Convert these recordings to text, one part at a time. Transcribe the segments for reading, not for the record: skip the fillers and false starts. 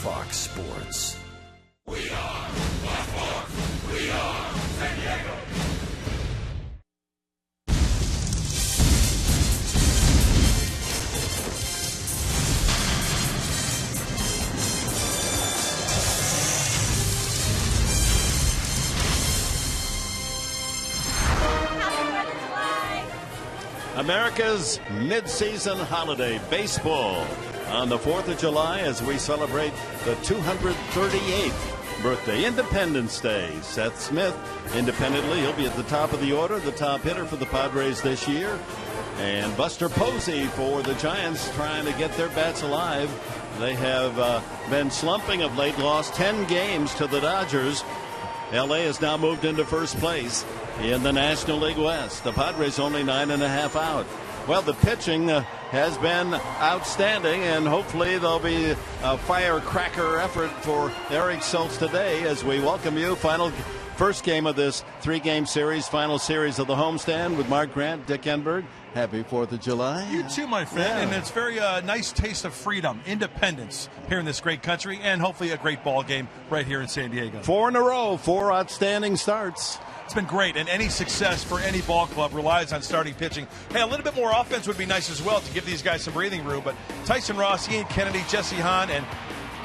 Fox Sports. We are Fox Sports. We are San Diego. America's mid-season holiday, baseball, on the 4th of July as we celebrate the 238th birthday, Independence Day. Seth Smith, independently, he'll be at the top of the order, the top hitter for the Padres this year. And Buster Posey for the Giants, trying to get their bats alive. They have been slumping of late, lost 10 games to the Dodgers. L.A. has now moved into first place in the National League West. The Padres only 9.5 out. Well, the pitching has been outstanding, and hopefully there'll be a firecracker effort for Eric Stoltz today as we welcome you. First game of this 3-game series, final series of the homestand with Mark Grant, Dick Enberg. Happy 4th of July. You too, my friend. Yeah. And it's very nice taste of freedom, independence here in this great country, and hopefully a great ball game right here in San Diego. 4 in a row, 4 outstanding starts. It's been great, and any success for any ball club relies on starting pitching. Hey, a little bit more offense would be nice as well to give these guys some breathing room, but Tyson Ross, Ian Kennedy, Jesse Hahn, and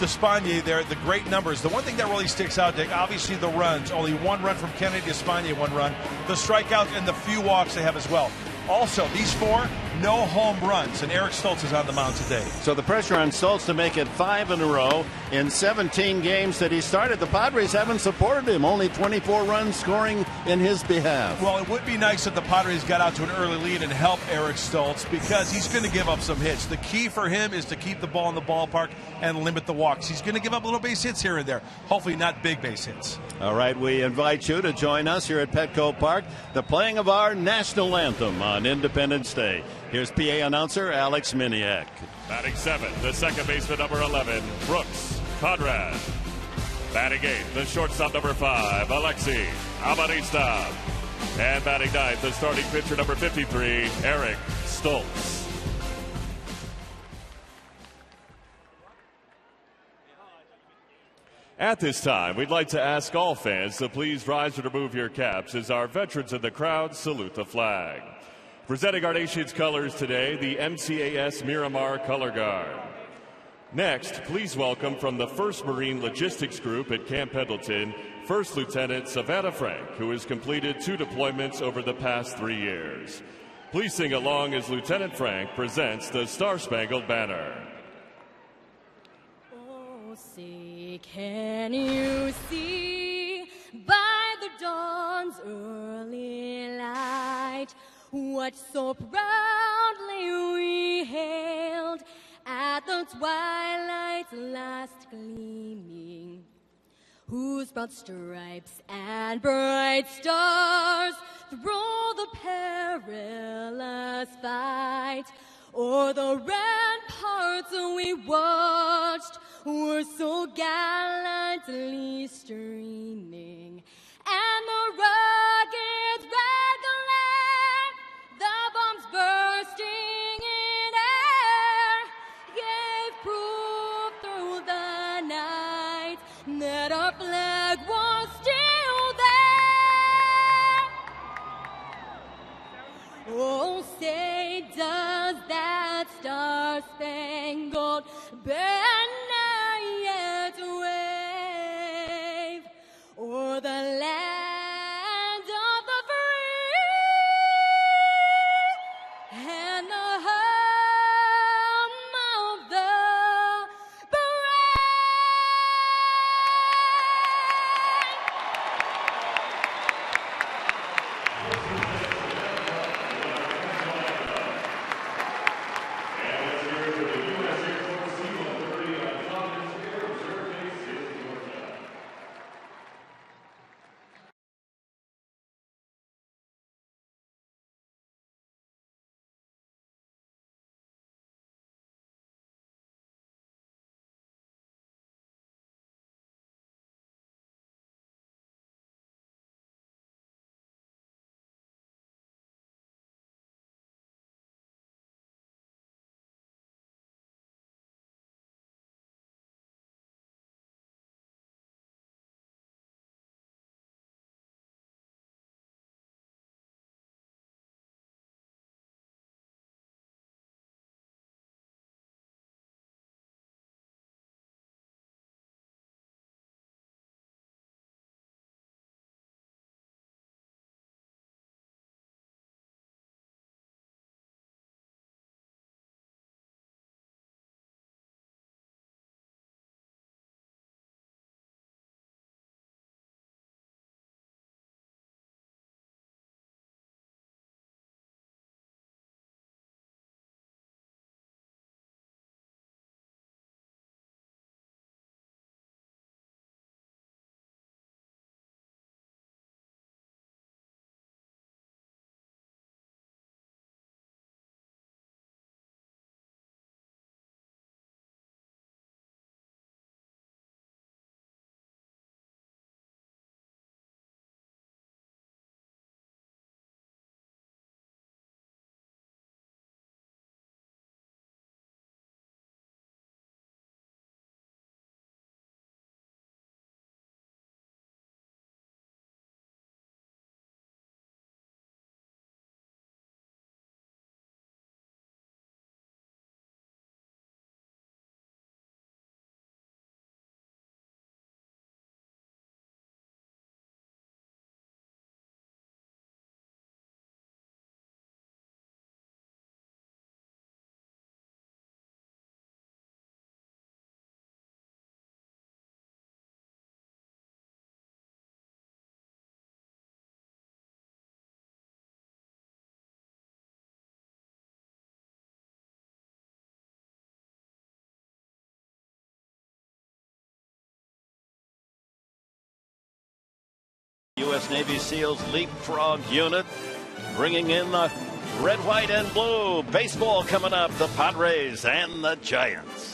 Despaigne, they're the great numbers. The one thing that really sticks out, Dick, obviously the runs. Only 1 run from Kennedy, Despaigne 1 run. The strikeouts and the few walks they have as well. Also, these 4, no home runs, and Eric Stoltz is on the mound today. So the pressure on Stoltz to make it 5 in a row in 17 games that he started. The Padres haven't supported him, only 24 runs scoring in his behalf. Well, it would be nice if the Padres got out to an early lead and help Eric Stoltz, because he's going to give up some hits. The key for him is to keep the ball in the ballpark and limit the walks. He's going to give up little base hits here and there, hopefully not big base hits. All right, we invite you to join us here at Petco Park, the playing of our national anthem on Independence Day. Here's PA announcer Alex Miniak. Batting 7th, the second baseman number 11, Brooks Conrad. Batting 8th, the shortstop number 5, Alexi Amarista. And batting 9th, the starting pitcher number 53, Eric Stoltz. At this time, we'd like to ask all fans to please rise and remove your caps as our veterans in the crowd salute the flag. Presenting our nation's colors today, the MCAS Miramar Color Guard. Next, please welcome from the 1st Marine Logistics Group at Camp Pendleton, First Lieutenant Savannah Frank, who has completed 2 deployments over the past 3 years. Please sing along as Lieutenant Frank presents the Star-Spangled Banner. Oh, say, can you see by the dawn's early light what so proudly we hailed at the twilight's last gleaming, whose broad stripes and bright stars through the perilous fight o'er the ramparts we watched were so gallantly streaming, and the rugged red glare, the bombs bursting in air, gave proof through the night that our flag was still there. Oh, say, does that star-spangled banner yet wave o'er the land of the free and the home of the brave? U.S. Navy SEALs leapfrog unit, bringing in the red, white, and blue. Baseball coming up, the Padres and the Giants.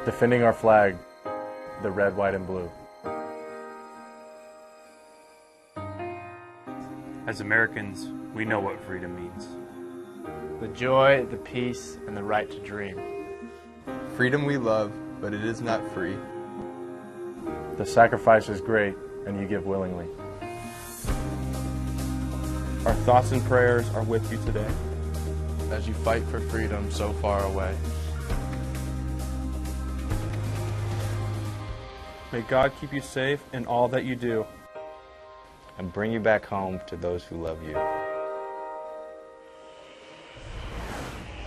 Defending our flag, the red, white, and blue. As Americans, we know what freedom means. The joy, the peace, and the right to dream. Freedom we love, but it is not free. The sacrifice is great, and you give willingly. Our thoughts and prayers are with you today. As you fight for freedom so far away. May God keep you safe in all that you do. And bring you back home to those who love you.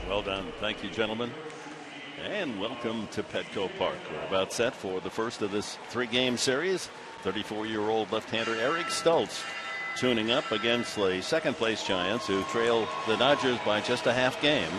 Well done. Thank you, gentlemen. And welcome to Petco Park. We're about set for the first of this 3-game series. 34-year-old left-hander Eric Stultz tuning up against the second-place Giants, who trail the Dodgers by just a half game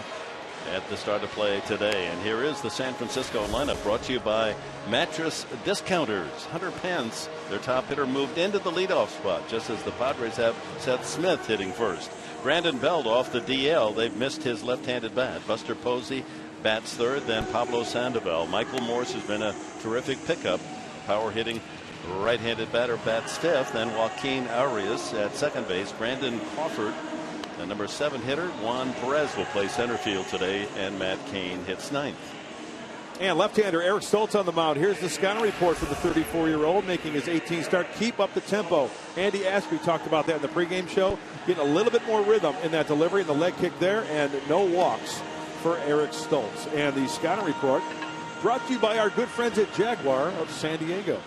at the start of play today. And here is the San Francisco lineup, brought to you by Mattress Discounters. Hunter Pence, their top hitter, moved into the leadoff spot, just as the Padres have Seth Smith hitting first. Brandon Belt off the DL. They've missed his left-handed bat. Buster Posey bats third, then Pablo Sandoval. Michael Morse has been a terrific pickup. Power hitting right-handed batter bats fifth, then Joaquin Arias at second base. Brandon Crawford, the number 7 hitter. Juan Perez will play center field today, and Matt Cain hits ninth. And left-hander Eric Stultz on the mound. Here's the scouting report for the 34-year-old making his 18th start. Keep up the tempo. Andy Ashby talked about that in the pregame show. Getting a little bit more rhythm in that delivery and the leg kick there, and no walks for Eric Stultz. And the scouting report brought to you by our good friends at Jaguar of San Diego.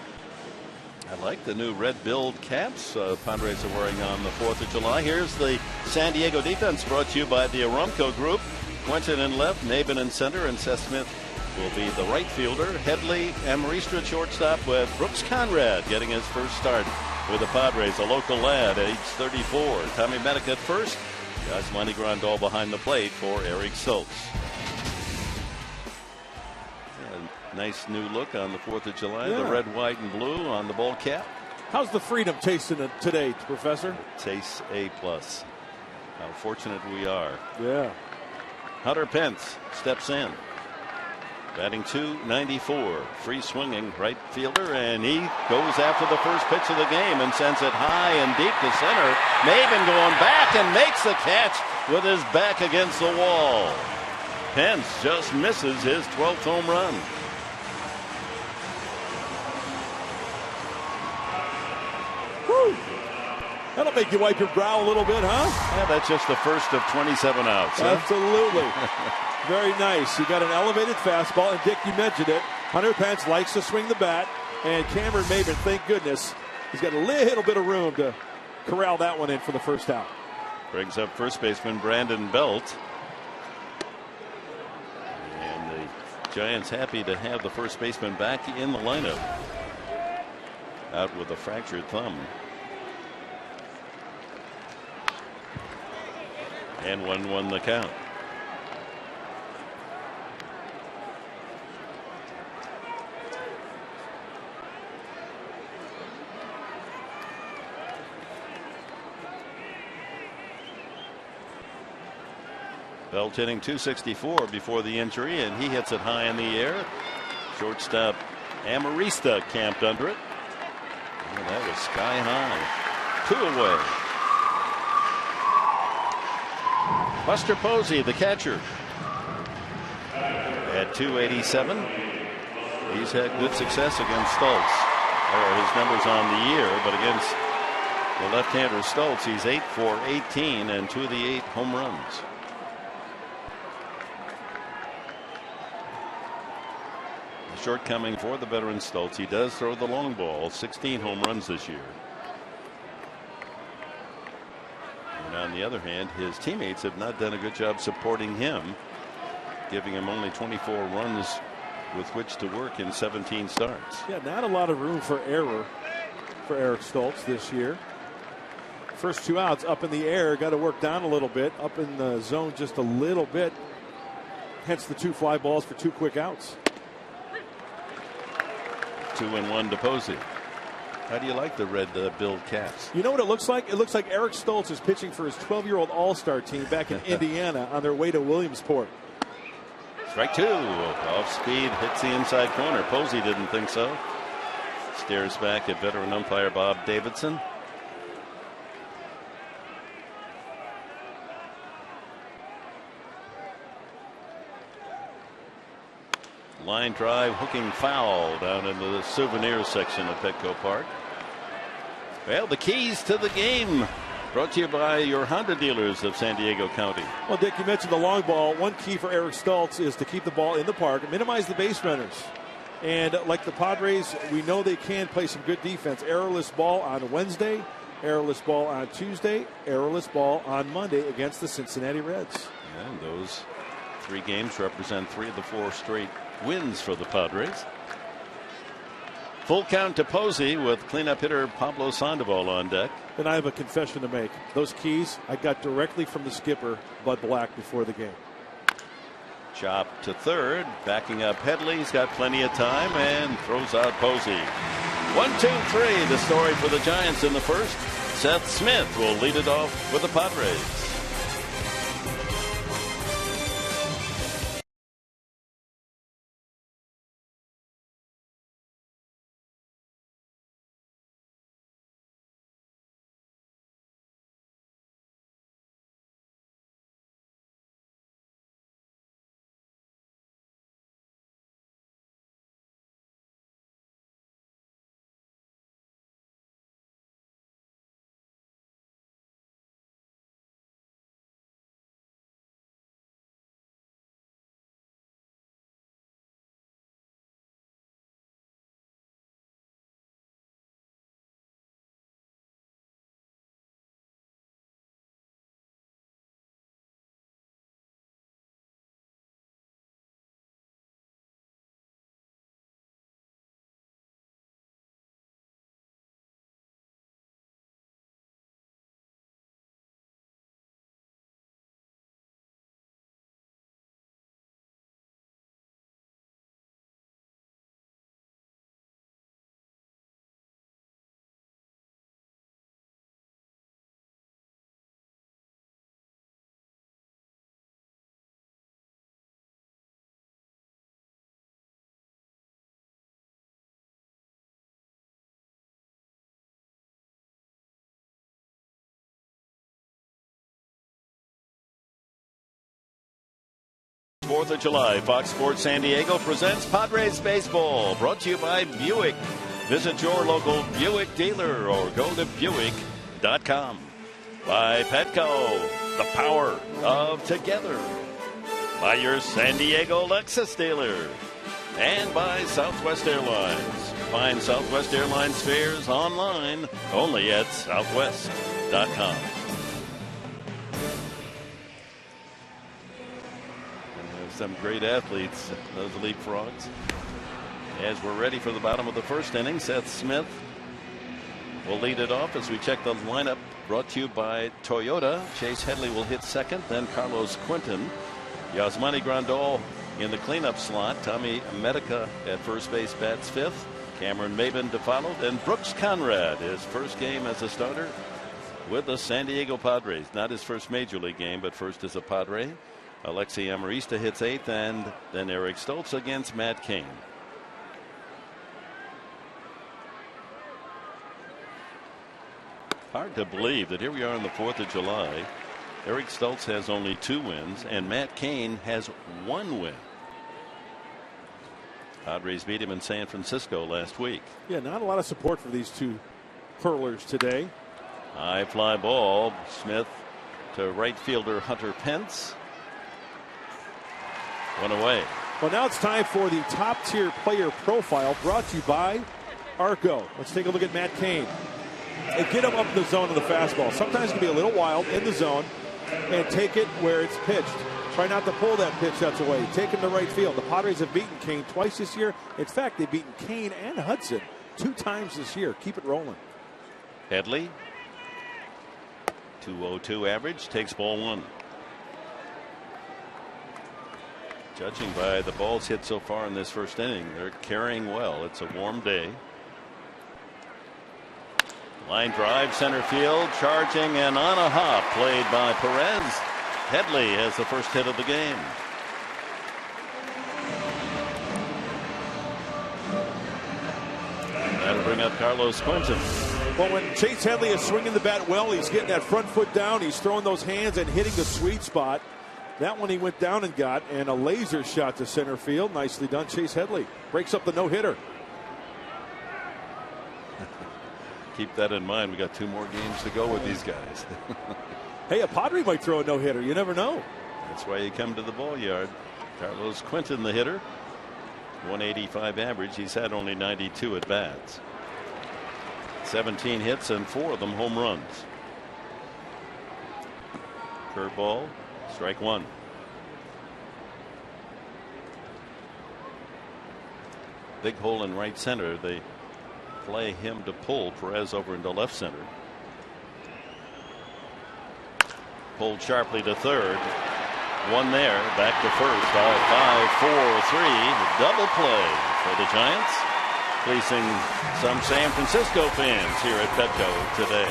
I like the new red-billed caps Padres are wearing on the 4th of July. Here's the San Diego defense, brought to you by the Aramco Group. Quentin in left, Nabin in center, and Seth Smith will be the right fielder. Headley Amarista at shortstop, with Brooks Conrad getting his first start with the Padres, a local lad at age 34. Tommy Medica at first. YASMANI GRANDAL behind the plate for Eric Stultz. Nice new look on the 4th of July. Yeah. The red, white, and blue on the ball cap. How's the freedom tasting today, Professor? It tastes A+. How fortunate we are. Yeah. Hunter Pence steps in. Batting .294, free swinging right fielder, and he goes after the first pitch of the game and sends it high and deep to center. Maven going back and makes the catch with his back against the wall. Pence just misses his 12th home run. Woo. That'll make you wipe your brow a little bit, huh? Yeah, that's just the first of 27 outs. Huh? Absolutely. Very nice. You got an elevated fastball, and Dick, you mentioned it. Hunter Pence likes to swing the bat, and Cameron Maven, thank goodness, he's got a little bit of room to corral that one in for the first out. Brings up first baseman Brandon Belt. And the Giants happy to have the first baseman back in the lineup. Out with a fractured thumb. And 1-1 the count. Belt hitting .264 before the injury, and he hits it high in the air. Shortstop Amarista camped under it. Oh, that was sky high. 2 away. Buster Posey, the catcher, at .287. He's had good success against Stultz. His numbers on the year, but against the left-hander Stultz, he's 8 for 18 and 2 of the 8 home runs. A shortcoming for the veteran Stultz. He does throw the long ball. 16 home runs this year. And on the other hand, his teammates have not done a good job supporting him, giving him only 24 runs with which to work in 17 starts. Yeah, not a lot of room for error for Eric Stultz this year. First 2 outs up in the air, got to work down a little bit, up in the zone just a little bit. Hence the 2 fly balls for 2 quick outs. 2-1 to Posey. How do you like the red-billed Cats? You know what it looks like? It looks like Eric Stultz is pitching for his 12-year-old All-Star team back in Indiana on their way to Williamsport. Strike 2. Off speed, hits the inside corner. Posey didn't think so. Stares back at veteran umpire Bob Davidson. Line drive, hooking foul down into the souvenir section of Petco Park. Well, the keys to the game brought to you by your Honda dealers of San Diego County. Well, Dick, you mentioned the long ball. One key for Eric Stultz is to keep the ball in the park, minimize the base runners. And like the Padres, we know they can play some good defense. Errorless ball on Wednesday, errorless ball on Tuesday, errorless ball on Monday against the Cincinnati Reds. And those 3 games represent 3 of the 4 straight wins for the Padres. Full count to Posey with cleanup hitter Pablo Sandoval on deck. And I have a confession to make. Those keys I got directly from the skipper, Bud Black, before the game. Chop to third, backing up Headley. He's got plenty of time and throws out Posey. 1-2-3, the story for the Giants in the first. Seth Smith will lead it off with the Padres. 4th of July, Fox Sports San Diego presents Padres Baseball, brought to you by Buick. Visit your local Buick dealer or go to Buick.com. By Petco, the power of together. By your San Diego Lexus dealer. And by Southwest Airlines. Find Southwest Airlines fares online only at Southwest.com. Some great athletes, those leapfrogs. As we're ready for the bottom of the first inning, Seth Smith will lead it off as we check the lineup brought to you by Toyota. Chase Headley will hit second, then Carlos Quentin. Yasmani Grandal in the cleanup slot. Tommy Medica at first base bats fifth. Cameron Maben to follow. Then Brooks Conrad, his first game as a starter with the San Diego Padres. Not his first major league game, but first as a Padre. Alexi Amarista hits eighth, and then Eric Stoltz against Matt Cain. Hard to believe that here we are on the 4th of July. Eric Stoltz has only 2 wins, and Matt Cain has 1 win. Padres beat him in San Francisco last week. Yeah, not a lot of support for these two hurlers today. High fly ball. Smith to right fielder Hunter Pence. 1 away. Well, now it's time for the top tier player profile brought to you by Arco. Let's take a look at Matt Cain. And get him up in the zone of the fastball. Sometimes it can be a little wild in the zone, and take it where it's pitched. Try not to pull that pitch that's away. Take him to right field. The Padres have beaten Cain twice this year. In fact, they've beaten Cain and Hudson 2 times this year. Keep it rolling. Headley, 202 average, takes ball 1. Judging by the balls hit so far in this first inning, they're carrying well. It's a warm day. Line drive, center field, charging, and on a hop, played by Perez. Headley has the first hit of the game. That'll bring up Carlos Quentin. Well, when Chase Headley is swinging the bat well, he's getting that front foot down, he's throwing those hands and hitting the sweet spot. That one he went down and got, and a laser shot to center field. Nicely done. Chase Headley breaks up the no-hitter. Keep that in mind. We got 2 more games to go with these guys. Hey, a Padre might throw a no-hitter. You never know. That's why you come to the ball yard. Carlos Quentin, the hitter. 185 average. He's had only 92 at bats. 17 hits and 4 of them home runs. Curveball. Strike 1. Big hole in right center. They play him to pull Perez over into left center. Pulled sharply to third. 1 there. Back to first. 5-4-3. Double play for the Giants. Pleasing some San Francisco fans here at Petco today.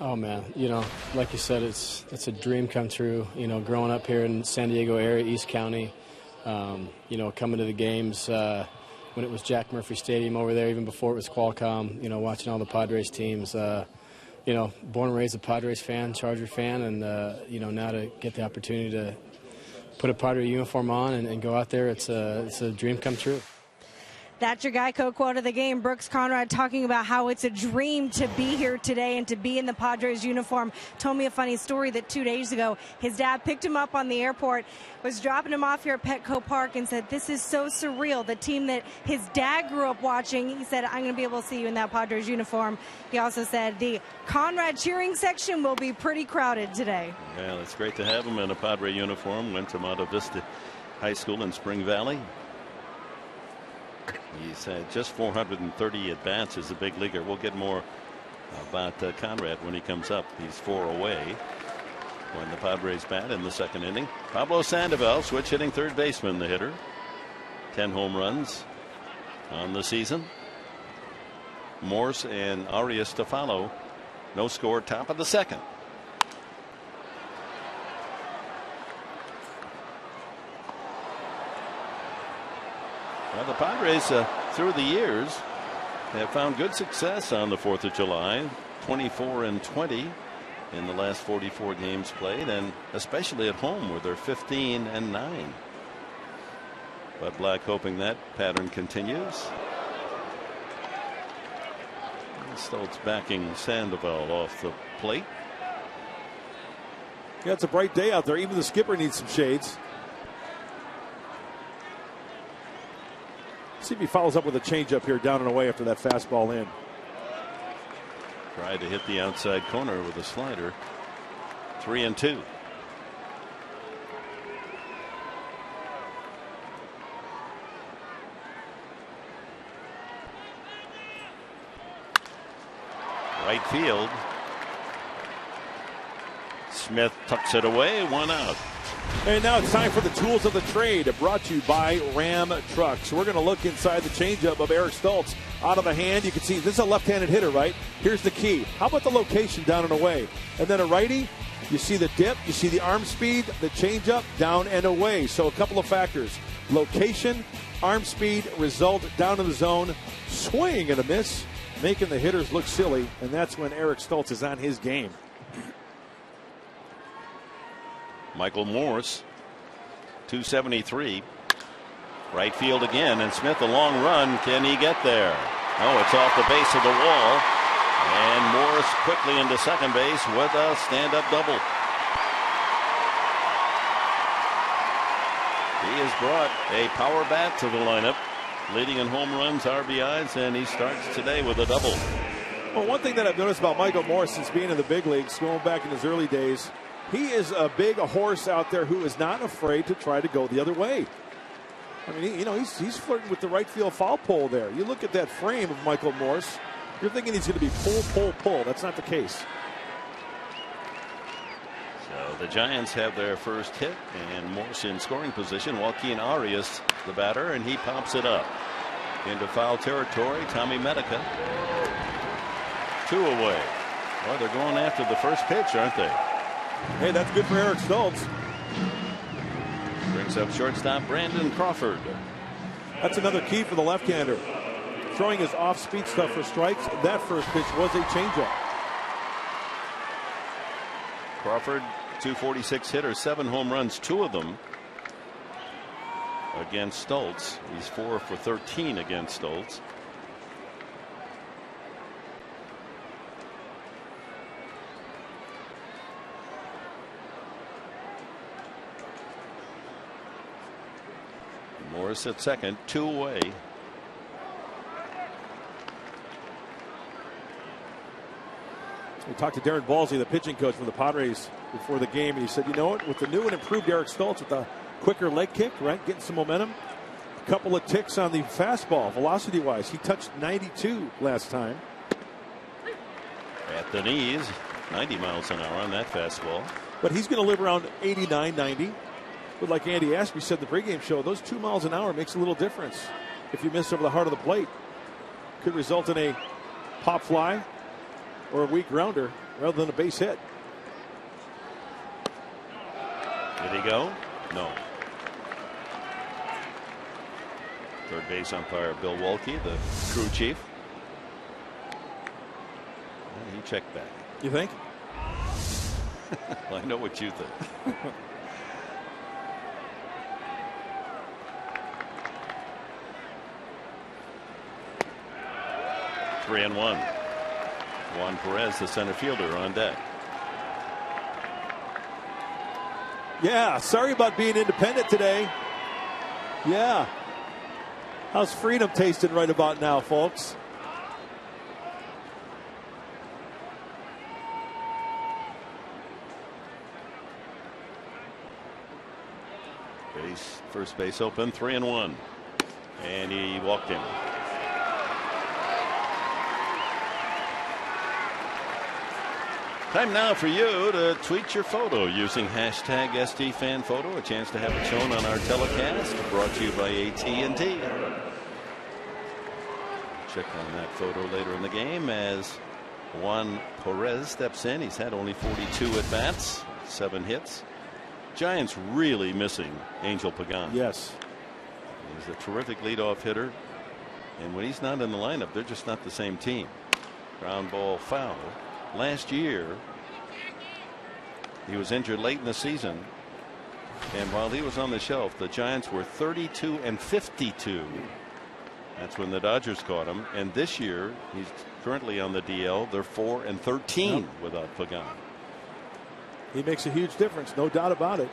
Oh man, like you said, it's a dream come true. Growing up here in San Diego area, East County, coming to the games when it was Jack Murphy Stadium over there, even before it was Qualcomm. Watching all the Padres teams. Born and raised a Padres fan, Charger fan, and now to get the opportunity to put a Padre uniform on and go out there, it's a dream come true. That's your GEICO quote of the game. Brooks Conrad talking about how it's a dream to be here today and to be in the Padres uniform. Told me a funny story that 2 days ago, his dad picked him up on the airport, was dropping him off here at Petco Park, and said, this is so surreal. The team that his dad grew up watching, he said, I'm going to be able to see you in that Padres uniform. He also said the Conrad cheering section will be pretty crowded today. Well, it's great to have him in a Padre uniform. Went to Monte Vista High School in Spring Valley. He's had just 430 at-bats as a big leaguer. We'll get more about Conrad when he comes up. He's 4 away when the Padres bat in the second inning. Pablo Sandoval, switch hitting third baseman, the hitter. 10 home runs on the season. Morse and Arias to follow. No score, top of the second. Well, the Padres through the years have found good success on the 4th of July. 24-20 in the last 44 games played, and especially at home where they're 15-9. Bud Black hoping that pattern continues. Stoltz backing Sandoval off the plate. Yeah, it's a bright day out there. Even the skipper needs some shades. See if he follows up with a changeup here down and away after that fastball in. Tried to hit the outside corner with a slider. 3-2. Right field. Smith tucks it away. 1 out. And now it's time for the tools of the trade, brought to you by Ram Trucks. We're going to look inside the changeup of Eric Stoltz. Out of the hand, you can see this is a left-handed hitter, right? Here's the key. How about the location down and away? And then a righty, you see the dip, you see the arm speed, the changeup, down and away. So a couple of factors. Location, arm speed, result, down in the zone, swing and a miss, making the hitters look silly. And that's when Eric Stoltz is on his game. Michael Morse, 273. Right field again, and Smith a long run. Can he get there? No, it's off the base of the wall. And Morse quickly into second base with a stand-up double. He has brought a power bat to the lineup, leading in home runs, RBIs, and he starts today with a double. Well, one thing that I've noticed about Michael Morse since being in the big leagues, going back in his early days, he is a big horse out there who is not afraid to try to go the other way. I mean, he's flirting with the right field foul pole there. You look at that frame of Michael Morse, you're thinking he's going to be pull. That's not the case. So the Giants have their first hit, and Morse in scoring position. Joaquin Arias, the batter, and he pops it up into foul territory. Tommy Medica, 2 away. Well, they're going after the first pitch, aren't they? Hey, that's good for Eric Stoltz. Brings up shortstop Brandon Crawford. That's another key for the left-hander. Throwing his off-speed stuff for strikes. That first pitch was a changeup. Crawford, 246 hitter, 7 home runs, 2 of them against Stoltz. He's 4 for 13 against Stoltz. Morris at second, 2 away. We talked to Darren Balsey, the pitching coach for the Padres, before the game, and he said, you know what, with the new and improved Eric Stoltz with the quicker leg kick, right, getting some momentum, a couple of ticks on the fastball, velocity-wise. He touched 92 last time. At the knees, 90 miles an hour on that fastball. But he's going to live around 89, 90. But like Andy Ashby said in the pregame show, those 2 miles an hour makes a little difference. If you miss over the heart of the plate, could result in a pop fly or a weak grounder. rather than a base hit. Did he go? No. Third base umpire Bill Walke, the crew chief. He checked back. You think? Well, I know what you think. 3-1. Juan Perez, the center fielder, on deck. Yeah, sorry about being independent today. Yeah. How's freedom tasting right about now, folks? First base open, 3-1. And he walked in. Time now for you to tweet your photo using hashtag SDFanPhoto. A chance to have it shown on our telecast. Brought to you by AT&T. Check on that photo later in the game as Juan Perez steps in. He's had only 42 at bats, 7 hits. Giants really missing Angel Pagan. Yes. He's a terrific leadoff hitter. And when he's not in the lineup, they're just not the same team. Ground ball foul. Last year, he was injured late in the season. And while he was on the shelf, the Giants were 32-52. That's when the Dodgers caught him. And this year, he's currently on the DL. They're 4-13 without Pagan. He makes a huge difference, no doubt about it.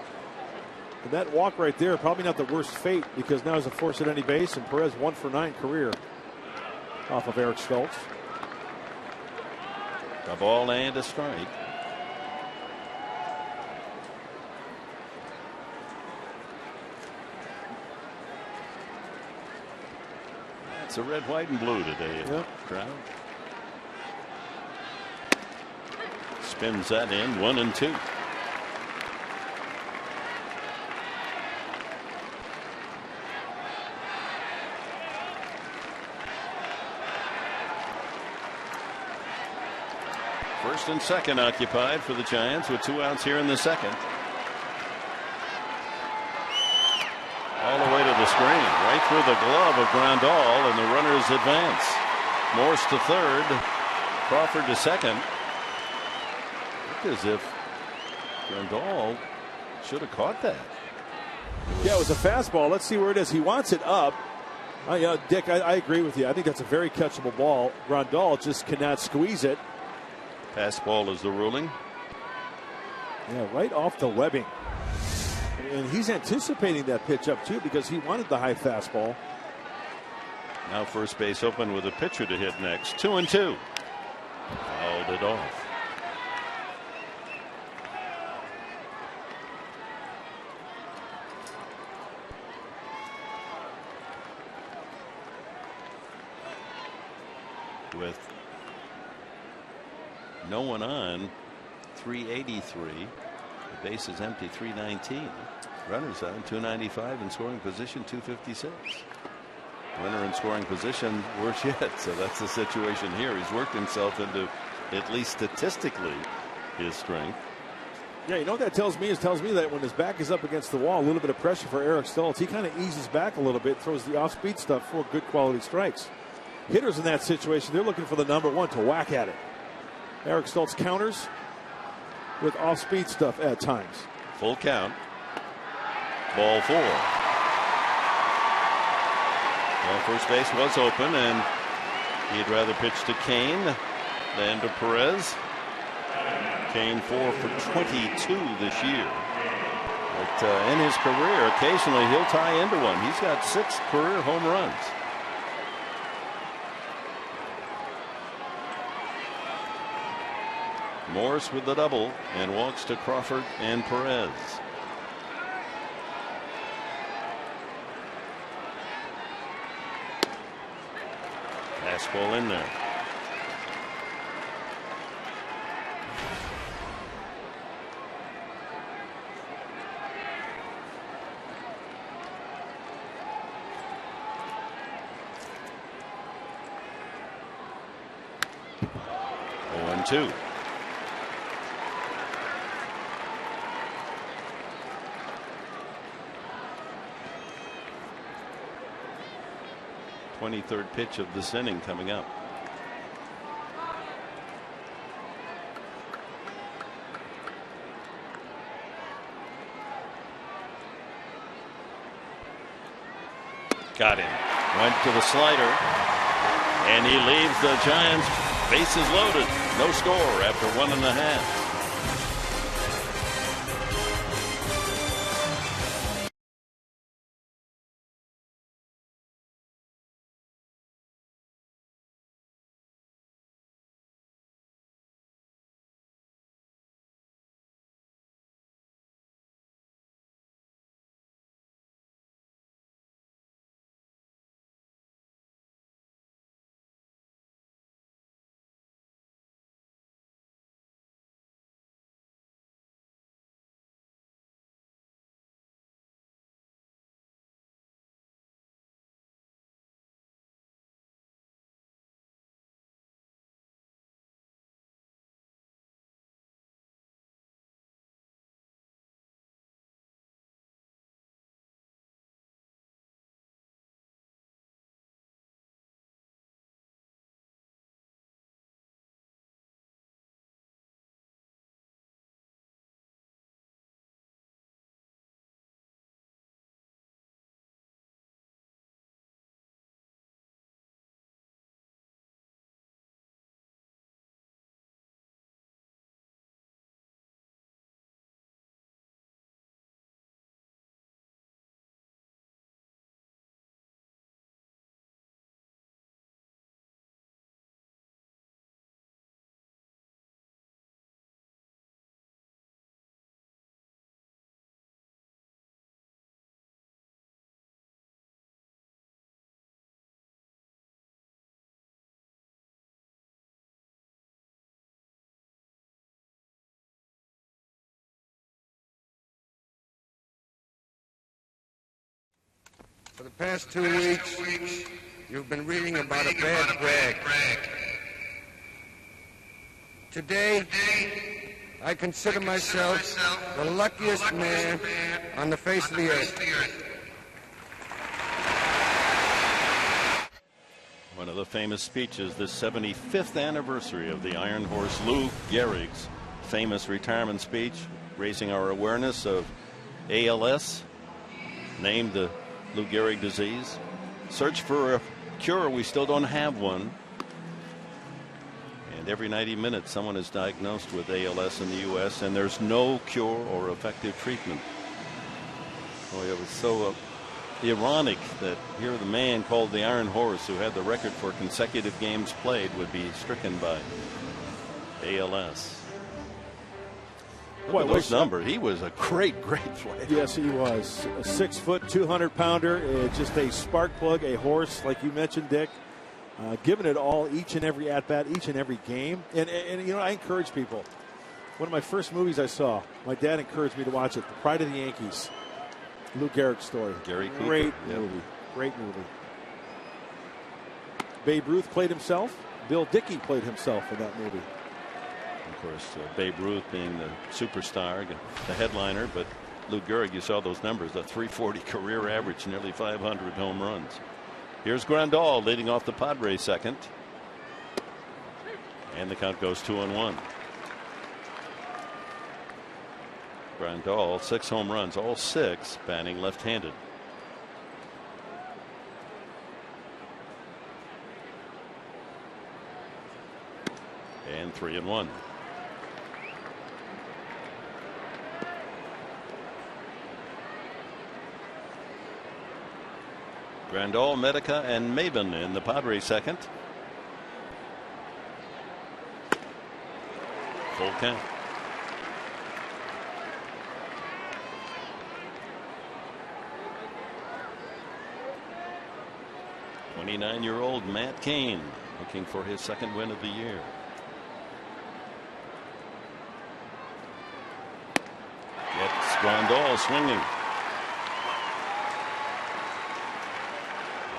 And that walk right there, probably not the worst fate, because now he's a force at any base, and Perez 1 for 9 career off of Eric Stoltz. A ball and a strike. It's a red, white, and blue today. Yep. Crowd. Spins that in, 1-2. First and second occupied for the Giants with 2 outs here in the second. All the way to the screen, right through the glove of GRANDAL, and the runners advance. Morse to third, Crawford to second. As if GRANDAL should have caught that. Yeah, it was a fastball. Let's see where it is. He wants it up. Dick, I agree with you. I think that's a very catchable ball. GRANDAL just cannot squeeze it. Fastball is the ruling. Yeah, right off the webbing. And he's anticipating that pitch up too, because he wanted the high fastball. Now first base open with a pitcher to hit next. 2-2. Fouled it off. With no one on, 383. The base is empty, 319. Runners on, 295 in scoring position, 256. Runner in scoring position, worse yet. So that's the situation here. He's worked himself into, at least statistically, his strength. Yeah, you know what that tells me? It tells me that when his back is up against the wall, a little bit of pressure for Eric Stoltz, he kind of eases back a little bit, throws the off-speed stuff for good quality strikes. Hitters in that situation, they're looking for the number one to whack at it. Eric Stoltz counters with off-speed stuff at times. Full count. Ball 4. Well, first base was open, and he'd rather pitch to Kane than to Perez. Kane 4 for 22 this year. But in his career, occasionally he'll tie into one. He's got 6 career home runs. Morse with the double and walks to Crawford and Perez. Fastball in there. Oh, 1-2. 23rd pitch of this inning coming up. Got him. Went to the slider. And he leaves the Giants bases loaded. No score after 1.5. For the past 2 weeks, you've been reading about a bad brag. Today, I consider myself the luckiest man on the face of the earth. One of the famous speeches, the 75th anniversary of the Iron Horse, Lou Gehrig's famous retirement speech, raising our awareness of ALS, named the Lou Gehrig disease. Search for a cure. We still don't have one. And every 90 minutes, someone is diagnosed with ALS in the U.S., and there's no cure or effective treatment. Boy, it was so ironic that here the man called the Iron Horse, who had the record for consecutive games played, would be stricken by ALS. Boy, those numbers. He was a great player. Yes, he was. A 6 foot, 200 pounder, just a spark plug, a horse, like you mentioned, Dick. Giving it all each and every at bat, each and every game. And you know, I encourage people. One of my first movies I saw, my dad encouraged me to watch it, The Pride of the Yankees. Lou Gehrig story. Gary Cooper. Great movie. Great movie. Babe Ruth played himself. Bill Dickey played himself in that movie. Of course, Babe Ruth being the superstar, the headliner, but Lou Gehrig, you saw those numbers, a .340 career average, nearly 500 home runs. Here's Grandal leading off the Padres second. And the count goes 2-1. Grandal, 6 home runs, all 6 batting left-handed. And 3-1. Grandal, Medica, and Maven in the Padres second. Full count. '29-year-old Matt Cain looking for his second win of the year. Gets Grandal swinging.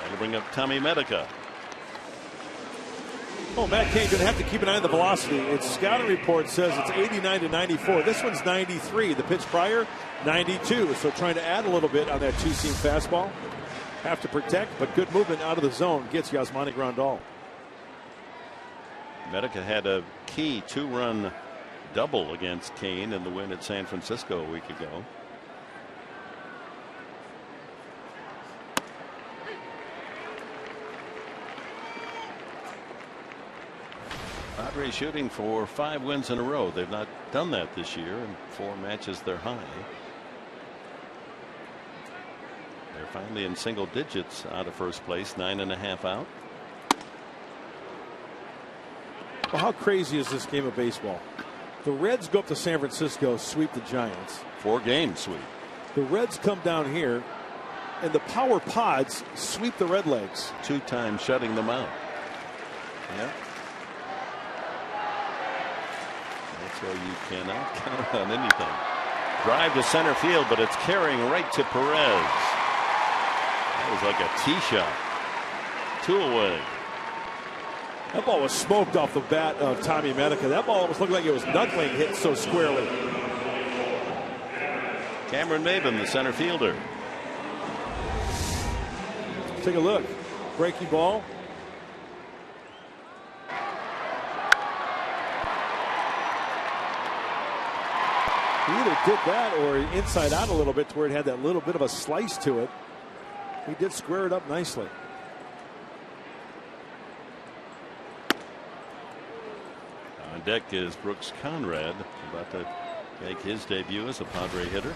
That'll bring up Tommy Medica. Oh, Matt Cain going to have to keep an eye on the velocity. Its scouting report says it's 89 to 94. This one's 93. The pitch prior, 92. So trying to add a little bit on that two-seam fastball. have to protect, but good movement out of the zone gets YASMANI GRANDAL. MEDICA had a key 2-run double against Kane in the win at San Francisco a week ago. Padres shooting for 5 wins in a row. They've not done that this year. In 4 matches they're high. They're finally in single digits out of first place, 9.5 out. Well, how crazy is this game of baseball? The Reds go up to San Francisco, sweep the Giants. 4-game sweep. The Reds come down here, and the Power Pods sweep the Redlegs. 2 times shutting them out. Yeah. That's why you cannot count on anything. Drive to center field, but it's carrying right to Perez. That was like a tee shot. 2 away. That ball was smoked off the bat of Tommy MEDICA. That ball almost looked like it was knuckling, hit so squarely. Cameron Maben, the center fielder. Take a look. Breaking ball. He either did that or inside out a little bit to where it had that little bit of a slice to it. He did square it up nicely. On deck is Brooks Conrad, about to make his debut as a Padre hitter.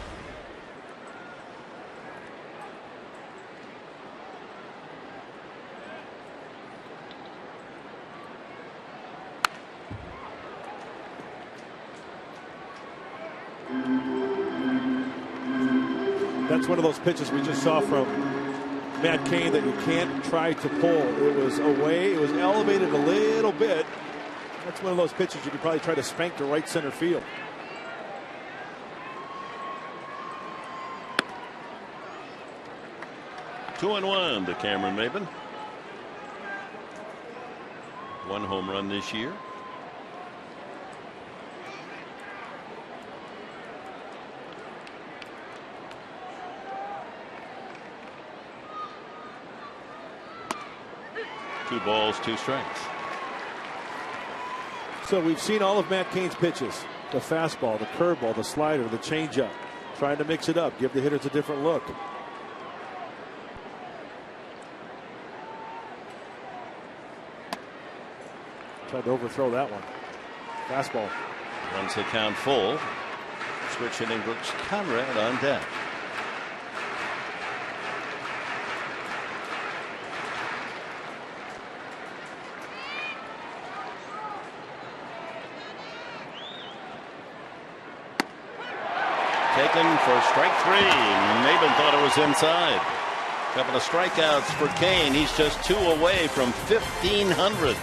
That's one of those pitches we just saw from Matt Cain that you can't try to pull. It was away. It was elevated a little bit. That's one of those pitches you could probably try to spank to right center field. Two and one to Cameron Maben. 1 home run this year. Two balls, 2 strikes. So we've seen all of Matt Cain's pitches. The fastball, the curveball, the slider, the changeup. Trying to mix it up, give the hitters a different look. Tried to overthrow that one. Fastball. Runs the count full. Switch hitting Brooks Conrad on deck. Taken for strike 3. Maben thought it was inside. Couple of strikeouts for Cain. He's just 2 away from 1,500.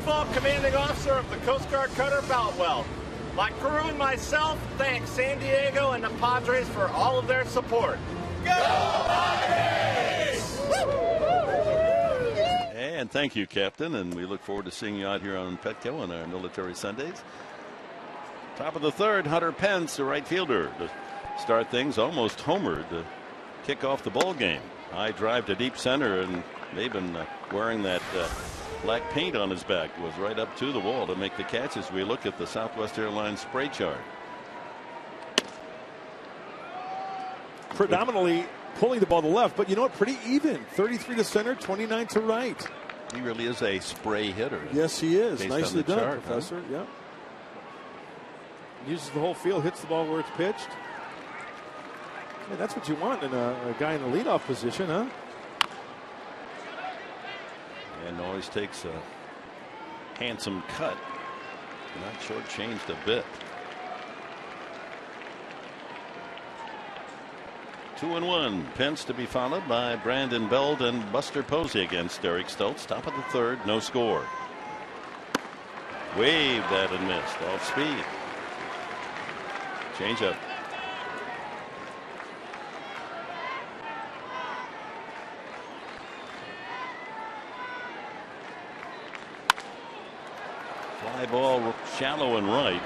Baseball Commanding Officer of the Coast Guard Cutter Boutwell. My crew and myself thank San Diego and the Padres for all of their support. Go Padres! And thank you, Captain, and we look forward to seeing you out here on Petco on our Military Sundays. Top of the third, Hunter Pence, the right fielder, to start things, almost homered to kick off the ball game. High drive to deep center, and they've been wearing that black paint on his back. It was right up to the wall to make the catch as we look at the Southwest Airlines spray chart. Predominantly pulling the ball to left, but you know what? Pretty even. 33 to center, 29 to right. He really is a spray hitter. Yes, he is. Nicely done, chart, Professor. Yeah. Uses the whole field, hits the ball where it's pitched. Yeah, that's what you want in a guy in the leadoff position, huh? And always takes a handsome cut. Not shortchanged a bit. 2-1. Pence to be followed by Brandon Belt and Buster Posey against Eric Stoltz. Top of the third, no score. Waved that and missed. Off speed. Change up. Fly ball shallow and right.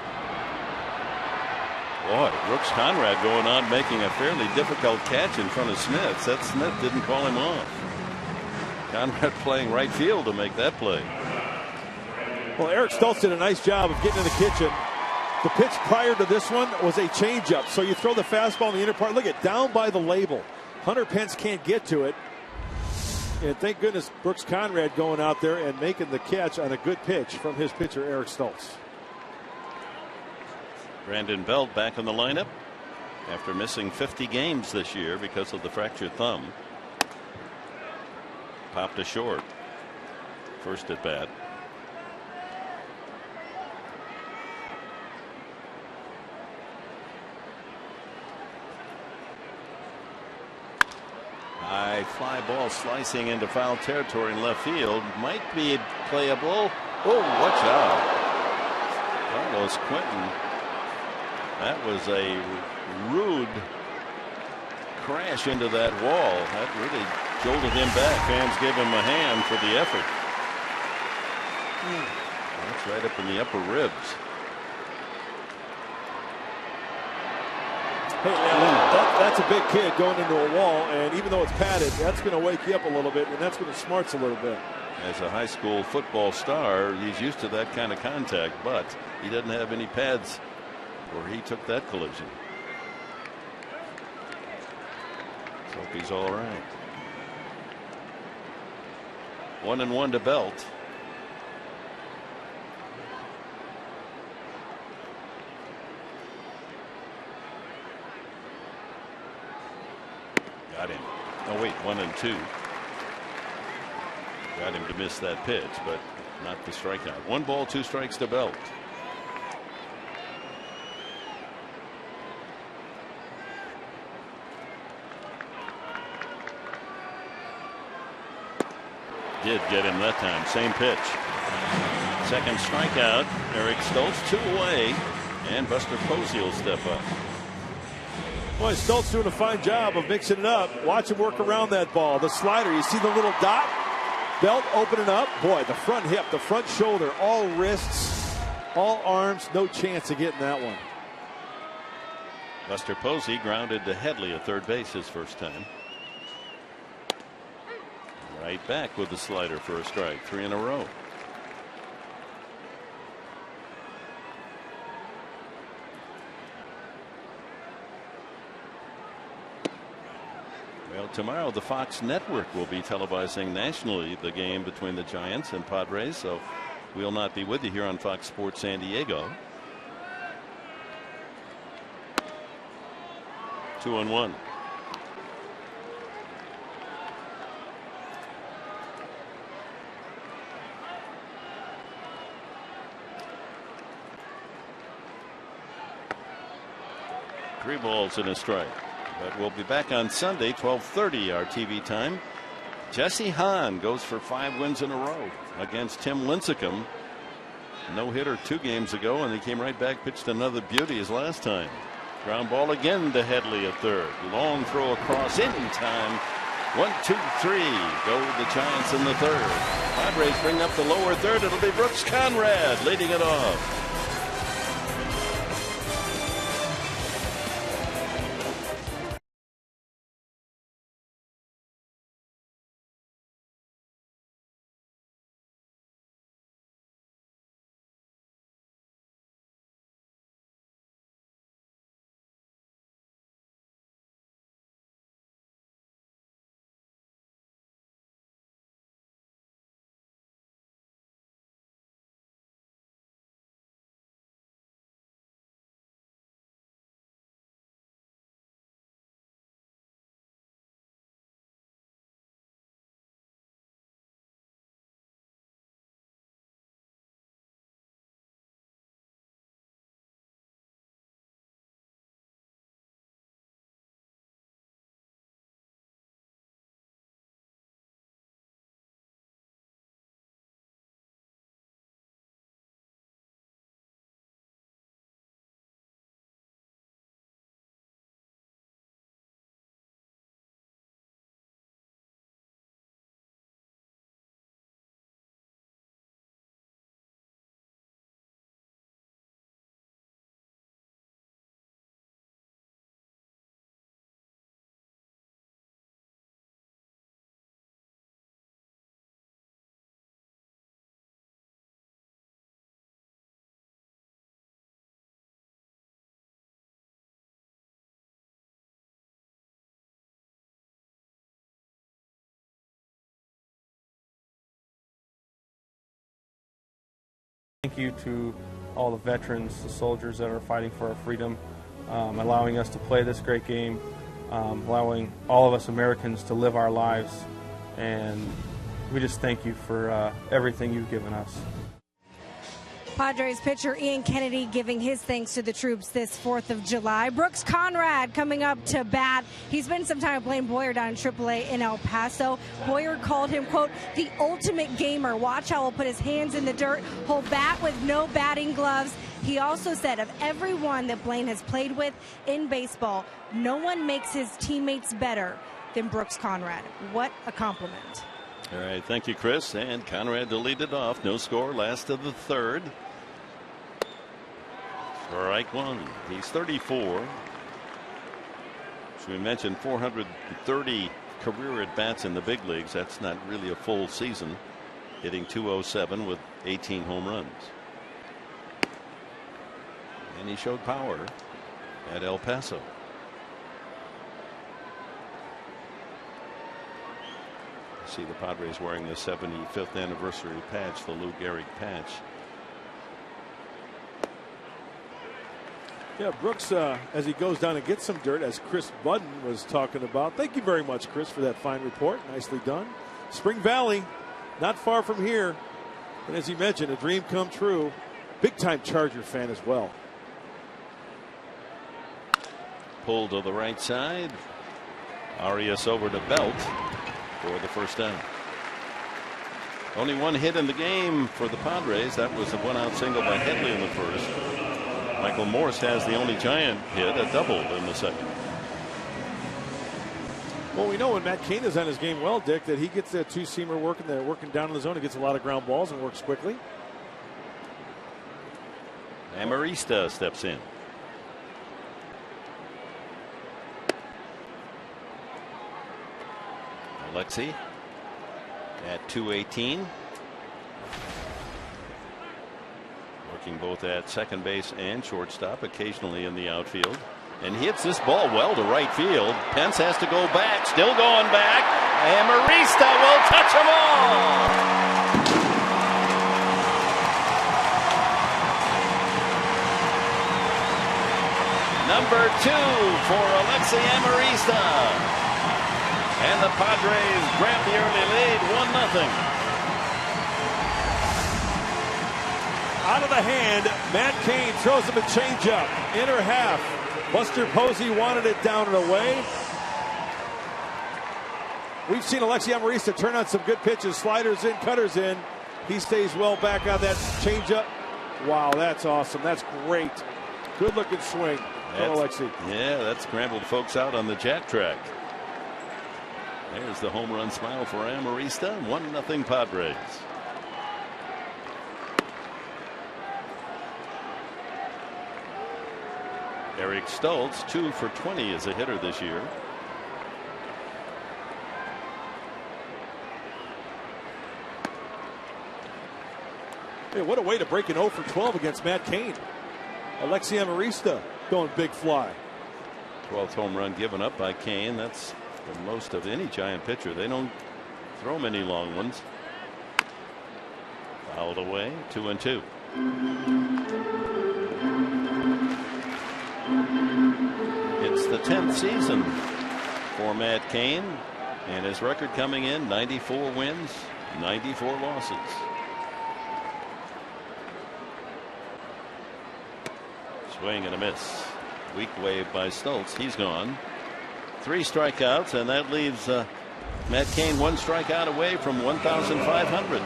Boy, Brooks Conrad going on making a fairly difficult catch in front of Smith. Seth Smith didn't call him off. Conrad playing right field to make that play. Well, Eric Stoltz did a nice job of getting in the kitchen. The pitch prior to this one was a changeup. So you throw the fastball in the inner part. Look at down by the label. Hunter Pence can't get to it. And thank goodness Brooks Conrad going out there and making the catch on a good pitch from his pitcher, Eric Stoltz. Brandon Belt back in the lineup after missing 50 games this year because of the fractured thumb. Popped to short. First at bat. High fly ball slicing into foul territory in left field. Might be playable. Oh, watch out. Carlos Quentin. That was a rude crash into that wall. That really jolted him back. Fans gave him a hand for the effort. That's right up in the upper ribs. Hey, that's a big kid going into a wall, and even though it's padded, that's going to wake you up a little bit, and that's going to smarts a little bit. As a high school football star, he's used to that kind of contact, but he doesn't have any pads where he took that collision. So hope he's all right. 1-1 to Belt. Got him. Oh wait, 1-2. Got him to miss that pitch, but not the strikeout. 1 ball, 2 strikes to Belt. Did get him that time. Same pitch. Second strikeout. Eric Stoltz 2 away, and Buster Posey will step up. Boy, Stoltz doing a fine job of mixing it up. Watch him work around that ball. The slider, you see the little dot? Belt opening up. Boy, the front hip, the front shoulder, all wrists, all arms. No chance of getting that one. Buster Posey grounded to Headley at third base his first time. Right back with the slider for a strike. 3 in a row. Well, tomorrow the Fox Network will be televising nationally the game between the Giants and Padres, so we'll not be with you here on Fox Sports San Diego. 2-1. Three balls and a strike. But we'll be back on Sunday, 12:30 our TV time. Jesse Hahn goes for 5 wins in a row against Tim Lincecum no-hitter 2 games ago, and he came right back, pitched another beauty his last time. Ground ball again to Headley at third. Long throw across in time. 1, 2, 3. Go the Giants in the third. Padres bring up the lower third. It'll be Brooks Conrad leading it off. Thank you to all the veterans, the soldiers that are fighting for our freedom, allowing us to play this great game, allowing all of us Americans to live our lives, and we just thank you for everything you've given us. Padres pitcher Ian Kennedy giving his thanks to the troops this 4th of July. Brooks Conrad coming up to bat. He spent some time with Blaine Boyer down in AAA in El Paso. Boyer called him, quote, the ultimate gamer. Watch how he'll put his hands in the dirt, hold bat with no batting gloves. He also said of everyone that Blaine has played with in baseball, no one makes his teammates better than Brooks Conrad. What a compliment. All right, thank you, Chris. And Conrad to lead it off. No score, last of the third. Strike one. He's 34. As we mentioned, 430 career at bats in the big leagues. That's not really a full season. Hitting .207 with 18 home runs. And he showed power at El Paso. See the Padres wearing the 75th anniversary patch, the Lou Gehrig patch. Yeah, Brooks, as he goes down and gets some dirt, as Chris Budden was talking about. Thank you very much, Chris, for that fine report. Nicely done. Spring Valley, not far from here. And as he mentioned, a dream come true. Big-time Charger fan as well. Pulled to the right side. Arias over to Belt for the first down. Only one hit in the game for the Padres. That was a one-out single by Headley in the first. Michael Morse has the only Giant hit, a double in the second. Well, we know when Matt Cain is on his game well, Dick, that he gets that two-seamer working down in the zone. He gets a lot of ground balls and works quickly. Amarista steps in. Alexi at 218. Working both at second base and shortstop, occasionally in the outfield. And he hits this ball well to right field. Pence has to go back, still going back. Amarista will touch them all. Number 2 for Alexi Amarista. And the Padres grab the early lead, 1-0. Out of the hand, Matt Cain throws him a changeup. Inner half. Buster Posey wanted it down and away. We've seen Alexi Amarista turn on some good pitches. Sliders in, cutters in. He stays well back on that changeup. Wow, that's awesome. That's great. Good looking swing from Alexi. Yeah, that scrambled folks out on the jack track. There's the home run smile for Amarista. 1-0 Padres. Eric Stoltz, 2 for 20 as a hitter this year. Hey, what a way to break an 0 for 12 against Matt Cain. Alexi Amarista going big fly. 12th home run given up by Cain. That's the most of any Giant pitcher. They don't throw many long ones. Fouled away. 2-2. It's the 10th season for Matt Cain, and his record coming in 94 wins, 94 losses. Swing and a miss. Weak wave by Stoltz. He's gone. 3 strikeouts, and that leaves Matt Cain 1 strikeout away from 1,500.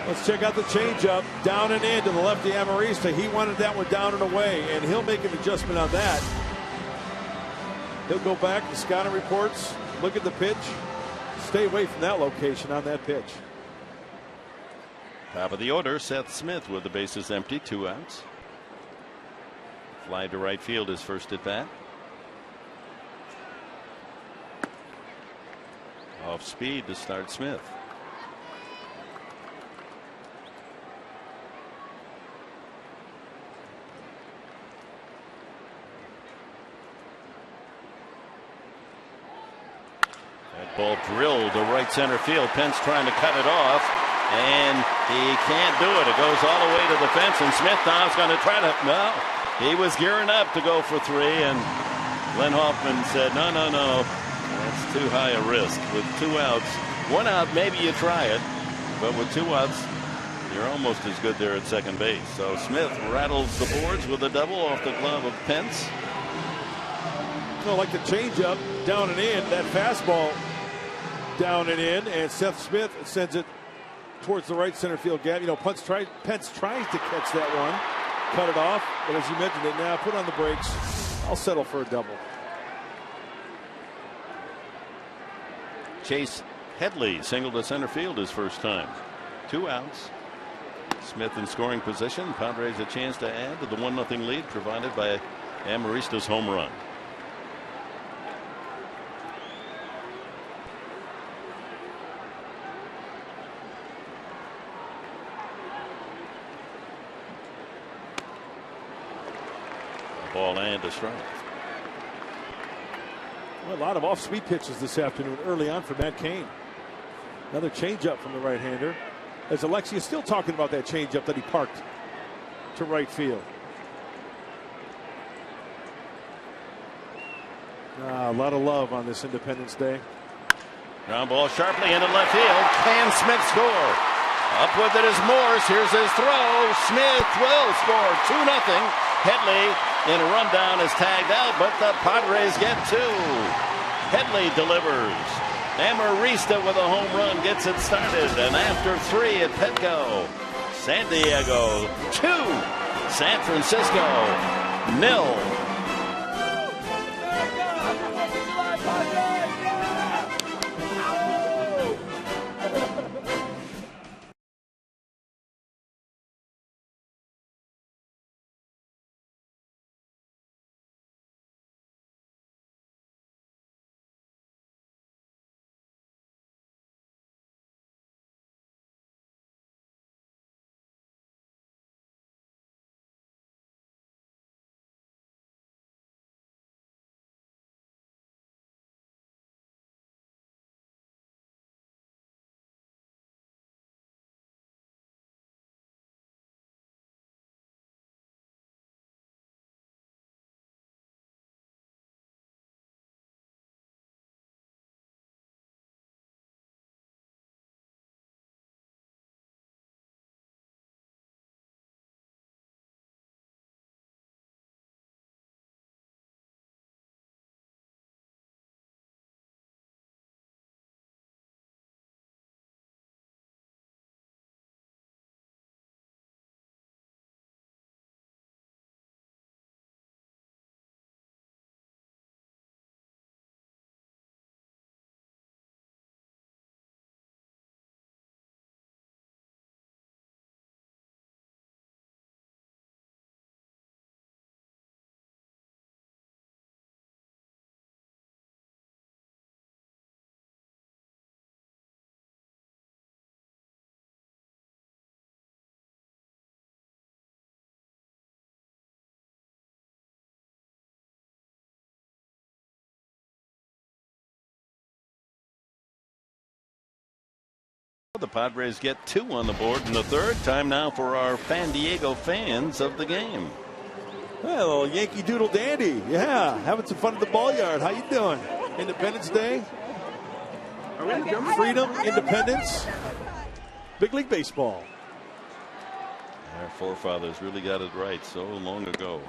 Let's check out the changeup. Down and in to the lefty Amarista. He wanted that one down and away, and he'll make an adjustment on that. He'll go back to scouting reports, look at the pitch, stay away from that location on that pitch. Top of the order, Seth Smith with the bases empty, 2 outs. Fly to right field his first at bat. Off speed to start Smith. That ball drilled to right center field. Pence trying to cut it off, and he can't do it. It goes all the way to the fence, and Smith now is going to try to. No, he was gearing up to go for 3, and Glenn Hoffman said, no, no, no. That's too high a risk. With 2 outs, 1 out, maybe you try it, but with 2 outs, you're almost as good there at second base. So Smith rattles the boards with a double off the glove of Pence. You know, like the changeup down and in, that fastball down and in, and Seth Smith sends it towards the right center field gap. You know, Pence tries to catch that one, cut it off, but as you mentioned it now, put on the brakes. I'll settle for a double. Chase Headley singled to center field his first time. 2 outs. Smith in scoring position. Padres a chance to add to the 1-0 lead provided by Amarista's home run. Ball and a strike. Well, a lot of off-speed pitches this afternoon early on for Matt Cain. Another changeup from the right-hander. As Alexi is still talking about that changeup that he parked to right field. A lot of love on this Independence Day. Ground ball sharply into left field. Can Smith score? Up with it is Morse. Here's his throw. Smith will score. 2-0. Headley in a rundown is tagged out, but the Padres get 2. Headley delivers. Amarista with a home run gets it started, and after 3 at Petco, San Diego 2, San Francisco 0. The Padres get 2 on the board in the third. Time now for our San Diego fans of the game. Well, Yankee Doodle Dandy. Yeah, having some fun at the ball yard. How you doing? Independence Day. Freedom, independence. Big League Baseball. Our forefathers really got it right so long ago.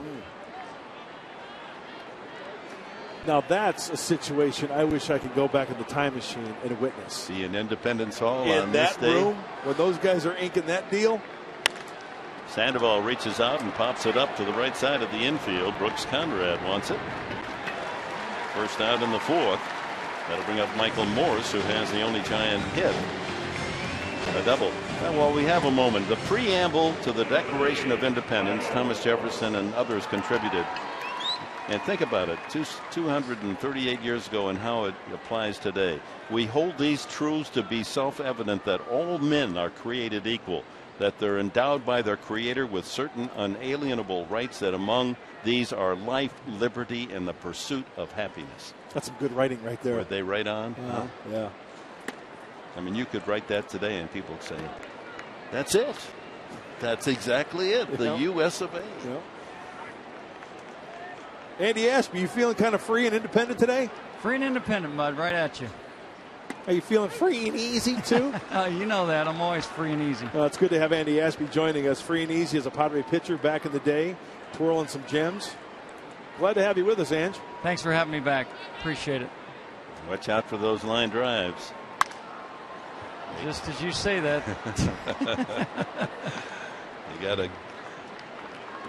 Now that's a situation I wish I could go back in the time machine and witness. See an Independence Hall in on that this day. room when those guys are inking that deal. Sandoval reaches out and pops it up to the right side of the infield. Brooks Conrad wants it. First out in the fourth. That'll bring up Michael Morse, who has the only Giant hit. A double. Well, we have a moment. The preamble to the Declaration of Independence, Thomas Jefferson and others contributed. And think about it, 238 years ago and how it applies today. We hold these truths to be self-evident that all men are created equal, that they're endowed by their Creator with certain unalienable rights, that among these are life, liberty, and the pursuit of happiness. That's some good writing right there. Were they right on? Yeah. Yeah. I mean, you could write that today and people would say, that's it. That's exactly it. The U.S. of A. Yeah. Andy Ashby, you feeling kind of free and independent today? Free and independent, Bud, right at you. Are you feeling free and easy, too? You know that. I'm always free and easy. It's good to have Andy Ashby joining us. Free and easy as a Padre pitcher back in the day, twirling some gems. Glad to have you with us, Ange. Thanks for having me back. Appreciate it. Watch out for those line drives. Just as you say that. You got to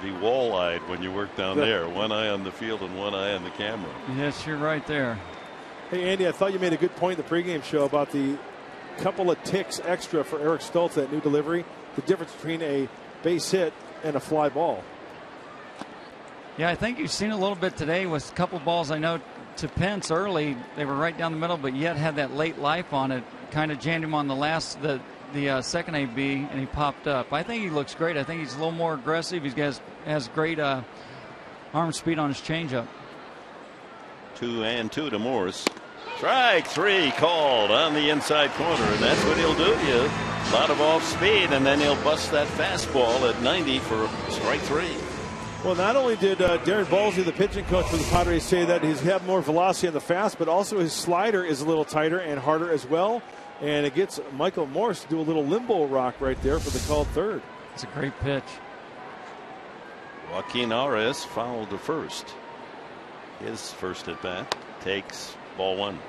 be wall-eyed when you work down there. One eye on the field and one eye on the camera. Yes, you're right there. Hey, Andy, I thought you made a good point in the pregame show about the couple of ticks extra for Eric Stoltz, that new delivery, the difference between a base hit and a fly ball. Yeah, I think you've seen a little bit today with a couple balls. I know to Pence early, they were right down the middle, but yet had that late life on it. Kind of jammed him on the second AB, and he popped up. I think he looks great. I think he's a little more aggressive. He has great arm speed on his changeup. 2-2 to Morse. Strike 3 called on the inside corner, and that's what he'll do to you. A lot of off speed, and then he'll bust that fastball at 90 for strike 3. Well, not only did Darren Ballsy, the pitching coach for the Padres, say that he's had more velocity on the fast, but also his slider is a little tighter and harder as well. And it gets Michael Morse to do a little limbo rock right there for the called third. It's a great pitch. Joaquin Arias fouled to first. His first at bat, takes ball 1.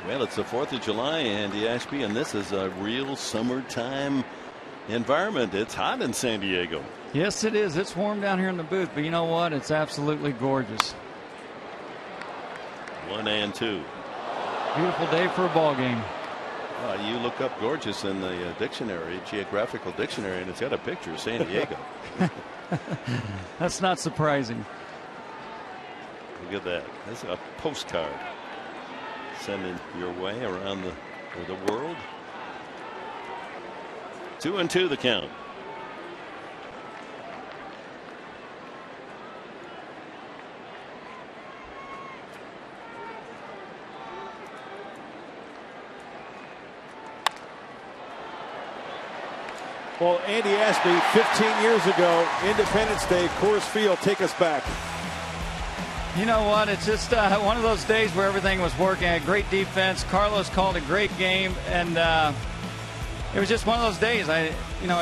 Well, it's the 4th of July, Andy Ashby, and this is a real summertime environment. It's hot in San Diego. Yes, it is. It's warm down here in the booth, but you know what? It's absolutely gorgeous. 1-2. Beautiful day for a ball game. You look up gorgeous in the dictionary, geographical dictionary, and it's got a picture of San Diego. That's not surprising. Look at that. That's a postcard. Sending your way around the world. 2-2 the count. Well, Andy Ashby, 15 years ago, Independence Day, Coors Field, take us back. You know what? It's just one of those days where everything was working. A great defense. Carlos called a great game, and it was just one of those days. I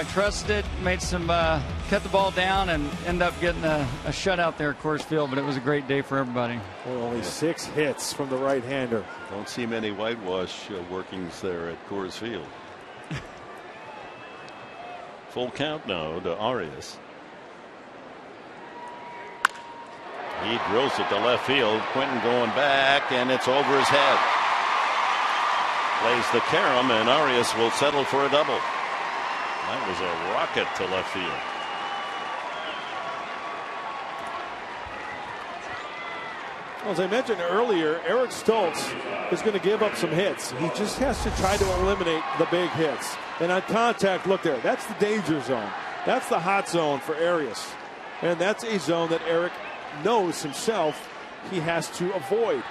trusted it, made some, cut the ball down, and end up getting a shutout there at Coors Field. But it was a great day for everybody. Well, only 6 hits from the right-hander. Don't see many whitewash workings there at Coors Field. Full count now to Arias. He drills it to left field. Quentin going back, and it's over his head. Plays the carom, and Arias will settle for a double. That was a rocket to left field. Well, as I mentioned earlier, Eric Stoltz is going to give up some hits. He just has to try to eliminate the big hits. And on contact, look there, that's the danger zone. That's the hot zone for Arias. And that's a zone that Eric knows himself he has to avoid.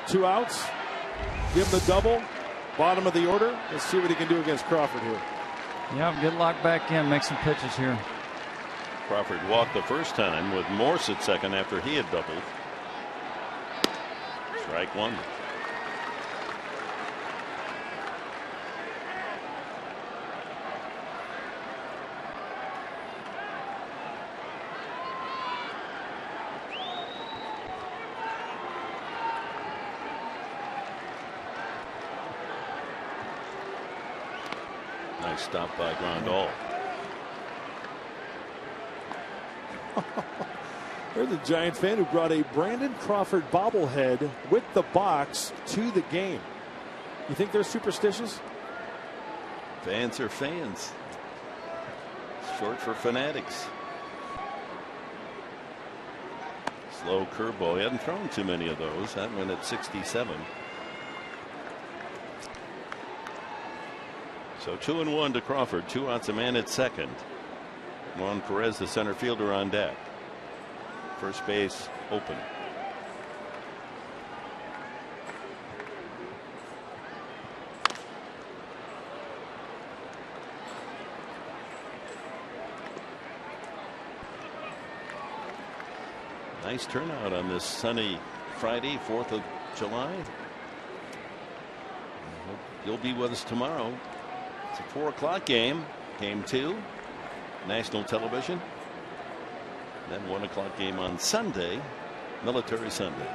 2 outs. Give him the double. Bottom of the order. Let's see what he can do against Crawford here. Yeah, good luck back in. Make some pitches here. Crawford walked the first time with Morse at second after he had doubled. Strike one. Nice stop by GRANDAL. There's a Giant fan who brought a Brandon Crawford bobblehead with the box to the game. You think they're superstitious? Fans are fans. Short for fanatics. Slow curveball. He hadn't thrown too many of those. That went at 67. So 2-1 to Crawford. 2 outs, a man at second. Juan Perez, the center fielder, on deck. First base open. Nice turnout on this sunny Friday, 4th of July. You'll be with us tomorrow. It's a 4 o'clock game. Game 2. National television. Then 1 o'clock game on Sunday. Military Sunday.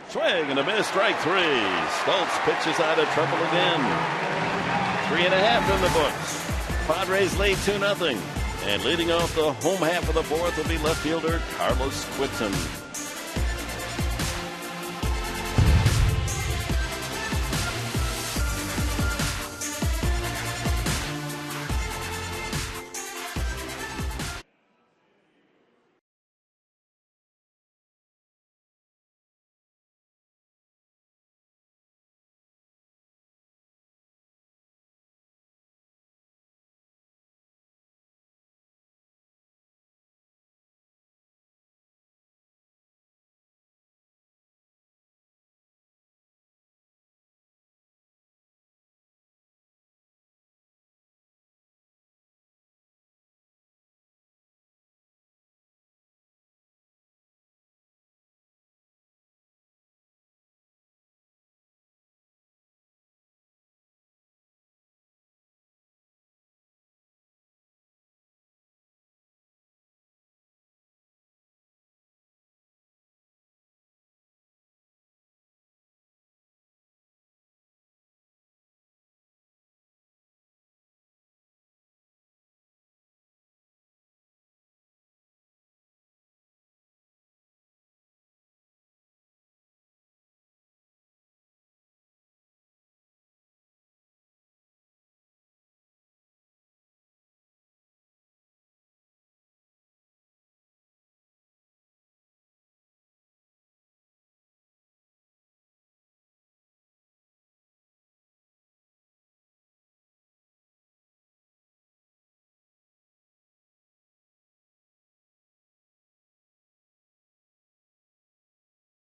Swing and a miss. Strike 3. Stoltz pitches out of trouble again. 3.5 in the books. Padres lead 2-0. And leading off the home half of the 4th will be left fielder Carlos Quintin.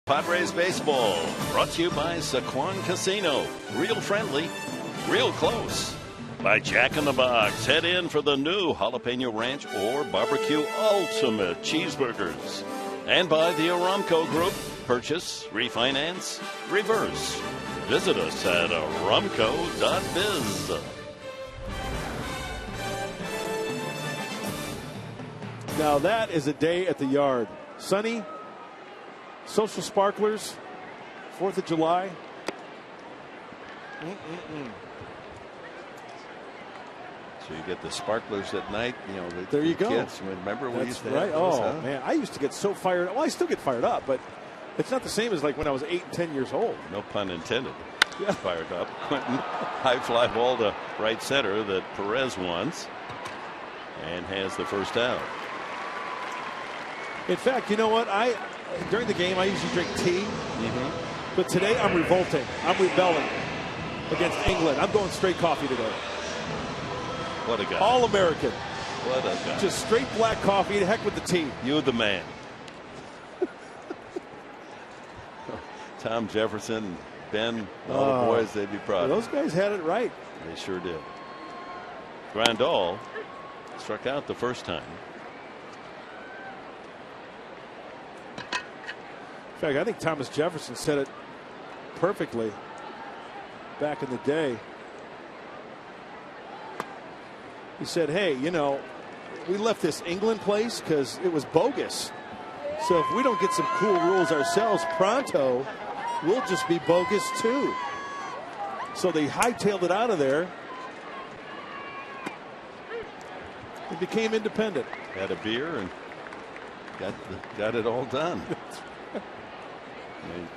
Padres baseball brought to you by Saquon Casino. Real friendly, real close. By Jack in the Box. Head in for the new Jalapeno Ranch or Barbecue Ultimate Cheeseburgers. And by the Aramco Group. Purchase, refinance, reverse. Visit us at aramco.biz. Now that is a day at the yard. Sunny. Social sparklers, 4th of July. So you get the sparklers at night, you know. There you go. Kids. Remember we used to have those, huh? Man, I used to get so fired up. Well, I still get fired up, but it's not the same as like when I was 8 and 10 years old. No pun intended. Yeah. Fired up. Quintin, high fly ball to right center that Perez wants and has the first out. In fact, you know what? During the game, I usually drink tea. But today, I'm revolting. I'm rebelling against England. I'm going straight coffee today. What a guy. All American. What a guy. Just straight black coffee. The heck with the tea. You the man. Tom Jefferson, Ben, all the boys, they'd be proud. Those guys had it right. They sure did. GRANDAL struck out the first time. In fact, I think Thomas Jefferson said it perfectly back in the day. He said, hey, you know, we left this England place because it was bogus. So if we don't get some cool rules ourselves pronto, we'll just be bogus too. So they hightailed it out of there. It became independent. Had a beer and got it all done. I mean,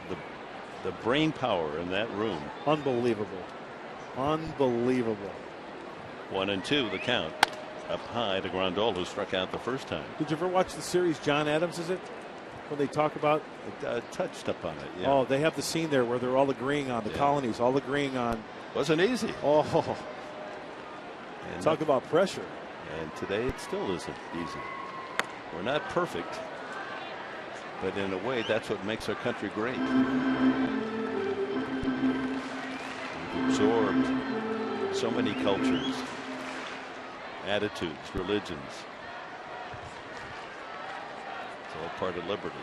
the brain power in that room. Unbelievable. Unbelievable. 1-2 the count. Up high to GRANDAL, who struck out the first time. Did you ever watch the series John Adams, is it? When they talk about touched upon it. Yeah. Oh, they have the scene there where they're all agreeing on the colonies, all agreeing on. Wasn't easy. Oh, and talk about pressure. And today it still isn't easy. We're not perfect, but in a way, that's what makes our country great. We've absorbed so many cultures, attitudes, religions. It's all part of liberty.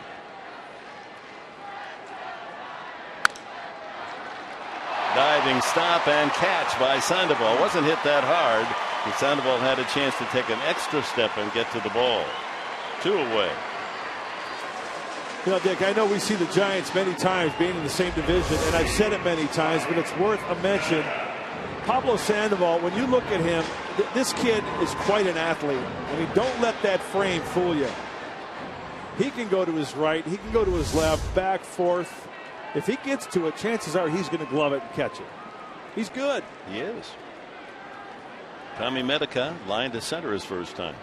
Diving stop and catch by SANDOVAL. Wasn't hit that hard. And SANDOVAL had a chance to take an extra step and get to the ball. 2 away. You know, Dick, I know we see the Giants many times being in the same division, and I've said it many times, but it's worth a mention. Pablo Sandoval, when you look at him, this kid is quite an athlete. I mean, don't let that frame fool you. He can go to his right, he can go to his left, back, forth. If he gets to it, chances are he's going to glove it and catch it. He's good. He is. Tommy MEDICA lined to center his first time.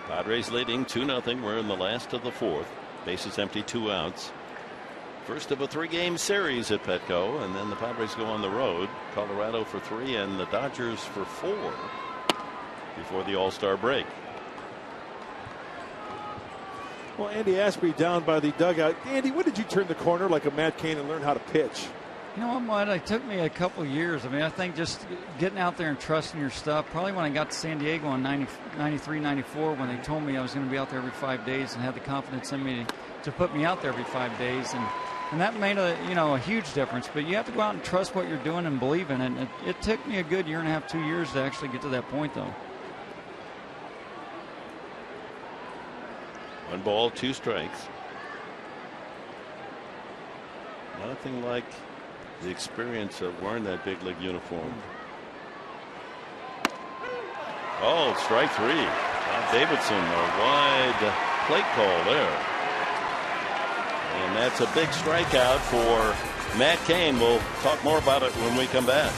Padres leading 2-0. We're in the last of the fourth. Bases empty, 2 outs. First of a 3-game series at Petco, and then the Padres go on the road. Colorado for 3 and the Dodgers for 4 before the All-Star break. Well, Andy Asprey down by the dugout. Andy, when did you turn the corner like a Matt Cain and learn how to pitch? You know what? It took me a couple of years. I mean, I think just getting out there and trusting your stuff. Probably when I got to San Diego in 93, 94, when they told me I was going to be out there every 5 days and had the confidence in me to put me out there every 5 days. And that made a huge difference. But you have to go out and trust what you're doing and believe in it. And it took me a good 1.5 to 2 years to actually get to that point, though. 1 ball, 2 strikes. Nothing like the experience of wearing that big league uniform. Oh, strike 3. Bob Davidson, a wide plate call there. And that's a big strikeout for Matt Cain. We'll talk more about it when we come back.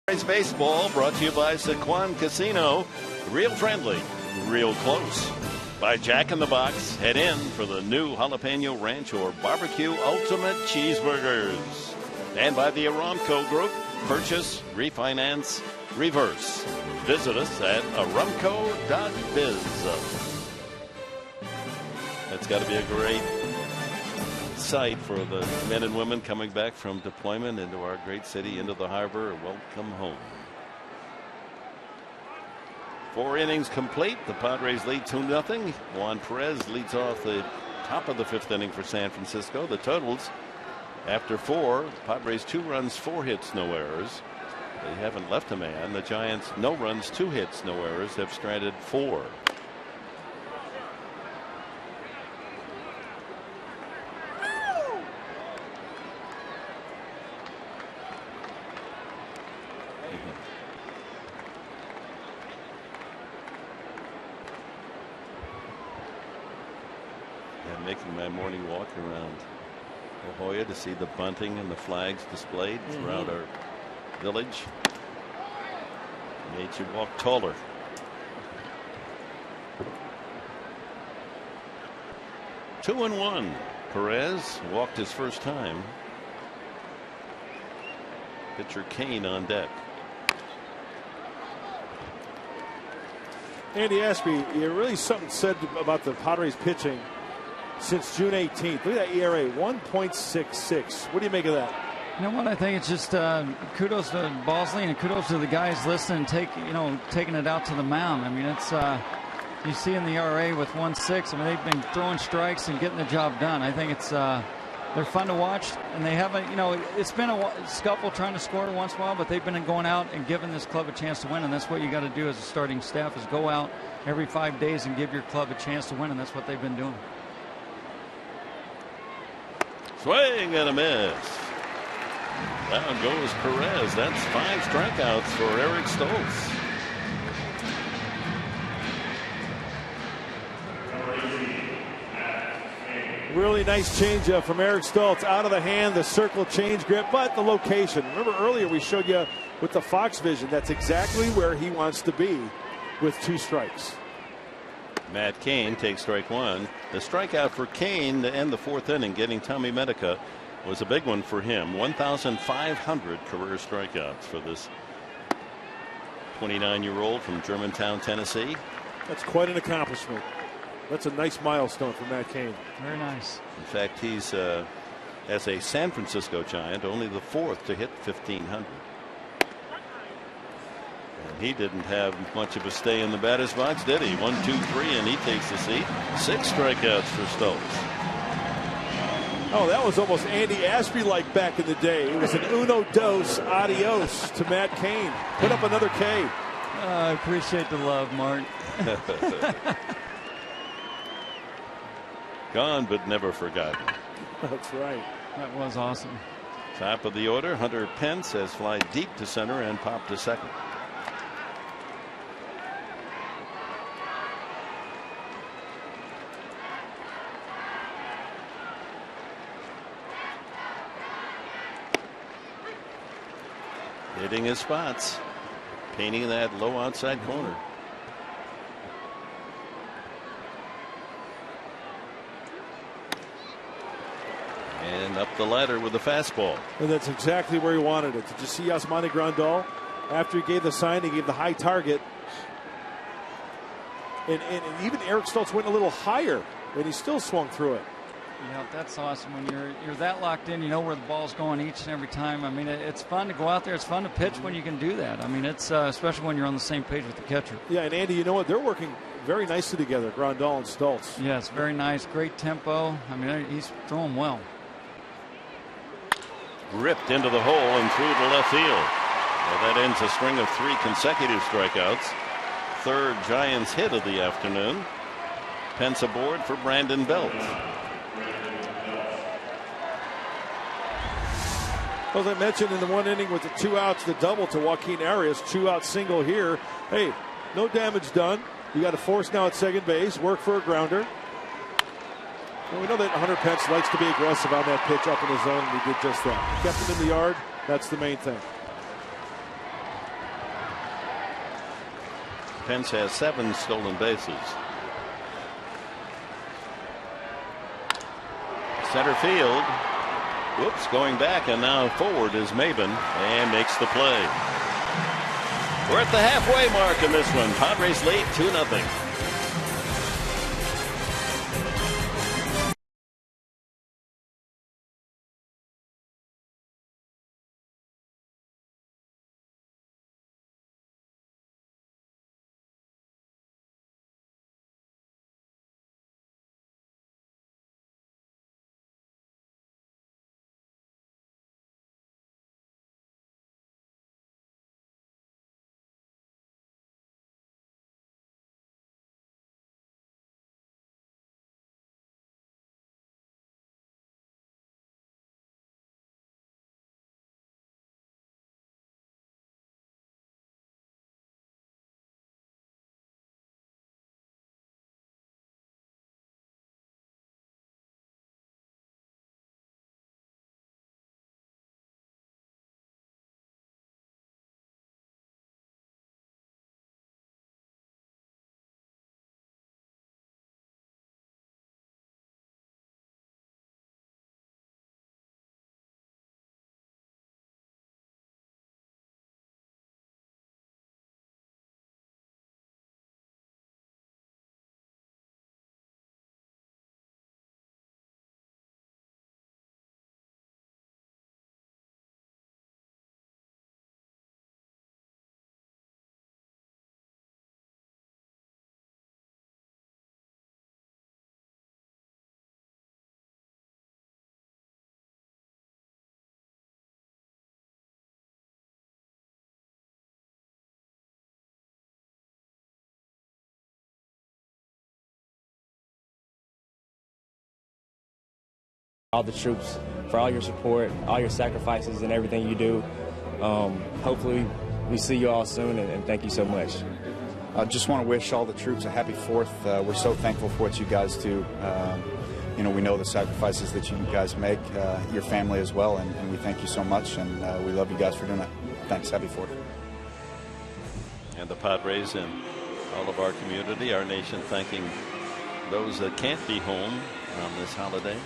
Baseball brought to you by Sequan Casino. Real friendly, real close. By Jack in the Box. Head in for the new Jalapeno Ranch or Barbecue Ultimate Cheeseburgers. And by the Aramco Group. Purchase, refinance, reverse. Visit us at aramco.biz. That's got to be a great sight for the men and women coming back from deployment into our great city, into the harbor. Welcome home. 4 innings complete. The Padres lead 2-0. Juan Perez leads off the top of the 5th inning for San Francisco. The totals after 4, Padres 2 runs, 4 hits, no errors. They haven't left a man. The Giants, no runs, 2 hits, no errors, have stranded 4. Making my morning walk around La Jolla to see the bunting and the flags displayed throughout our village. Made you walk taller. Two and one. Perez walked his first time. Pitcher Kane on deck. Andy Ashby, really something said about the Padres pitching since June 18th. Look at that ERA, 1.66. What do you make of that? You know what? I think it's just kudos to Bosley and kudos to the guys listening, taking it out to the mound. I mean, it's you see in the ERA with 1.6. I mean, they've been throwing strikes and getting the job done. I think it's they're fun to watch, and they haven't. It's been a scuffle trying to score once in a while, but they've been going out and giving this club a chance to win, and that's what you got to do as a starting staff: is go out every 5 days and give your club a chance to win, and that's what they've been doing. Swing and a miss. Down goes Perez. That's 5 strikeouts for Eric Stoltz. Really nice changeup from Eric Stoltz. Out of the hand, the circle change grip, but the location. Remember earlier we showed you with the Fox vision, that's exactly where he wants to be with 2 strikes. Matt Cain takes strike 1. The strikeout for Cain to end the 4th inning, getting Tommy Medica, was a big one for him. 1,500 career strikeouts for this 29-year-old from Germantown, Tennessee. That's quite an accomplishment. That's a nice milestone for Matt Cain. Very nice. In fact, he's, as a San Francisco Giant, only the 4th to hit 1,500. And he didn't have much of a stay in the batter's box, did he? 1, 2, 3, and he takes the seat. 6 strikeouts for Stoltz. Oh, that was almost Andy Ashby-like back in the day. It was an uno dos adios to Matt Cain. Put up another K. I appreciate the love, Mark. Gone but never forgotten. That's right. That was awesome. Top of the order, Hunter Pence has fly deep to center and popped to second. Hitting his spots, painting that low outside corner. And up the ladder with the fastball. And that's exactly where he wanted it. Did you see Yasmani Grandal? After he gave the sign, he gave the high target. And even Eric Stoltz went a little higher, and he still swung through it. Yeah, that's awesome. When you're that locked in, you know where the ball's going each and every time. I mean, it's fun to go out there. It's fun to pitch when you can do that. I mean, it's especially when you're on the same page with the catcher. Yeah, and Andy, you know what? They're working very nicely together, Grandal and Stoltz. Yes, very nice. Great tempo. I mean, he's throwing well. Ripped into the hole and through to left field. Well, that ends a string of 3 consecutive strikeouts. 3rd Giants hit of the afternoon. Pence aboard for Brandon Belt. As I mentioned in the 1 inning with the 2 outs, the double to Joaquin Arias, 2-out single here. Hey, no damage done. You got a force now at second base. Work for a grounder. And we know that Hunter Pence likes to be aggressive on that pitch up in the zone, and he did just that. Kept him in the yard. That's the main thing. Pence has 7 stolen bases. Center field. Whoops, going back, and now forward is Maben, and makes the play. We're at the halfway mark in this one. Padres lead 2-0. All the troops for all your support, all your sacrifices, and everything you do. Hopefully we see you all soon, and thank you so much. I just want to wish all the troops a happy 4th. We're so thankful for what you guys do. You know, we know the sacrifices that you guys make, your family as well, and we thank you so much, and we love you guys for doing that. Thanks. Happy 4th. And the Padres and all of our community, our nation, thanking those that can't be home on this holiday.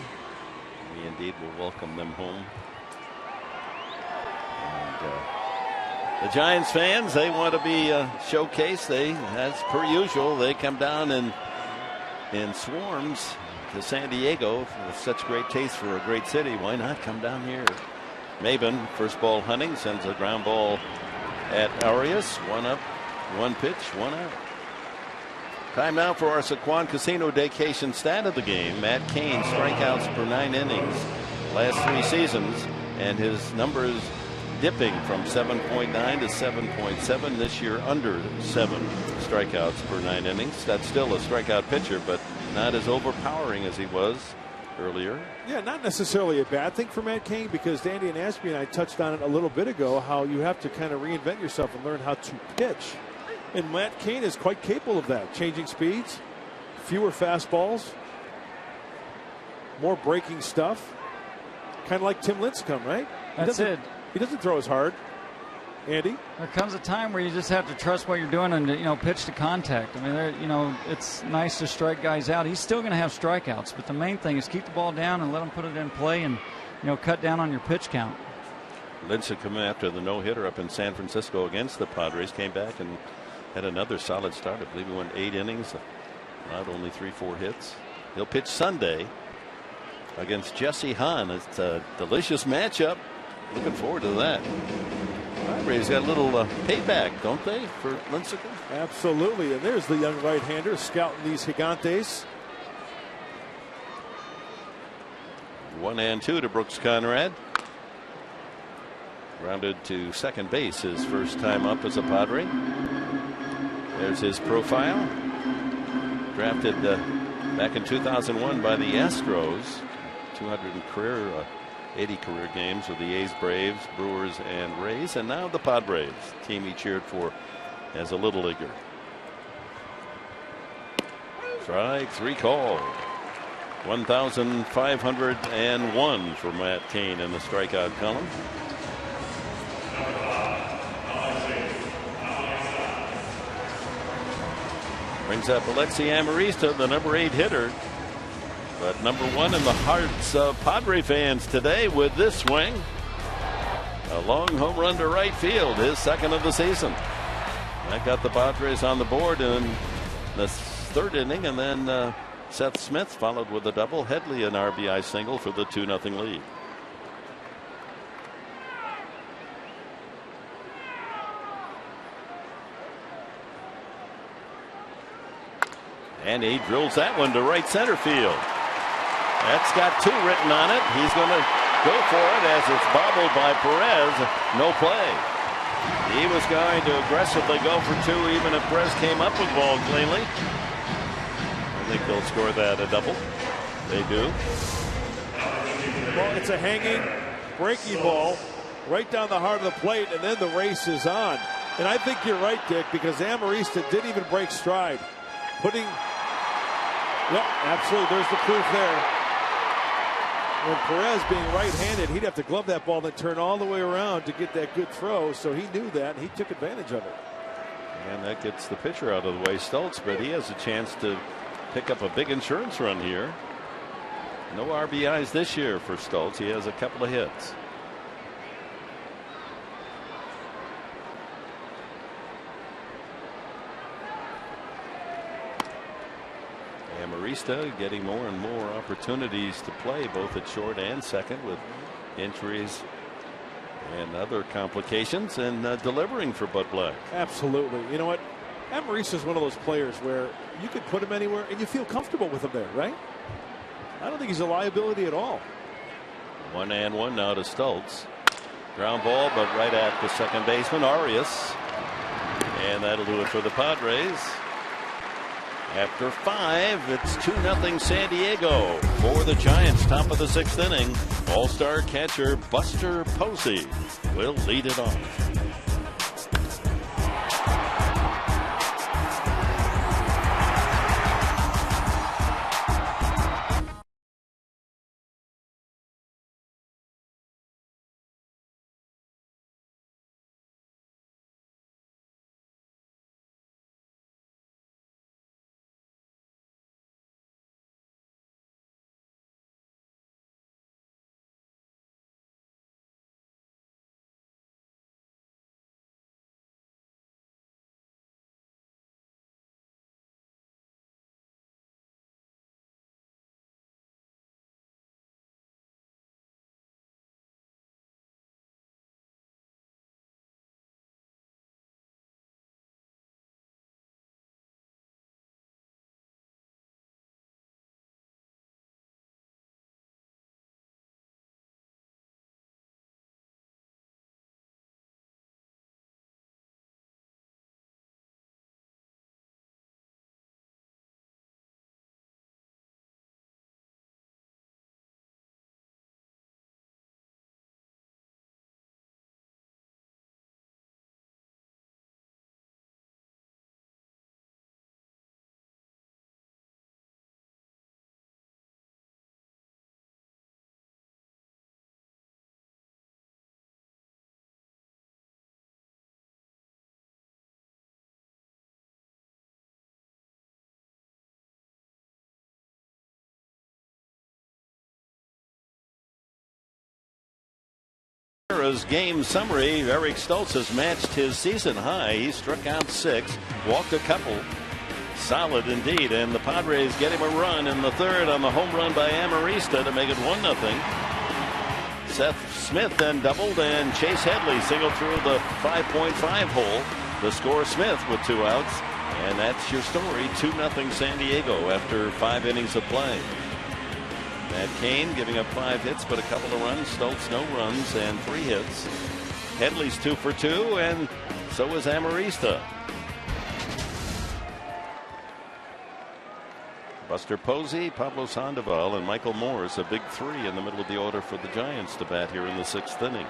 We indeed will welcome them home. And the Giants fans, they want to be showcased. They, as per usual, they come down in swarms to San Diego with such great taste for a great city. Why not come down here? Maben, first ball hunting, sends a ground ball at Arias. 1 up, 1 pitch, 1 out. Time now for our Saquon Casino Vacation stat of the game. Matt Cain, strikeouts per 9 innings last 3 seasons, and his numbers dipping from 7.9 to 7.7 this year, under 7 strikeouts per 9 innings. That's still a strikeout pitcher, but not as overpowering as he was earlier. Yeah, not necessarily a bad thing for Matt Cain, because Dandy and Ashby and I touched on it a little bit ago, how you have to kind of reinvent yourself and learn how to pitch. And Matt Cain is quite capable of that. Changing speeds, fewer fastballs, more breaking stuff. Kind of like Tim Lincecum, right? That's it. He doesn't throw as hard. Andy? There comes a time where you just have to trust what you're doing and, you know, pitch to contact. I mean, you know, it's nice to strike guys out. He's still going to have strikeouts, but the main thing is keep the ball down and let him put it in play and, you know, cut down on your pitch count. Lincecum, after the no-hitter up in San Francisco against the Padres, came back and had another solid start. I believe he went 8 innings, allowed only 3-4 hits. He'll pitch Sunday against Jesse Hahn. It's a delicious matchup. Looking forward to that. Padres got a little payback, don't they, for Lincecum? Absolutely. And there's the young right-hander scouting these gigantes. 1-2 to Brooks Conrad. Grounded to second base his first time up as a Padre. There's his profile. Drafted back in 2001 by the Astros. 200 career, 80 career games with the A's, Braves, Brewers, and Rays. And now the Padres, team he cheered for as a little leaguer. Strike 3 called. 1,501 for Matt Cain in the strikeout column. Brings up Alexi Amarista, the number 8 hitter. But number 1 in the hearts of Padre fans today with this swing. A long home run to right field, his second of the season. That got the Padres on the board in the 3rd inning, and then Seth Smith followed with a double. Headley an RBI single for the 2-0 lead. And he drills that one to right center field. That's got 2 written on it. He's going to go for it as it's bobbled by Perez. No play. He was going to aggressively go for 2 even if Perez came up with the ball cleanly. I think they'll score that a double. They do. Well, it's a hanging, breaking ball right down the heart of the plate, and then the race is on. And I think you're right, Dick, because Amarista didn't even break stride. Yep, absolutely. There's the proof there. When Perez being right-handed, he'd have to glove that ball and turn all the way around to get that good throw. So he knew that, and he took advantage of it. And that gets the pitcher out of the way, Stoltz, but he has a chance to pick up a big insurance run here. No RBIs this year for Stoltz. He has a couple of hits. Amarista getting more and more opportunities to play both at short and second with injuries and other complications, and delivering for Bud Black. Absolutely. You know what? Amarista is one of those players where you could put him anywhere and you feel comfortable with him there, right? I don't think he's a liability at all. 1-1 now to Stoltz. Ground ball, but right at the second baseman, Arias. And that'll do it for the Padres. After 5, it's 2-0 San Diego for the Giants. Top of the 6th inning. All-star catcher Buster Posey will lead it off. Game summary. Eric Stoltz has matched his season high. He struck out 6, walked a couple. Solid indeed. And the Padres get him a run in the 3rd on the home run by Amarista to make it 1-0. Seth Smith then doubled, and Chase Headley singled through the 5.5 hole. The score, Smith with 2 outs. And that's your story. 2-0 San Diego after 5 innings of play. Matt Cain giving up 5 hits, but a couple of runs. Stoltz no runs and 3 hits. Headley's 2 for 2, and so is Amarista. Buster Posey, Pablo Sandoval, and Michael Morse, a big 3 in the middle of the order for the Giants to bat here in the 6th inning.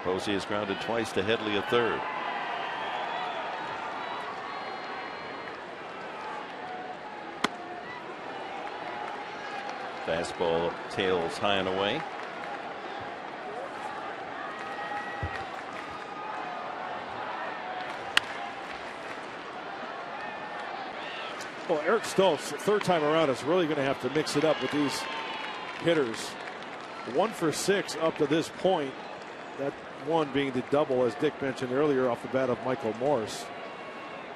Posey has grounded twice to Headley a 3rd. Fastball tails high and away. Eric Stoltz, third time around, is really going to have to mix it up with these hitters. 1 for 6 up to this point. That one being the double, as Dick mentioned earlier, off the bat of Michael Morse.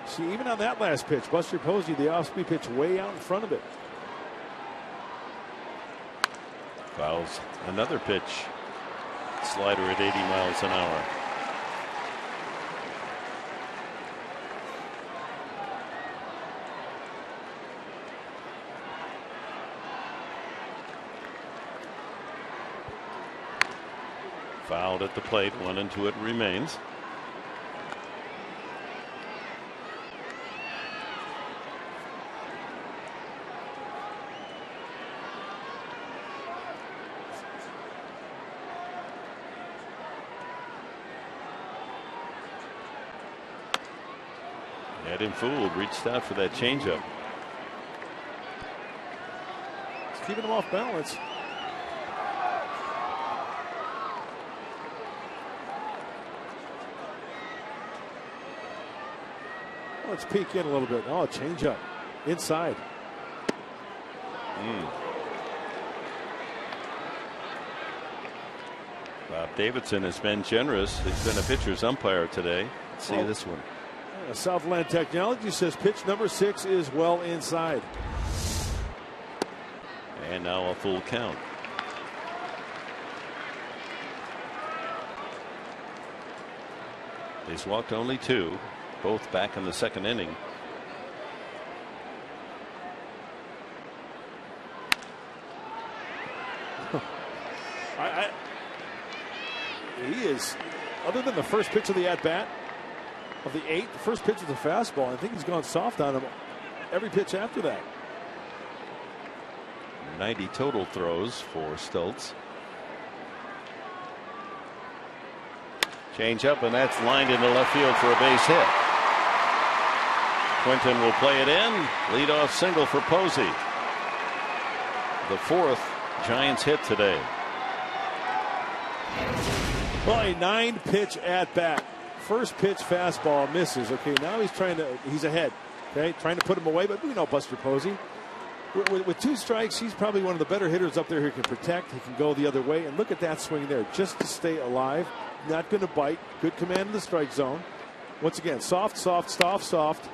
See, even on that last pitch, Buster Posey, the off-speed pitch way out in front of it. Fouls another pitch. Slider at 80 miles an hour. Fouled at the plate. 1-2 it remains. Had him fooled. Reached out for that changeup. It's keeping him off balance. Let's peek in a little bit. Oh, change up inside. Bob Davidson has been generous. He's been a pitcher's umpire today. Let's see this one. Southland Technology says pitch number 6 is well inside. And now a full count. He's walked only 2. Both back in the second inning. He is, other than the first pitch of the at-bat of the 8th, the first pitch of the fastball, I think he's gone soft on him every pitch after that. 90 total throws for Stoltz. Change up, and that's lined into left field for a base hit. Quentin will play it in. Leadoff single for Posey. The 4th Giants hit today. Well, a 9-pitch at bat. First pitch fastball misses. Okay, now he's ahead. Okay, trying to put him away, but we know Buster Posey. With 2 strikes, he's probably one of the better hitters up there who can protect. He can go the other way. And look at that swing there, just to stay alive. Not going to bite. Good command of the strike zone. Once again, soft, soft, soft, soft.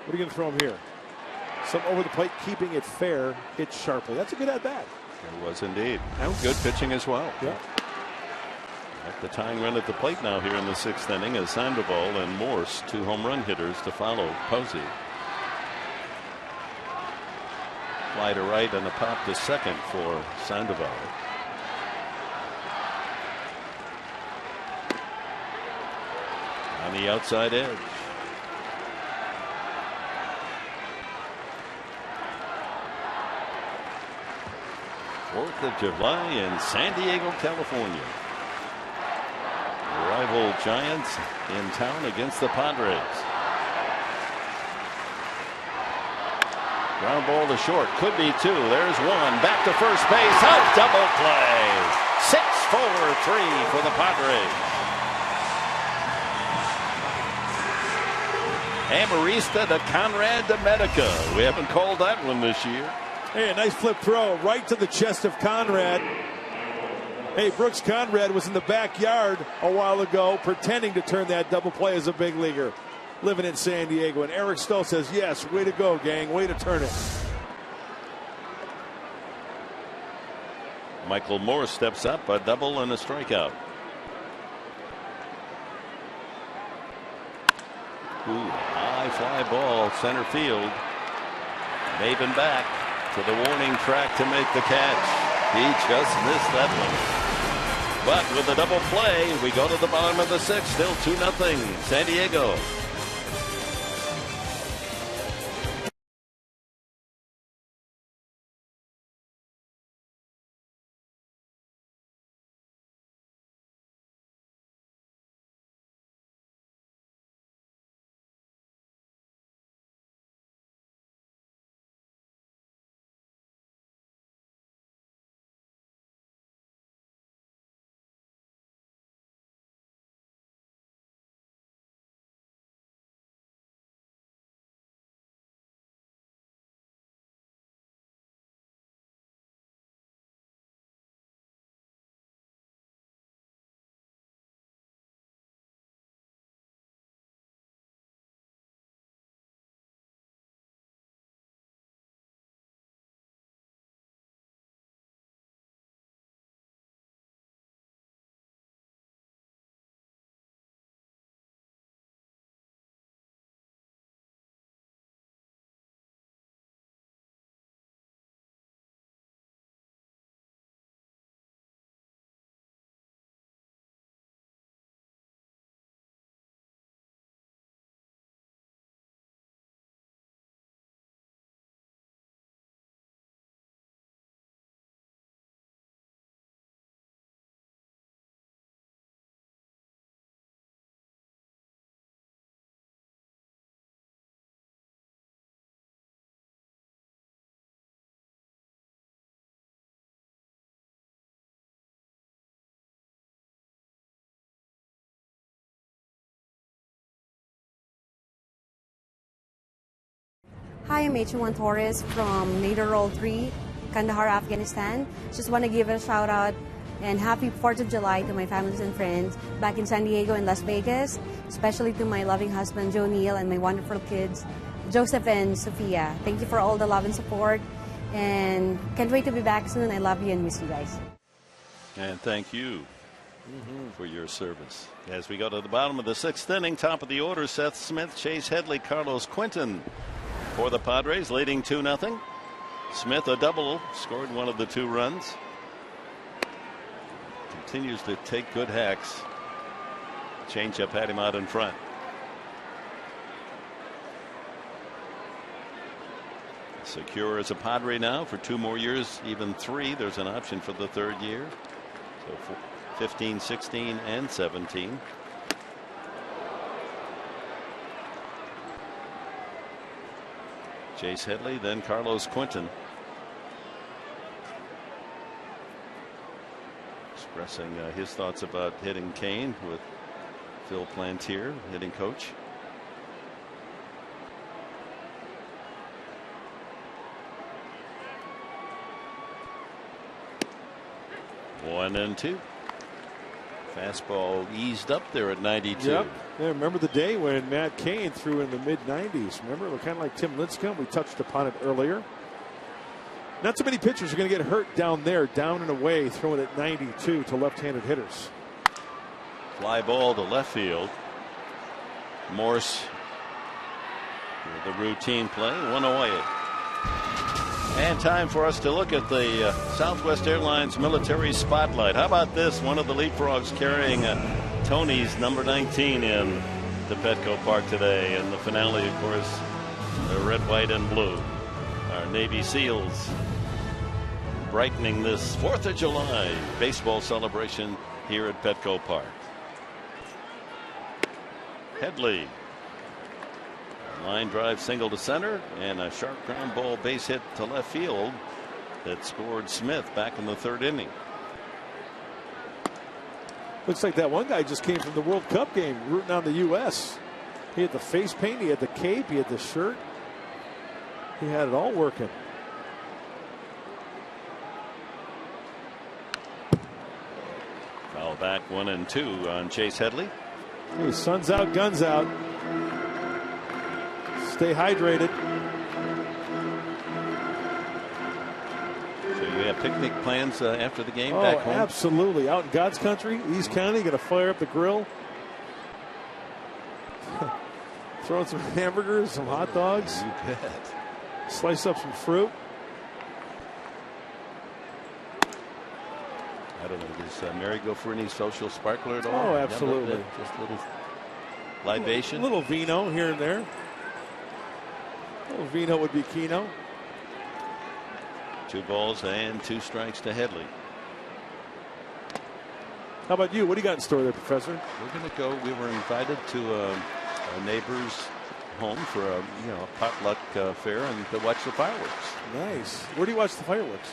What are you going to throw him here? Some over the plate, keeping it fair, hit sharply. That's a good at bat. It was indeed. And good pitching as well. Yeah. At the tying run at the plate now here in the 6th inning is Sandoval and Morse, 2 home run hitters to follow Posey. Fly to right and a pop to second for Sandoval. On the outside edge. 4th of July in San Diego, California. Rival Giants in town against the Padres. Ground ball to short. Could be 2. There's 1. Back to first base. Out. Double play. 6-4-3 for the Padres. Amarista to Conrad to Medica. We haven't called that one this year. Hey, a nice flip throw right to the chest of Conrad. Hey, Brooks Conrad was in the backyard a while ago pretending to turn that double play as a big leaguer living in San Diego. And Eric Stoltz says, yes, way to go, gang. Way to turn it. Michael Morse steps up, a double and a strikeout. Ooh, high fly ball, center field. Maven back to the warning track to make the catch. He just missed that one. But with a double play, we go to the bottom of the 6th. Still 2-0 San Diego. Hi, I'm H1 Torres from Nader Roll 3, Kandahar, Afghanistan. Just want to give a shout out and happy 4th of July to my families and friends back in San Diego and Las Vegas, especially to my loving husband, Joe Neal, and my wonderful kids, Joseph and Sophia. Thank you for all the love and support, and can't wait to be back soon. I love you and miss you guys. And thank you for your service. As we go to the bottom of the 6th inning, top of the order, Seth Smith, Chase Headley, Carlos Quentin for the Padres, leading 2-0. Smith, a double, scored one of the 2 runs. Continues to take good hacks. Changeup had him out in front. Secure as a Padre now for 2 more years, even 3. There's an option for the 3rd year. So 15, 16, and 17. Chase Headley, then Carlos Quentin. Expressing his thoughts about hitting Kane with Phil Plantier, hitting coach. One and 2. Fastball eased up there at 92. Yep. Yeah, remember the day when Matt Cain threw in the mid-90s. Remember, kind of like Tim Lincecum. We touched upon it earlier. Not so many pitchers are going to get hurt down there, down and away, throwing at 92 to left-handed hitters. Fly ball to left field. Morse with the routine play, 1 away. And time for us to look at the Southwest Airlines Military Spotlight. How about this? One of the Leapfrogs carrying Tony's number 19 in the Petco Park today. And the finale, of course, the red, white, and blue. Our Navy SEALs brightening this 4th of July baseball celebration here at Petco Park. Headley. Line drive single to center, and a sharp ground ball base hit to left field that scored Smith back in the 3rd inning. Looks like that one guy just came from the World Cup game rooting on the U.S. He had the face paint, he had the cape, he had the shirt. He had it all working. Foul back, 1 and 2 on Chase Headley. Hey, sun's out, guns out. Stay hydrated. So you have picnic plans after the game Oh, back home? absolutely. Out in God's country, East County, going to fire up the grill. Throwing some hamburgers, some hot dogs. You bet. Slice up some fruit. I don't know. Does Mary go for any social sparkler at all? Oh, absolutely. Just a little libation. A little vino here and there. A little vino would be Keno. 2 balls and 2 strikes to Headley. How about you? What do you got in store there, Professor? We're going to go. We were invited to a neighbor's home for a potluck fair and to watch the fireworks. Nice. Where do you watch the fireworks?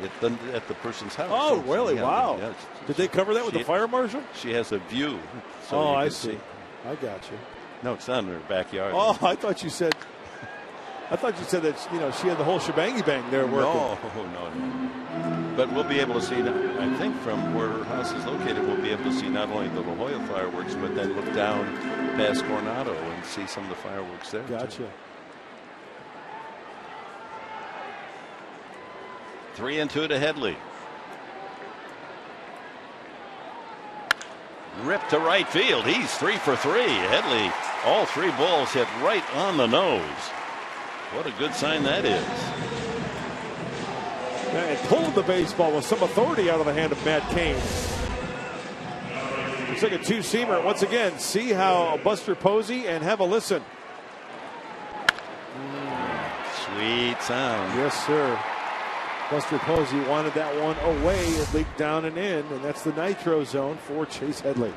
At the person's house. Oh, really? Yeah, wow. Yeah, did they cover that with the fire marshal? She has a view. So oh, you I can see. I got you. No, it's not in her backyard. Oh, I thought you said. that she had the whole shebangy bang there working. No. But we'll be able to see. I think from where her house is located, we'll be able to see not only the La Jolla fireworks, but then look down past Coronado and see some of the fireworks there. Gotcha. 3 and 2 to Headley. Ripped to right field. He's 3 for 3. Headley, all 3 balls hit right on the nose. What a good sign that is. And pulled the baseball with some authority out of the hand of Matt Cain. Looks like a 2-seamer. Once again, see how Buster Posey, and have a listen. Sweet sound. Yes, sir. Buster Posey wanted that one away. It leaked down and in, and that's the nitro zone for Chase Headley.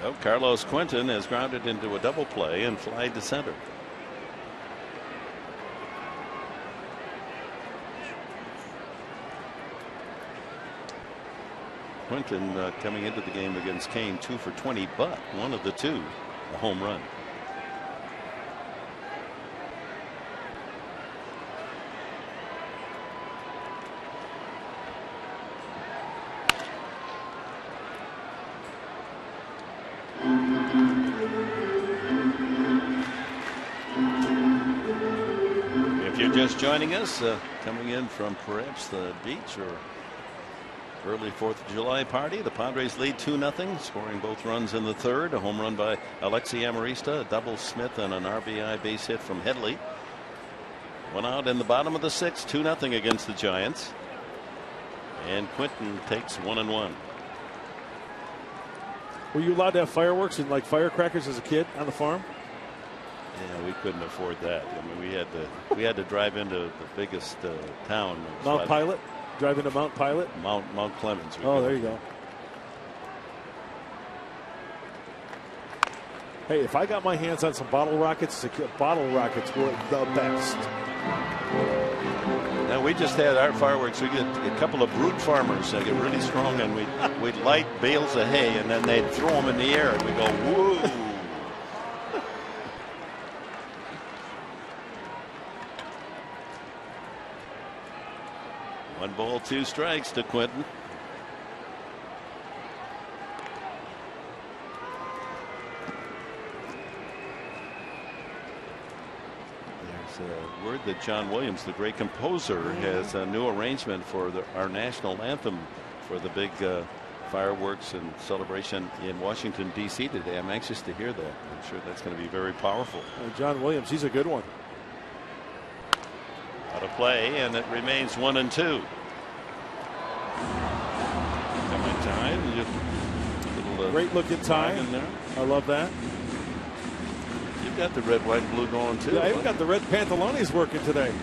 Oh, Carlos Quentin has grounded into a double play and flied to center. Quentin coming into the game against Kane 2 for 20, but one of the 2 a home run. If you're just joining us, coming in from perhaps the beach or early 4th of July party, the Padres lead 2-0, scoring both runs in the third. A home run by Alexi Amarista, a double Smith, and an RBI base hit from Headley. One out in the bottom of the sixth, 2-0 against the Giants. And Quentin takes 1-1. Were you allowed to have fireworks and like firecrackers as a kid on the farm? Yeah, we couldn't afford that. I mean, we had to drive into the biggest town. Mount Pilot? Drive into Mount Pilot? Mount Clemens. Oh, there you go. Hey, if I got my hands on some bottle rockets, bottle rockets were the best. Now, we just had our fireworks. We get a couple of brute farmers that get really strong, and we'd light bales of hay, and then they'd throw them in the air, and we go, woo. 1 ball, 2 strikes to Quentin. There's a word that John Williams, the great composer, has a new arrangement for our national anthem for the big fireworks and celebration in Washington, D.C. today. I'm anxious to hear that. I'm sure that's going to be very powerful. John Williams, he's a good one. Out of play, and it remains 1-2. Great looking tie in there. I love that. You've got the red, white, and blue going too. Yeah, I even got the red pantalones working today.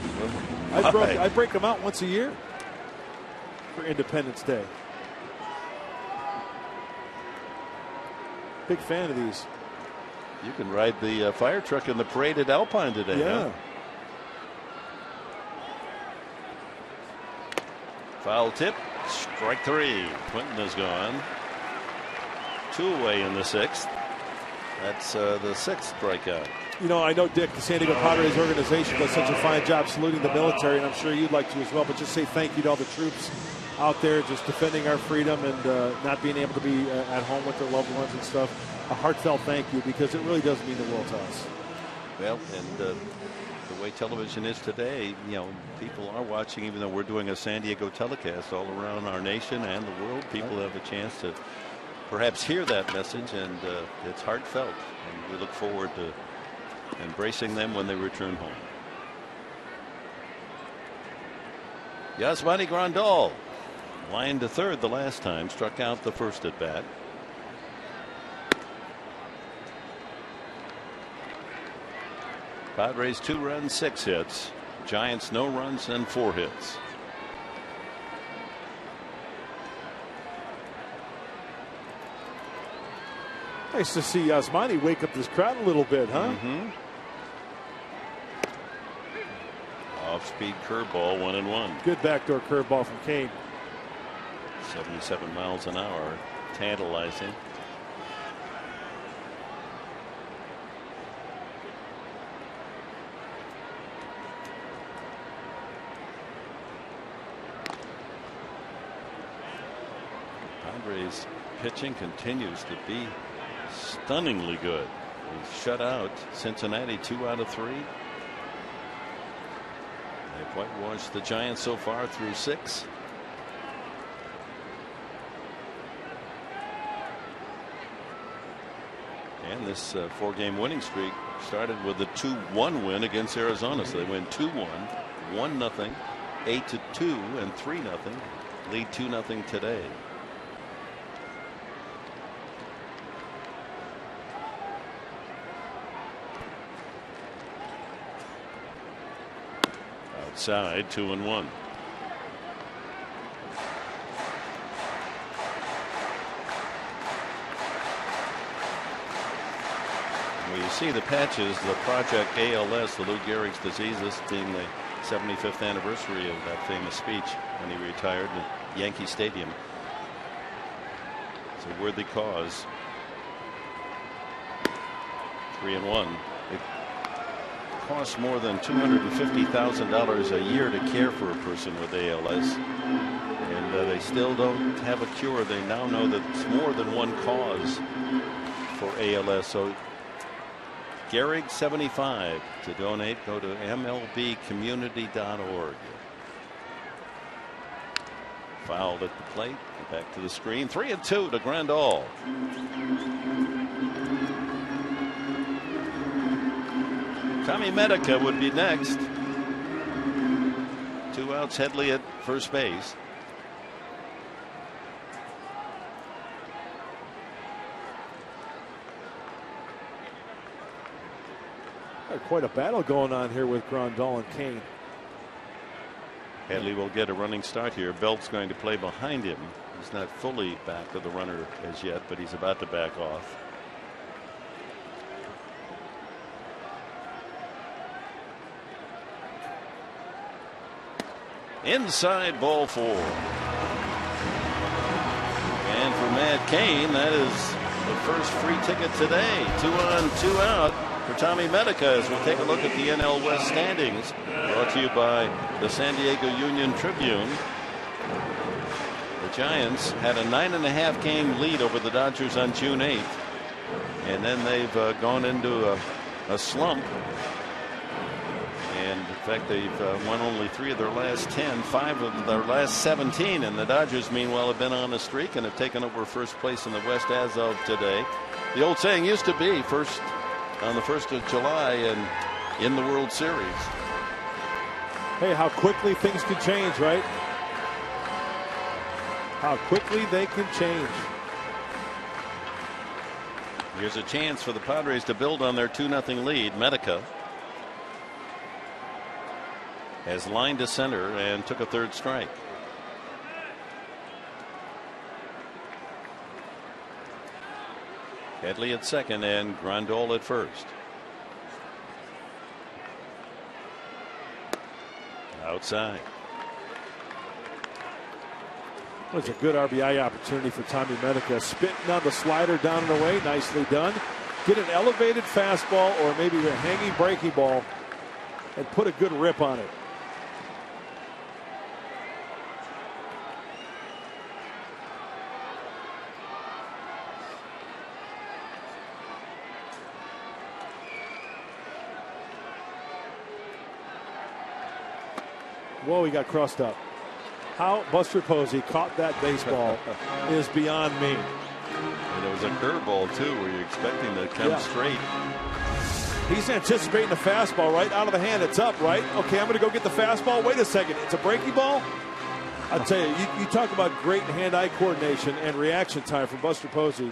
I break them out once a year for Independence Day. Big fan of these. You can ride the fire truck in the parade at Alpine today. Yeah. Huh? Foul tip. Strike 3. Quentin is gone. 2 away in the 6th. That's the 6th strikeout. You know, I know, Dick, the San Diego Padres organization does such a fine job saluting the military, and I'm sure you'd like to as well, but just say thank you to all the troops out there just defending our freedom and not being able to be at home with their loved ones and stuff. A heartfelt thank you, because it really does mean the world to us. Well, and the way television is today, you know, people are watching, even though we're doing a San Diego telecast all around our nation and the world. People have a chance to perhaps hear that message, and it's heartfelt, and we look forward to embracing them when they return home. Yasmani Grandal, line to third the last time, struck out the first at bat. Padres 2 runs, 6 hits. Giants no runs and 4 hits. Nice to see Yasmani wake up this crowd a little bit, huh? Off-speed curveball, 1-1. Good backdoor curveball from Kane. 77 miles an hour, tantalizing. Padres pitching continues to be stunningly good. We've shut out Cincinnati 2 out of 3. They've whitewashed the Giants so far through 6. And this 4-game winning streak started with a 2-1 win against Arizona. So they win 2-1, 1-0, 8-2, and 3-0. Lead 2-0 today. Outside, 2-1. Well, you see the patches, the Project ALS, the Lou Gehrig's disease, this being the 75th anniversary of that famous speech when he retired at Yankee Stadium. It's a worthy cause. 3-1. It costs more than $250,000 a year to care for a person with ALS, and they still don't have a cure. They now know that it's more than one cause for ALS. So Gehrig75. To donate, go to mlbcommunity.org. Fouled at the plate. Back to the screen. 3-2 to Grandal. Tommy Medica would be next. 2 outs. Headley at first base. Quite a battle going on here with Grandal and Kane. Headley will get a running start here. Belt's going to play behind him. He's not fully back to the runner as yet, but he's about to back off. Inside, ball 4. And for Matt Cain, that is the first free ticket today. 2 on, 2 out for Tommy Medica as we take a look at the NL West standings. Brought to you by the San Diego Union Tribune. The Giants had a 9.5 game lead over the Dodgers on June 8th. And then they've gone into a slump. And in fact, they've won only 3 of their last 10, 5 of their last 17. And the Dodgers, meanwhile, have been on a streak and have taken over first place in the West as of today. The old saying used to be on the 1st of July and in the World Series. Hey, how quickly things can change, right? How quickly they can change. Here's a chance for the Padres to build on their 2-0 lead. Medica has lined to center and took a 3rd strike. Headley at second and Grandal at first. Outside. It's a good RBI opportunity for Tommy Medica. Spitting on the slider down and away. Nicely done. Get an elevated fastball or maybe a hanging breaking ball and put a good rip on it. Whoa, he got crossed up. How Buster Posey caught that baseball is beyond me. And it was a curveball, too, where you're expecting to come straight. He's anticipating the fastball right out of the hand. It's up, right? Okay, I'm going to go get the fastball. Wait a second. It's a breaking ball? I'll tell you, you talk about great hand-eye coordination and reaction time from Buster Posey.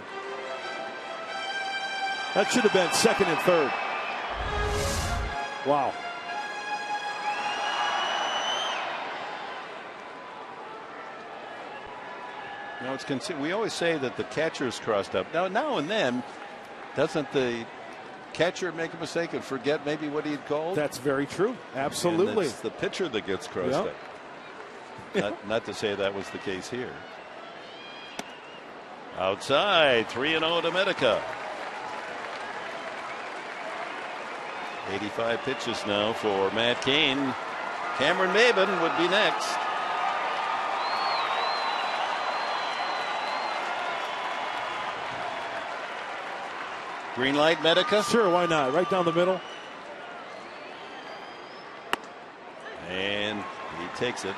That should have been 2nd and 3rd. Wow. You know, we always say that the catcher's crossed up. Now and then, doesn't the catcher make a mistake and forget maybe what he'd called? That's very true. Absolutely. And it's the pitcher that gets crossed up. Not to say that was the case here. Outside, 3-0 to Medica. 85 pitches now for Matt Cain. Cameron Maben would be next. Green light, Medica? Sure, why not? Right down the middle. And he takes it.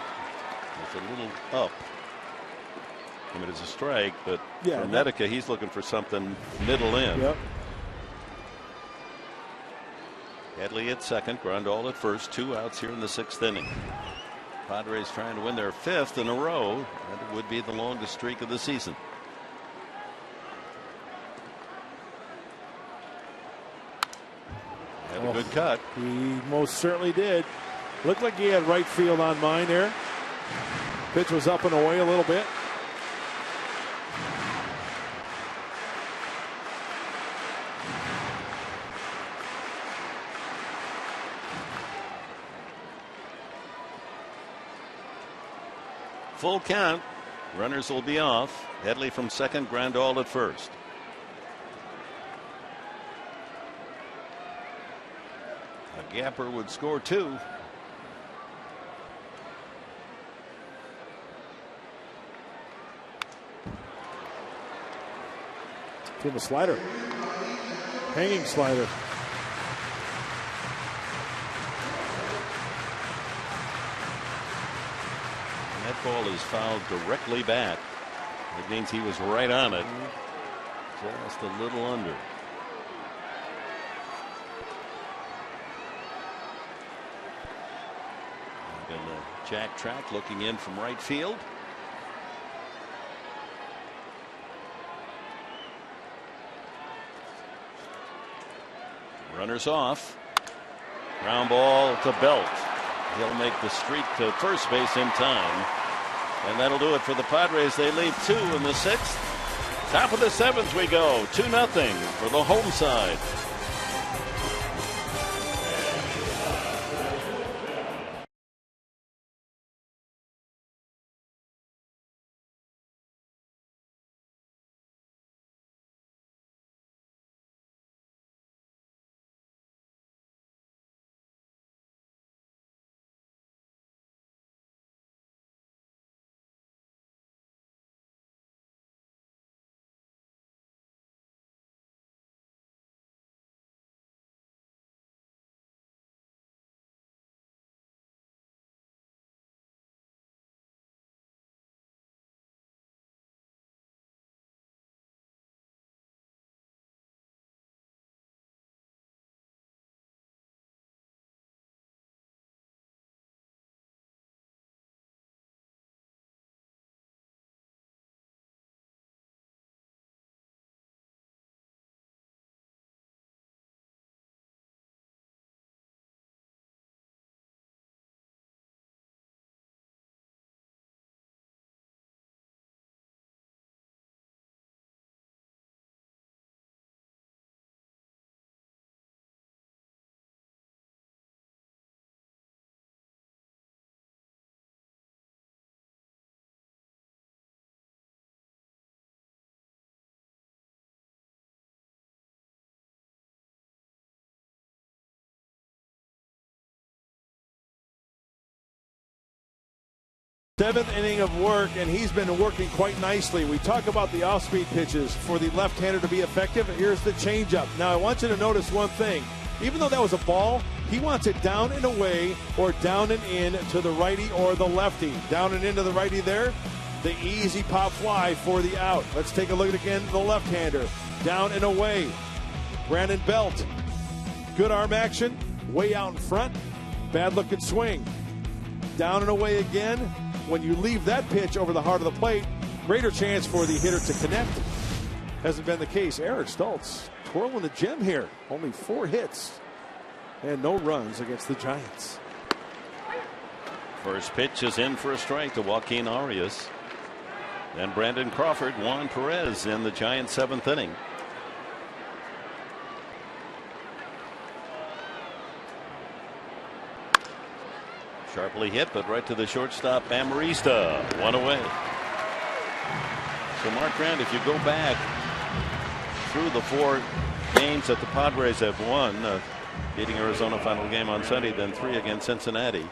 It's a little up. I mean, it's a strike, but for Medica, he's looking for something middle in. Yep. Headley at second, Grandal at first. 2 outs here in the 6th inning. Padres trying to win their 5th in a row. That would be the longest streak of the season. Had a good cut. He most certainly did. Looked like he had right field on mine there. Pitch was up and away a little bit. Full count. Runners will be off. Headley from second, Grandal at first. A gapper would score 2. To the slider. Hanging slider. ball is fouled directly back. It means he was right on it. Just a little under. And Jack Track looking in from right field. Runners off. Ground ball to Belt. He'll make the streak to first base in time. And that'll do it for the Padres. They lead 2 in the 6th. Top of the 7th we go. 2-0 for the home side. Seventh inning of work, and he's been working quite nicely. We talk about the off-speed pitches for the left-hander to be effective. Here's the changeup. Now, I want you to notice one thing. Even though that was a ball, he wants it down and away or down and in to the righty or the lefty. Down and into the righty there. The easy pop fly for the out. Let's take a look again at the left-hander. Down and away. Brandon Belt. Good arm action. Way out in front. Bad-looking swing. Down and away again. When you leave that pitch over the heart of the plate, greater chance for the hitter to connect. Hasn't been the case. Eric Stultz twirling the gem here. Only 4 hits and no runs against the Giants. First pitch is in for a strike to Joaquin Arias. Then Brandon Crawford, Juan Perez in the Giants' 7th inning. Sharply hit, but right to the shortstop, Amarista. 1 away. So, Mark Grant, if you go back through the 4 games that the Padres have won, beating Arizona final game on Sunday, then 3 against Cincinnati,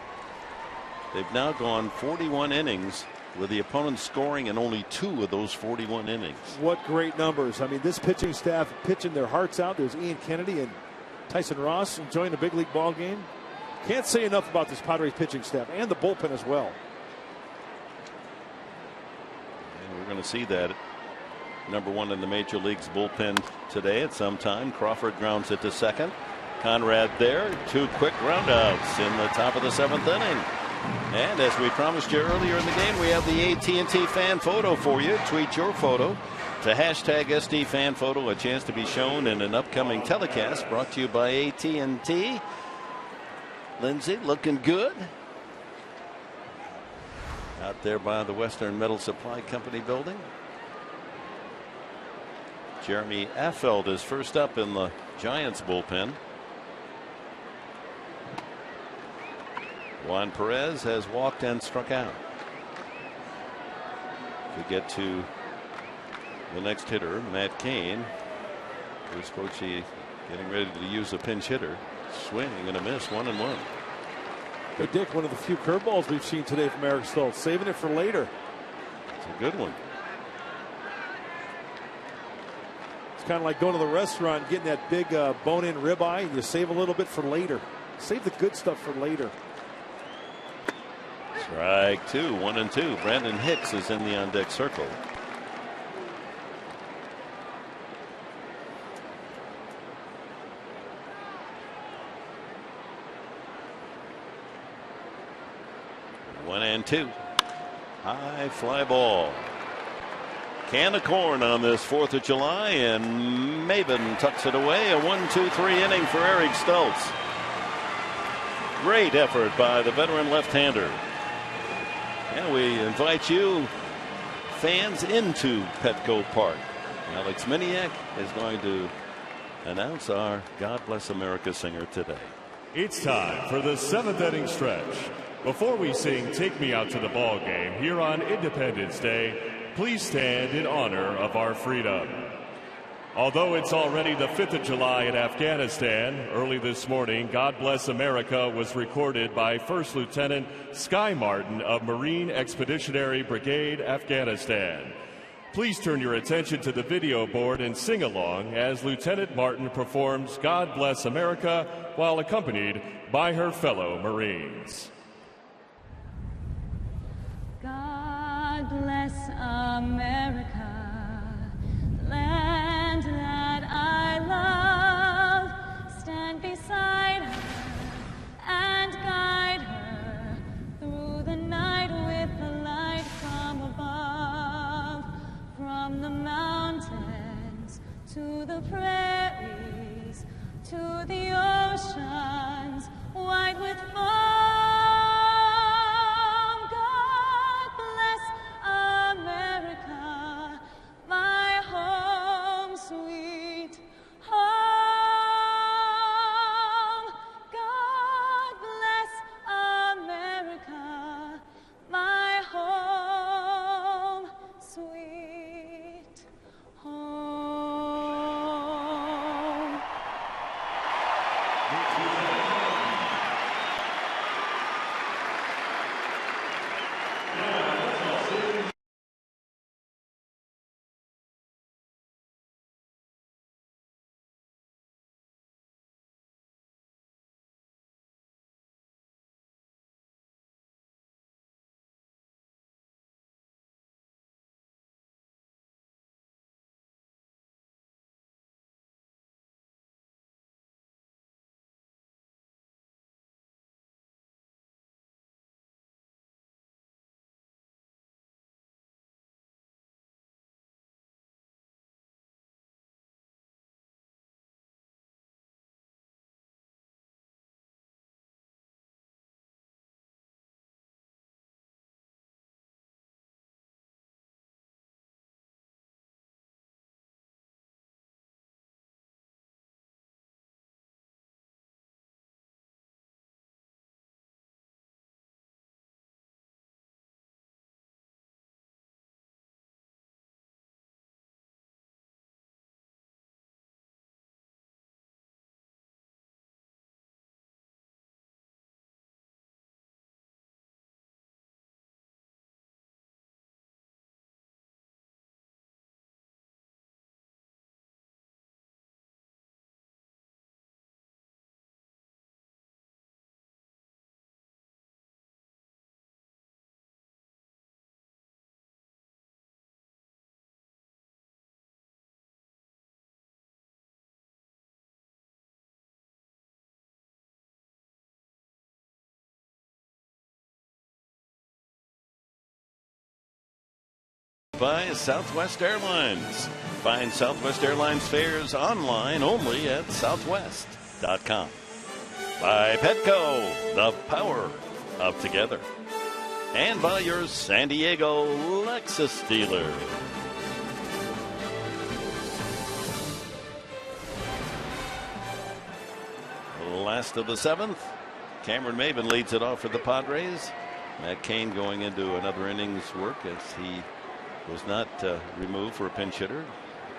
they've now gone 41 innings with the opponent scoring in only 2 of those 41 innings. What great numbers. I mean, this pitching staff pitching their hearts out. There's Ian Kennedy and Tyson Ross enjoying a big league ball game. Can't say enough about this Padres pitching staff and the bullpen as well. And we're going to see that #1 in the major leagues bullpen today at some time. Crawford grounds it to second. Conrad there. 2 quick groundouts in the top of the 7th inning. And as we promised you earlier in the game, we have the AT&T fan photo for you. Tweet your photo to #SDFanPhoto. A chance to be shown in an upcoming telecast brought to you by AT&T. Lindsay looking good out there by the Western Metal Supply Company building. Jeremy Affeldt is first up in the Giants bullpen. Juan Perez has walked and struck out. To get to the next hitter, Matt Cain. Bruce Bochy getting ready to use a pinch hitter. Swing and a miss, 1-1. Hey, Dick, one of the few curveballs we've seen today from Eric Stultz, saving it for later. It's a good one. It's kind of like going to the restaurant, getting that big bone-in ribeye, and you save a little bit for later. Save the good stuff for later. Strike two, 1-2. Brandon Hicks is in the on deck circle. One and two. High fly ball. Can of corn on this 4th of July, and Maben tucks it away. A 1-2-3 inning for Eric Stultz. Great effort by the veteran left-hander. And we invite you fans into Petco Park. Alex Miniak is going to announce our God Bless America singer today. It's time for the 7th inning stretch. Before we sing Take Me Out to the Ball Game here on Independence Day, please stand in honor of our freedom. Although it's already the 5th of July in Afghanistan, early this morning, God Bless America was recorded by First Lieutenant Sky Martin of Marine Expeditionary Brigade, Afghanistan. Please turn your attention to the video board and sing along as Lieutenant Martin performs God Bless America while accompanied by her fellow Marines. God bless America, land that I love. Stand beside her and guide her through the night with the light from above. From the mountains to the prairies to the oceans white with foam. By Southwest Airlines. Find Southwest Airlines fares online only at southwest.com. By Petco, the power of together. And by your San Diego Lexus dealer. Last of the 7th. Cameron Maben leads it off for the Padres. Matt Cain going into another innings work as he was not removed for a pinch hitter.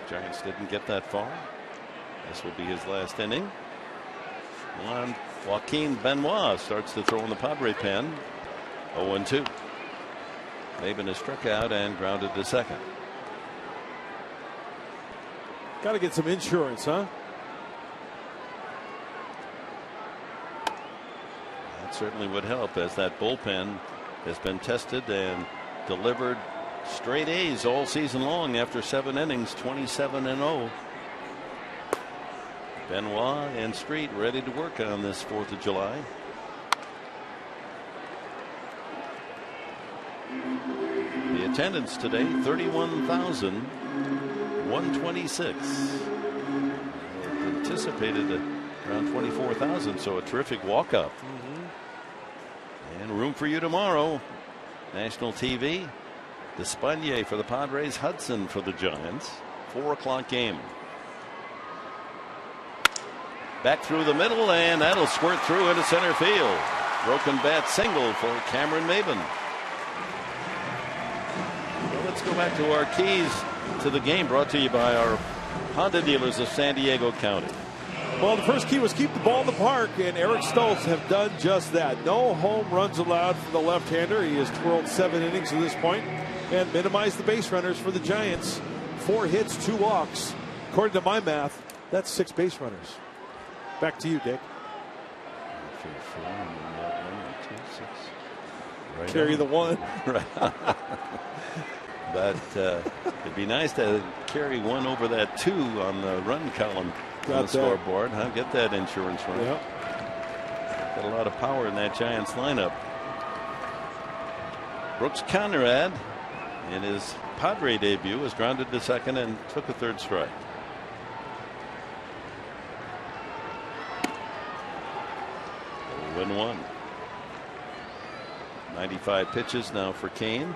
Giants didn't get that far. This will be his last inning. Joaquin Benoit starts to throw in the Padre pen. 0-2. Maben is struck out and grounded to second. Got to get some insurance, huh? That certainly would help, as that bullpen has been tested and delivered straight A's all season long after 7 innings, 27-0. Benoit and Street ready to work on this 4th of July. The attendance today, 31,126. Anticipated around 24,000, so a terrific walk-up. And room for you tomorrow. National TV. Despaigne for the Padres, Hudson for the Giants. 4 o'clock game. Back through the middle, and that'll squirt through into center field. Broken bat single for Cameron Maben. Well, let's go back to our keys to the game, brought to you by our Honda dealers of San Diego County. Well, the first key was keep the ball in the park, and Eric Stoltz have done just that. No home runs allowed for the left-hander. He has twirled 7 innings to this point and minimized the base runners for the Giants. 4 hits, 2 walks. According to my math, that's 6 base runners. Back to you, Dick. Right Carry on. the 1. Right. But it'd be nice to carry 1 over that 2 on the run column on the scoreboard. Huh? Get that insurance run. Yep. Got a lot of power in that Giants lineup. Brooks Conrad in his Padre debut was grounded to second and took a 3rd strike. Win 1. 95 pitches now for Kane.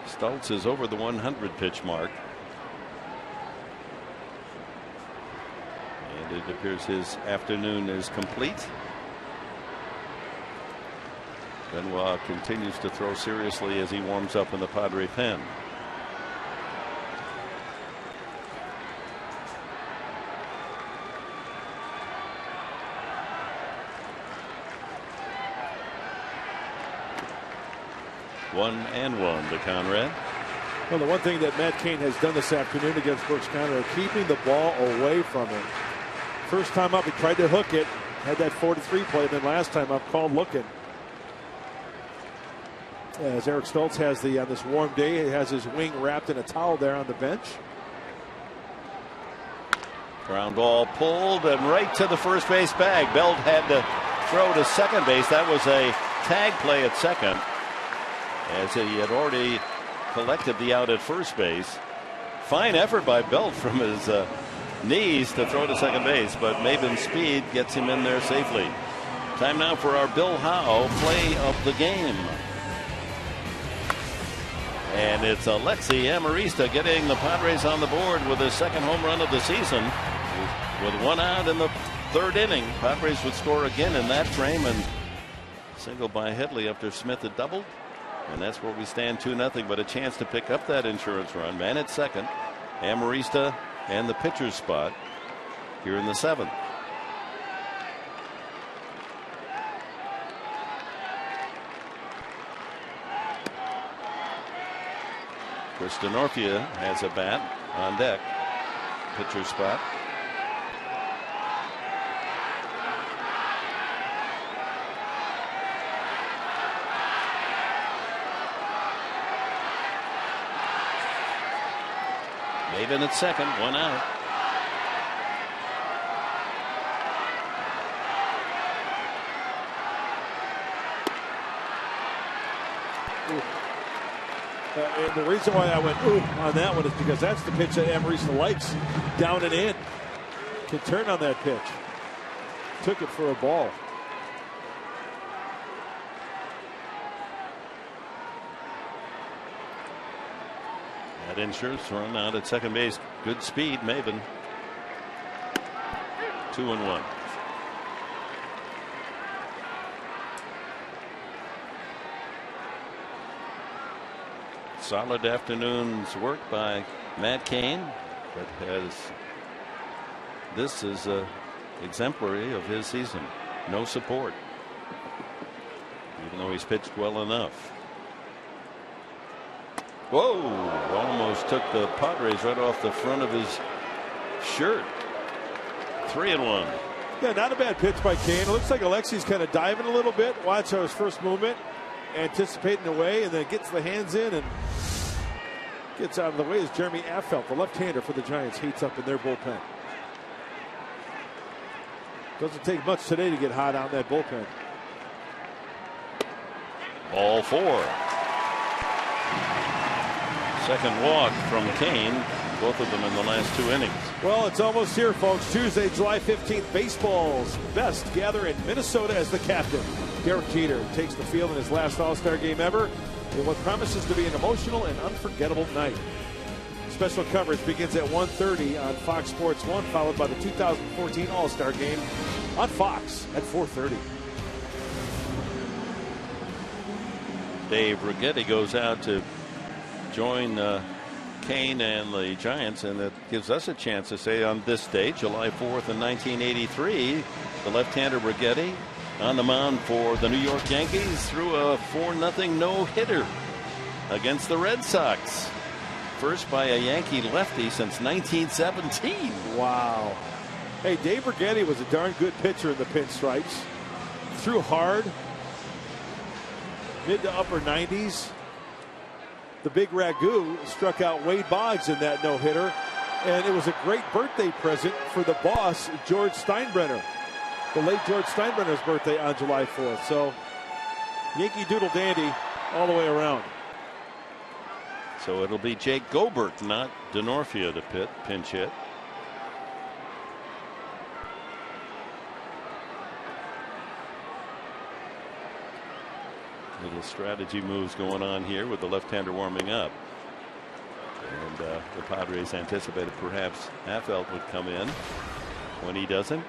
Stoltz is over the 100 pitch mark. And it appears his afternoon is complete. Benoit continues to throw seriously as he warms up in the Padre pen. One and one to Conrad. Well, the one thing that Matt Cain has done this afternoon against Brooks Conrad, keeping the ball away from him. First time up, he tried to hook it, had that 4-3 play, and then last time up, called looking. As Eric Stoltz has on this warm day, he has his wing wrapped in a towel there on the bench. Ground ball pulled and right to the first base bag. Belt had to throw to second base. That was a tag play at second, as he had already collected the out at first base. Fine effort by Belt from his knees to throw to second base, but Maben's speed gets him in there safely. Time now for our Bill Howe play of the game. And it's Alexi Amarista getting the Padres on the board with his 2nd home run of the season. With 1 out in the 3rd inning, Padres would score again in that frame, and single by Headley after Smith had doubled. And that's where we stand 2-0, but a chance to pick up that insurance run. Man at second, Amarista and the pitcher's spot here in the 7th. Chris Denorfia has a bat on deck. Pitcher's spot. Maben at second, 1 out. And the reason why I went ooh on that one is because that's the pitch that Amarista likes, down and in. Can turn on that pitch. Took it for a ball. That insurance run out at second base. Good speed, Maben. 2-1. Solid afternoon's work by Matt Cain, but this is exemplary of his season. No support, even though he's pitched well enough. Whoa! Almost took the Padres right off the front of his shirt. 3-1. Yeah, not a bad pitch by Kane. It looks like Alexi's kind of diving a little bit. Watch how his first movement, anticipating the way, and then gets the hands in and gets out of the way as Jeremy Affeldt, the left-hander for the Giants, heats up in their bullpen. Doesn't take much today to get hot out in that bullpen. Ball 4. Second walk from Kane. Both of them in the last 2 innings. Well, it's almost here, folks. Tuesday, July 15th, baseball's best gather in Minnesota as the captain. Derek Jeter takes the field in his last All-Star game ever in what promises to be an emotional and unforgettable night. Special coverage begins at 1:30 on Fox Sports 1, followed by the 2014 All-Star game on Fox at 4:30. Dave Righetti goes out to join Kane and the Giants, and that gives us a chance to say on this day, July 4th in 1983, the left-hander Righetti on the mound for the New York Yankees threw a 4-0 no-hitter against the Red Sox. First by a Yankee lefty since 1917. Wow. Hey, Dave Righetti was a darn good pitcher in the pinstripes. Threw hard, mid to upper 90s. The big Ragu struck out Wade Boggs in that no-hitter, and it was a great birthday present for the boss, George Steinbrenner. The late George Steinbrenner's birthday on July 4th. So, Yankee Doodle Dandy all the way around. So it'll be Jake Gobert, not Denorfia, to pinch hit. Little strategy moves going on here with the left-hander warming up. And the Padres anticipated perhaps Affeldt would come in. When he doesn't,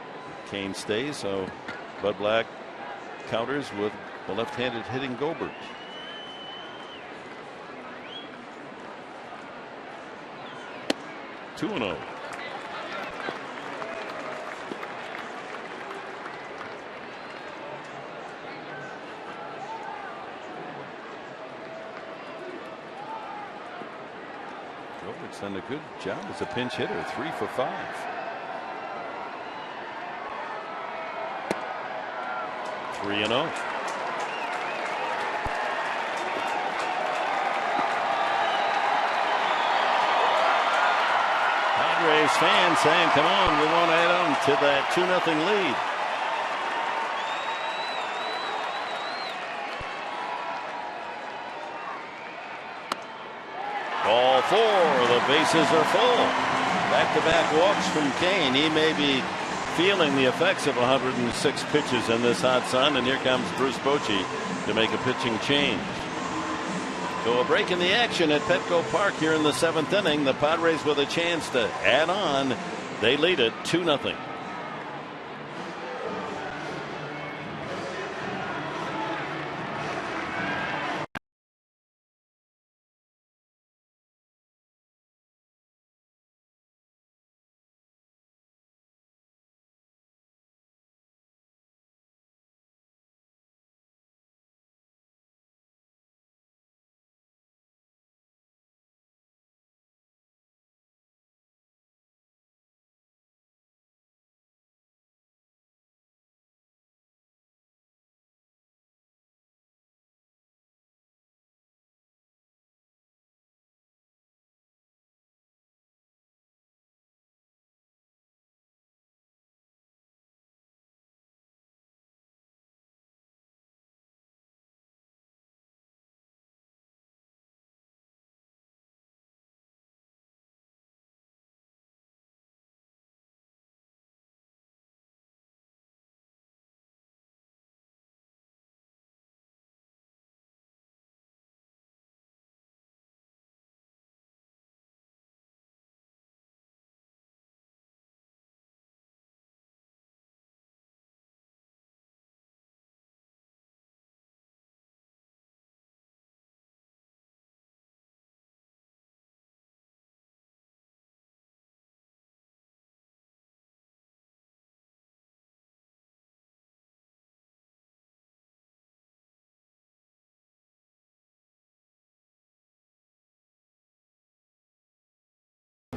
Kane stays, so Bud Black counters with the left-handed hitting Gobert. Two and 0. Gobert's done a good job as a pinch hitter, 3 for 5. Three and 0. Padres fans saying, come on, we want to add on to that 2-0 lead. Ball 4, the bases are full. Back-to-back walks from Kane. He may be feeling the effects of 106 pitches in this hot sun, and here comes Bruce Bochy to make a pitching change. So a break in the action at Petco Park here in the 7th inning. The Padres with a chance to add on. They lead it 2-0.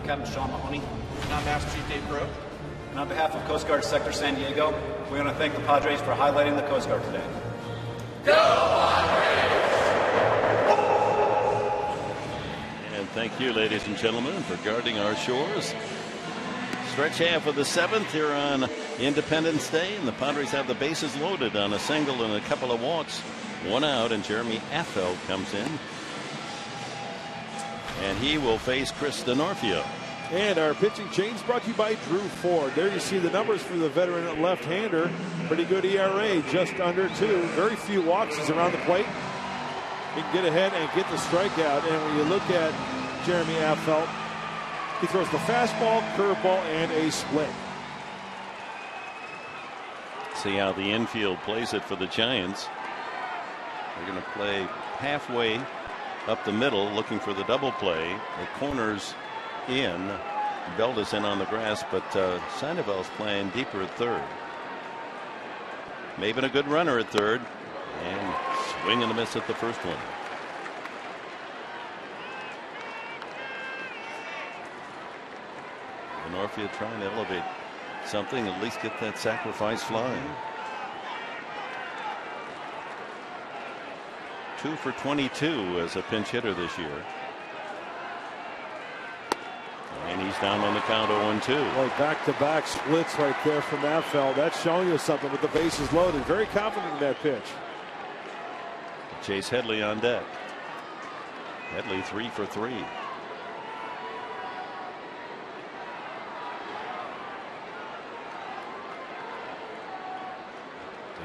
Captain Sean Mahoney. And I'm Master Chief Dave Crow. And on behalf of Coast Guard Sector San Diego, we want to thank the Padres for highlighting the Coast Guard today. Go Padres! And thank you, ladies and gentlemen, for guarding our shores. Stretch half of the 7th here on Independence Day, and the Padres have the bases loaded on a single and a couple of walks. 1 out, and Jeremy Affeldt comes in. And he will face Chris Denorfia. And our pitching change brought to you by Drew Ford. There you see the numbers for the veteran left-hander. Pretty good ERA, just under 2. Very few walks. He's around the plate. He can get ahead and get the strikeout. And when you look at Jeremy Affeldt, he throws the fastball, curveball, and a split. See how the infield plays it for the Giants. They're going to play halfway up the middle, looking for the double play. The corners in. Belt is in on the grass, but Sandoval's playing deeper at third. Maven a good runner at third, and swing and a miss at the first one. Denorfia trying to elevate something, at least get that sacrifice flying. 2 for 22 as a pinch hitter this year. And he's down on the count 0-2. Boy, back-to-back splits right there from Affeldt. That's showing you something with the bases loaded. Very confident in that pitch. Chase Headley on deck. Headley 3 for 3.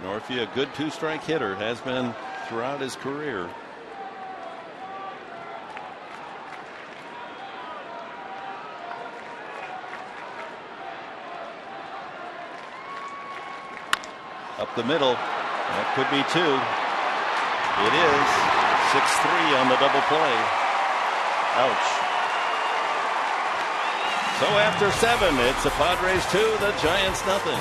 Denorfia, a good 2-strike hitter, has been throughout his career. Up the middle, that could be 2. It is 6-3 on the double play. Ouch. So after 7, it's the Padres 2, the Giants nothing.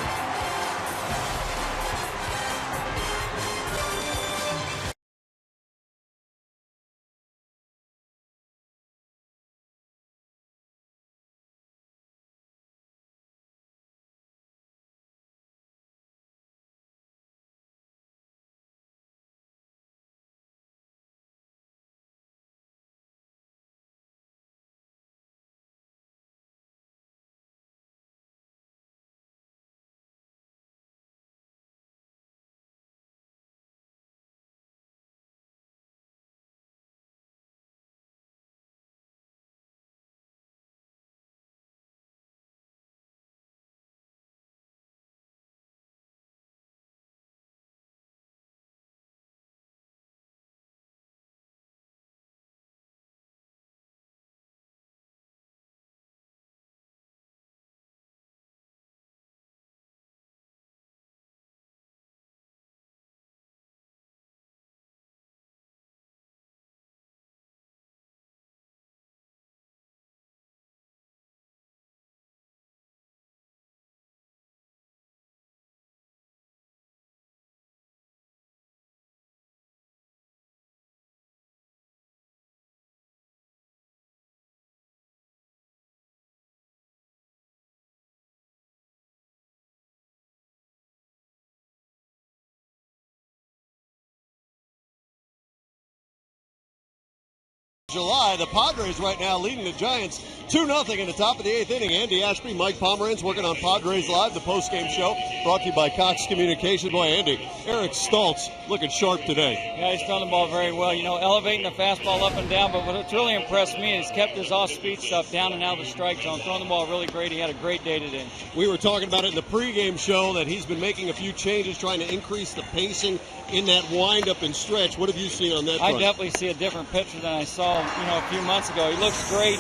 July, the Padres right now leading the Giants 2-0 in the top of the 8th inning. Andy Ashby, Mike Pomeranz working on Padres Live, the post-game show brought to you by Cox Communications. Boy, Andy, Eric Stultz looking sharp today. Yeah, he's throwing the ball very well. You know, elevating the fastball up and down, but what's really impressed me is kept his off-speed stuff down and out of the strike zone. Throwing the ball really great. He had a great day today. We were talking about it in the pregame show that he's been making a few changes, trying to increase the pacing in that wind-up and stretch. What have you seen on that front? I definitely see a different pitcher than I saw, a few months ago. He looks great.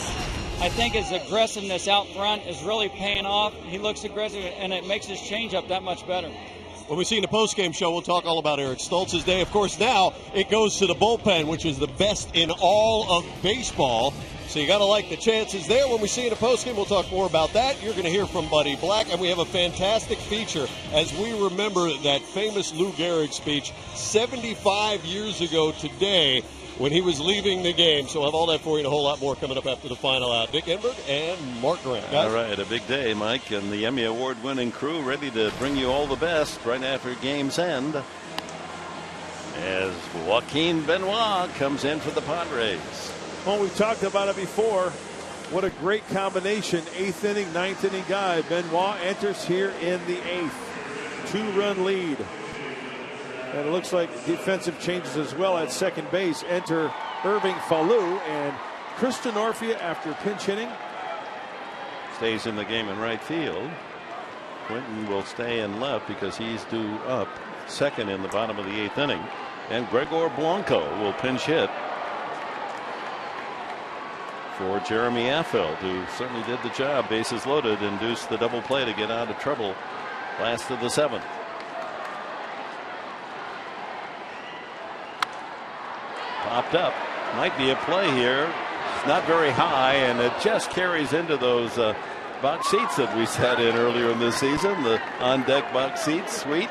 I think his aggressiveness out front is really paying off. He looks aggressive, and it makes his changeup that much better. When we see in the post-game show, we'll talk all about Eric Stultz's day. Of course, now it goes to the bullpen, which is the best in all of baseball. So you got to like the chances there. When we see you in a postgame, we'll talk more about that. You're going to hear from Buddy Black, and we have a fantastic feature as we remember that famous Lou Gehrig speech 75 years ago today when he was leaving the game. So we'll have all that for you and a whole lot more coming up after the final out. Dick Enberg and Mark Grant. Guys. All right, a big day, Mike, and the Emmy Award-winning crew ready to bring you all the best right after game's end as Joaquin Benoit comes in for the Padres. Well, we've talked about it before. What a great combination. 8th inning, 9th inning guy. Benoit enters here in the 8th. 2-run lead. And it looks like defensive changes as well at second base. Enter Irving Falou and Christian Orfia after pinch hitting. Stays in the game in right field. Quentin will stay in left because he's due up second in the bottom of the 8th inning. And Gregor Blanco will pinch hit for Jeremy Affeldt, who certainly did the job. Bases loaded, induced the double play to get out of trouble last of the 7th. Popped up. Might be a play here. It's not very high, and it just carries into those box seats that we sat in earlier in this season. The on-deck box seats suite.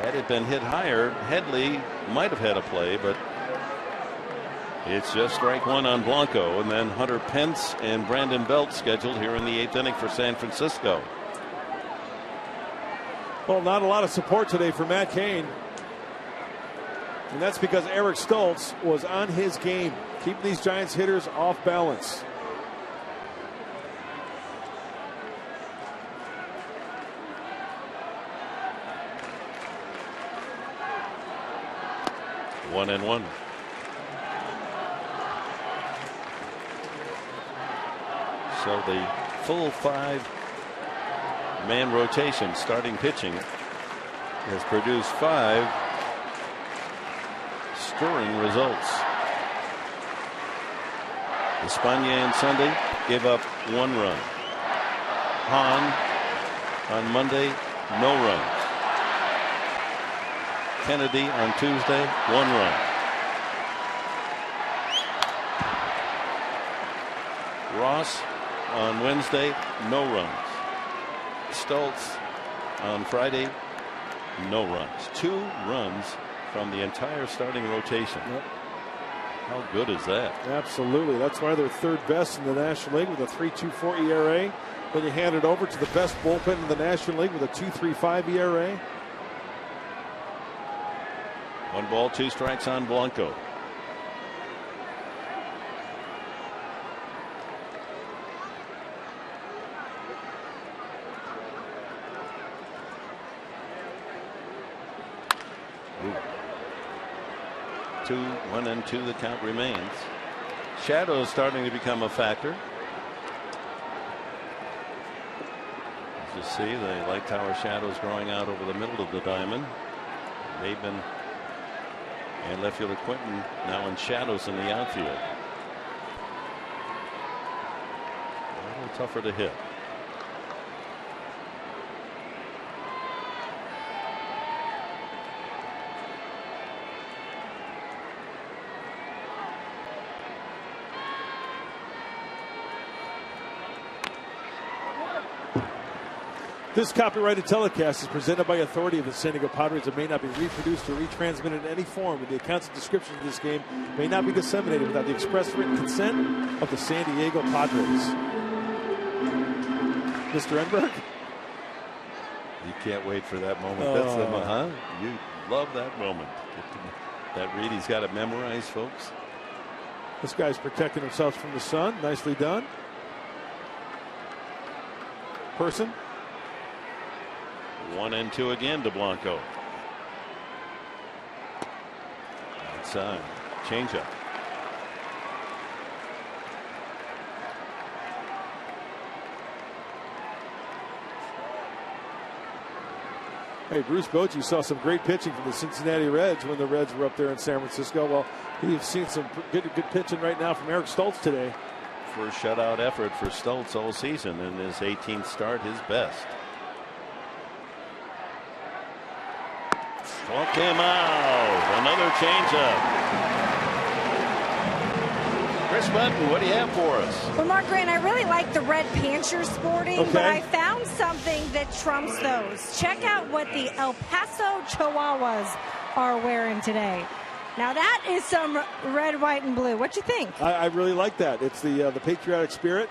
Had it been hit higher, Headley might have had a play, but it's just strike one on Blanco, and then Hunter Pence and Brandon Belt scheduled here in the 8th inning for San Francisco. Well, not a lot of support today for Matt Cain. And that's because Eric Stoltz was on his game, keeping these Giants hitters off balance. One and one. So the full 5-man rotation starting pitching has produced 5 stirring results. Espana on Sunday gave up 1 run. Hahn on Monday, no runs. Kennedy on Tuesday, 1 run. Ross on Wednesday, no runs. Stoltz on Friday, no runs. 2 runs from the entire starting rotation. Yep. How good is that? Absolutely. That's why they're 3rd best in the National League with a 3.24 ERA. Then you hand it over to the best bullpen in the National League with a 2.35 ERA. 1 ball, 2 strikes on Blanco. Ooh. 1 and 2 the count remains. Shadows starting to become a factor. As you see, the light tower shadows growing out over the middle of the diamond. Bateman and left fielder Quentin now in shadows in the outfield. A little tougher to hit. This copyrighted telecast is presented by authority of the San Diego Padres and may not be reproduced or retransmitted in any form, and the accounts and descriptions of this game may not be disseminated without the express written consent of the San Diego Padres. Mr. Enberg? You can't wait for that moment. That's the huh? You love that moment. That read, he's got it memorized, folks. This guy's protecting himself from the sun. Nicely done. Person. 1 and 2 again to Blanco. Outside. Changeup. Hey, Bruce Bochy saw some great pitching from the Cincinnati Reds when the Reds were up there in San Francisco. Well, he's seen some good pitching right now from Eric Stoltz today. First shutout effort for Stoltz all season, in his 18th start, his best. Struck him out. Another changeup. Chris Button, what do you have for us? Well, Mark Grant, I really like the red pants you're sporting, but I found something that trumps those. Check out what the El Paso Chihuahuas are wearing today. Now that is some red, white, and blue. What you think? I really like that. It's the patriotic spirit.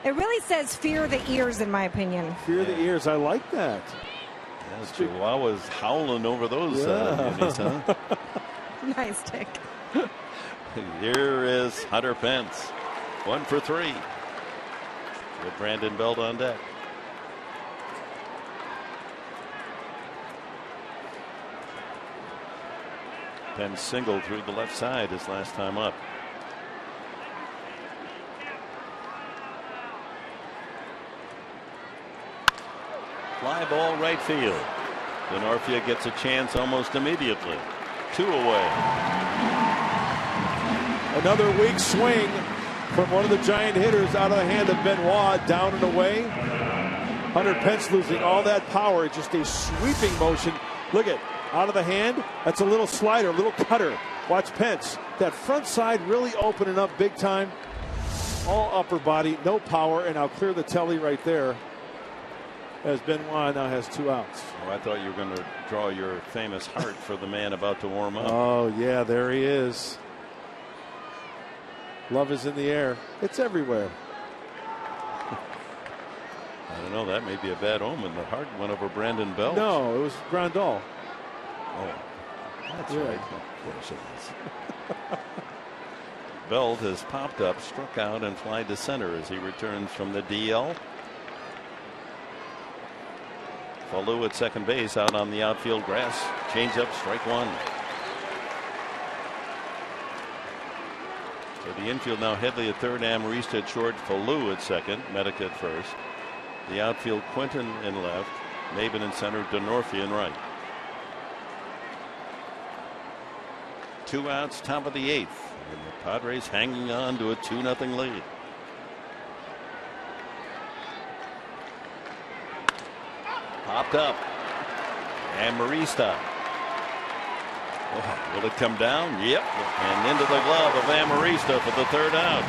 It really says fear the ears, in my opinion. Fear the ears. I like that. Yes, Chihuahua's howling over those unis, huh? Nice tick. Here is Hunter Pence. 1 for 3. With Brandon Belt on deck. Pence singled through the left side his last time up. Fly ball right field. Denorfia gets a chance almost immediately. 2 away. Another weak swing from one of the Giant hitters out of the hand of Benoit, down and away. Hunter Pence losing all that power, just a sweeping motion. Look at out of the hand. That's a little slider, a little cutter. Watch Pence. That front side really opening up big time. All upper body, no power, and I'll clear the telly right there. As Benoit now has 2 outs. Oh, I thought you were going to draw your famous heart for the man about to warm up. Oh, yeah, there he is. Love is in the air. It's everywhere. I don't know. That may be a bad omen. The heart went over Brandon Belt. No, it was Grandal. Oh, that's right. Of course it is. Belt has popped up, struck out, and fly to center as he returns from the DL. Falou at second base, out on the outfield grass. Change up, strike 1. So the infield now, Headley at third, Amarista at short, Falou at second, Medica at first. The outfield, Quentin in left, Maben in center, Denorfia in right. 2 outs, top of the 8th. And the Padres hanging on to a 2-0 lead. Popped up. Amarista. Oh, will it come down? Yep. And into the glove of Amarista for the 3rd out.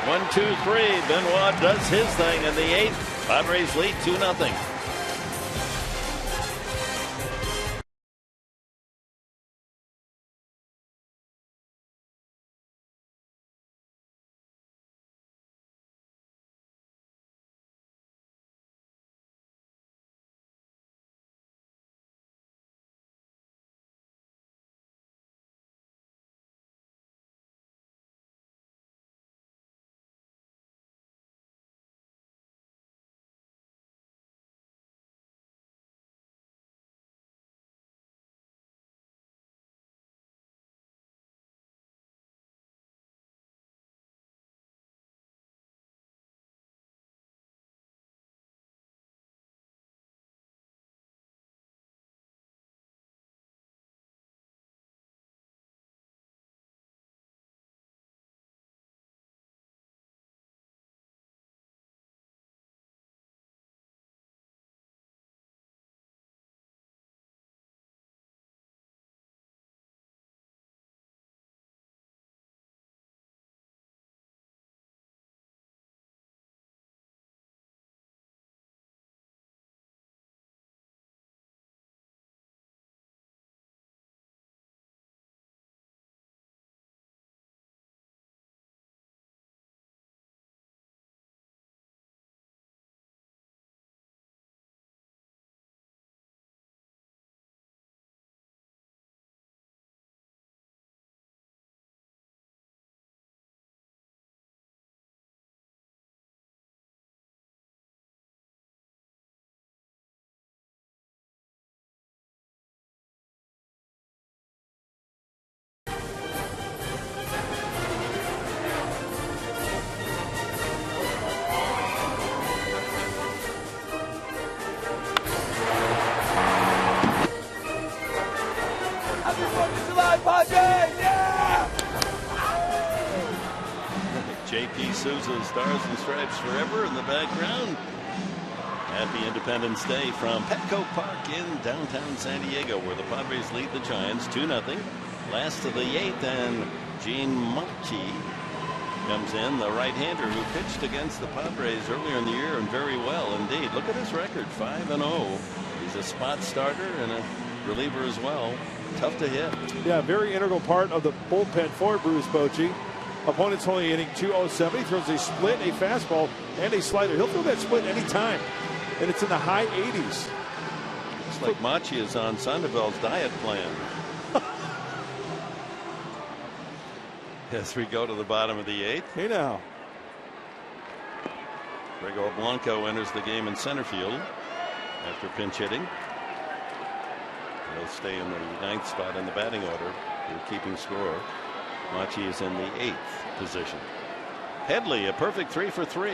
1, 2, 3. Benoit does his thing in the 8th. Padres lead 2-0. J.P. Souza, Stars and Stripes Forever in the background. Happy Independence Day from Petco Park in downtown San Diego, where the Padres lead the Giants 2-0. Last of the 8th, and Gene Muncy comes in, the right-hander who pitched against the Padres earlier in the year and very well indeed. Look at his record, 5-0. He's a spot starter and a reliever as well. Tough to hit. Yeah, very integral part of the bullpen for Bruce Bochy. Opponent's only hitting .207. He throws a split, a fastball, and a slider. He'll throw that split anytime, and it's in the high 80s. Looks like Machi is on Sandoval's diet plan. As we go to the bottom of the 8th. Hey now. Gregor Blanco enters the game in center field after pinch hitting. He'll stay in the 9th spot in the batting order. You're keeping score. Machi is in the 8th position. Headley, a perfect 3 for 3.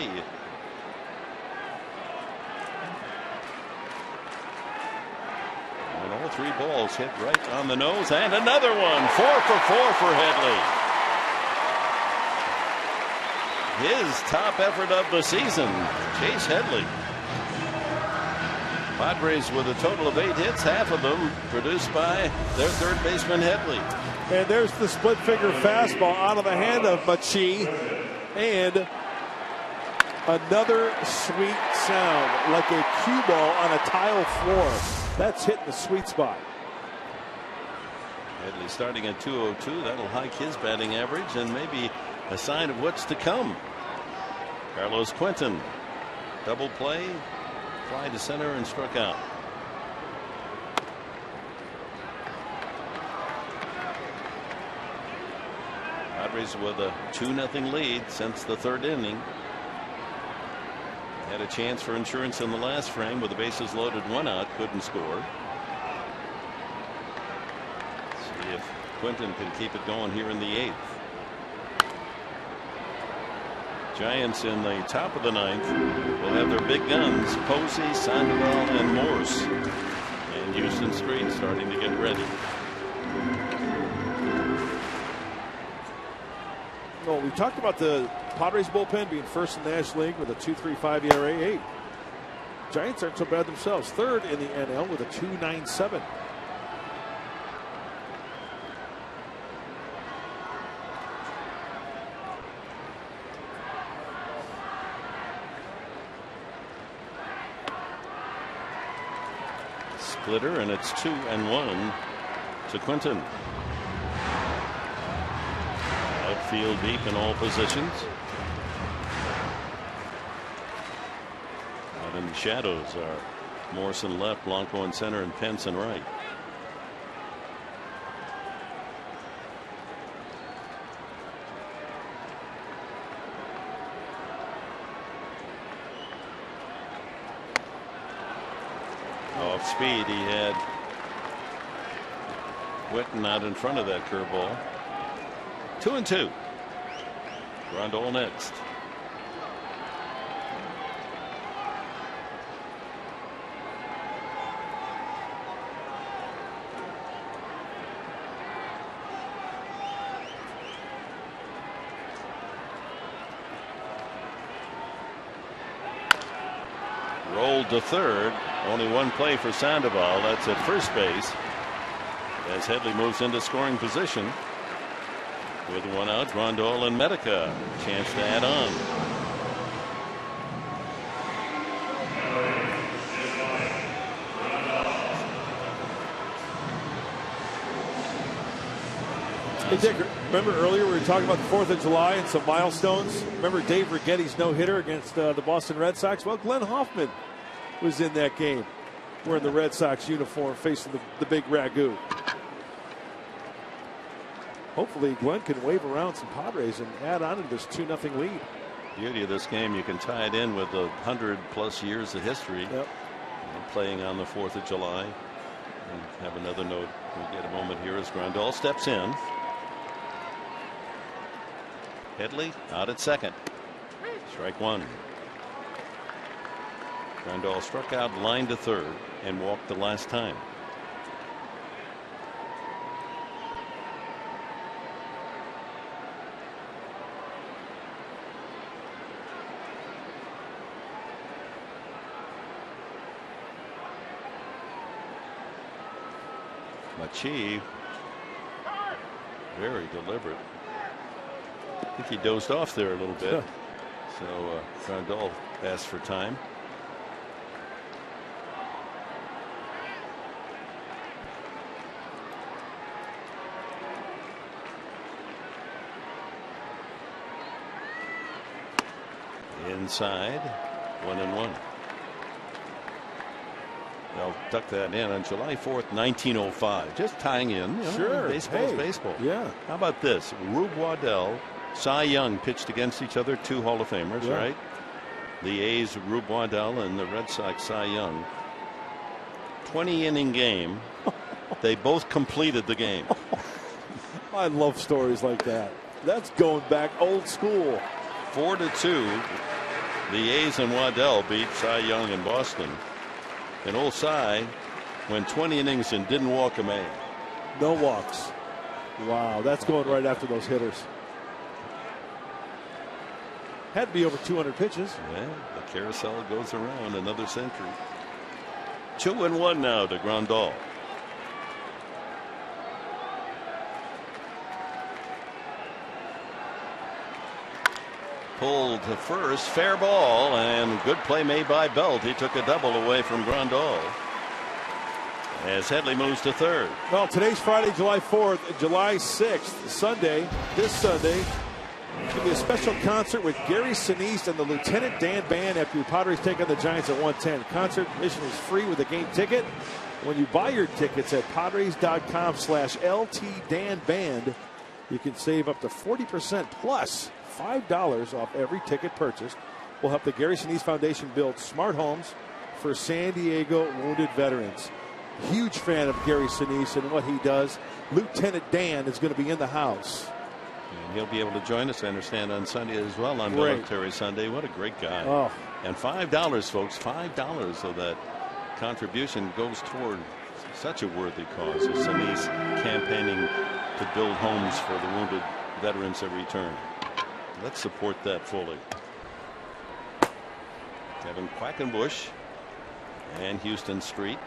And all 3 balls hit right on the nose, and another one. 4 for 4 for Headley. His top effort of the season. Chase Headley. Padres with a total of 8 hits, half of them produced by their third baseman Headley. And there's the split figure fastball out of the hand of Machi, and another sweet sound like a cue ball on a tile floor. That's hitting the sweet spot. Headley starting at 202. That'll hike his batting average and maybe a sign of what's to come. Carlos Quentin, double play, fly to center and struck out. Padres with a 2-0 lead since the 3rd inning. Had a chance for insurance in the last frame with the bases loaded, 1 out, couldn't score. See if Quentin can keep it going here in the 8th. Giants in the top of the 9th will have their big guns, Posey, Sandoval, and Morse. And Houston Street starting to get ready. Well, we talked about the Padres bullpen being first in the National League with a 2.35 ERA. 8. Giants aren't so bad themselves. 3rd in the NL with a 2.97. Splitter, and it's 2-1 to Quentin. Outfield deep in all positions. Out in the shadows are Morrison left, Blanco in center, and Pence in right. Off speed, he had Whitten out in front of that curveball. 2-2. Grandal next. Rolled to third. Only one play for Sandoval. That's at first base. As Headley moves into scoring position. With 1 out, Grandal and Medica. Chance to add on. Hey Dick, remember earlier we were talking about the 4th of July and some milestones? Remember Dave Righetti's no-hitter against the Boston Red Sox? Well, Glenn Hoffman was in that game wearing the Red Sox uniform facing the big Ragu. Hopefully Glenn can wave around some Padres and add on to this 2-0 lead. Beauty of this game, you can tie it in with the 100+ years of history. Yep. Playing on the 4th of July. And have another note. We get a moment here as Grandal steps in. Headley out at second. Strike 1. Grandal struck out, line to third, and walked the last time. Machi, very deliberate. I think he dozed off there a little bit. So GRANDAL asked for time. Inside, 1-1. They'll duck that in on July 4th, 1905. Just tying in. You know, sure. Baseball's baseball. Yeah. How about this? Rube Waddell, Cy Young pitched against each other, 2 Hall of Famers, Yeah. right? The A's, Rube Waddell, and the Red Sox, Cy Young. 20-inning game. They both completed the game. I love stories like that. That's going back old school. 4-2. The A's and Waddell beat Cy Young in Boston. And old Cy went 20 innings and didn't walk a man. No walks. Wow, that's going right after those hitters. Had to be over 200 pitches. Yeah, the carousel goes around another century. 2-1 now to GRANDAL. Pulled to first, fair ball, and good play made by Belt. He took a double away from GRANDAL as Headley moves to third. Well, today's Friday, July 4th, July 6th, Sunday. This Sunday, it's going to be a special concert with Gary Sinise and the Lieutenant Dan Band after your Padres take on the Giants at 1:10. Concert admission is free with a game ticket. When you buy your tickets at Padres.com/LTDanBand, you can save up to 40% plus $5 off every ticket purchased. Will help the Gary Sinise Foundation build smart homes for San Diego wounded veterans. Huge fan of Gary Sinise and what he does. Lieutenant Dan is going to be in the house. And he'll be able to join us, I understand, on Sunday as well, on Great. Military Sunday. What a great guy. Oh. And $5, folks, $5 of that contribution goes toward such a worthy cause as Sinise campaigning to build homes for the wounded veterans that return. Let's support that fully. Kevin Quackenbush and Houston Street.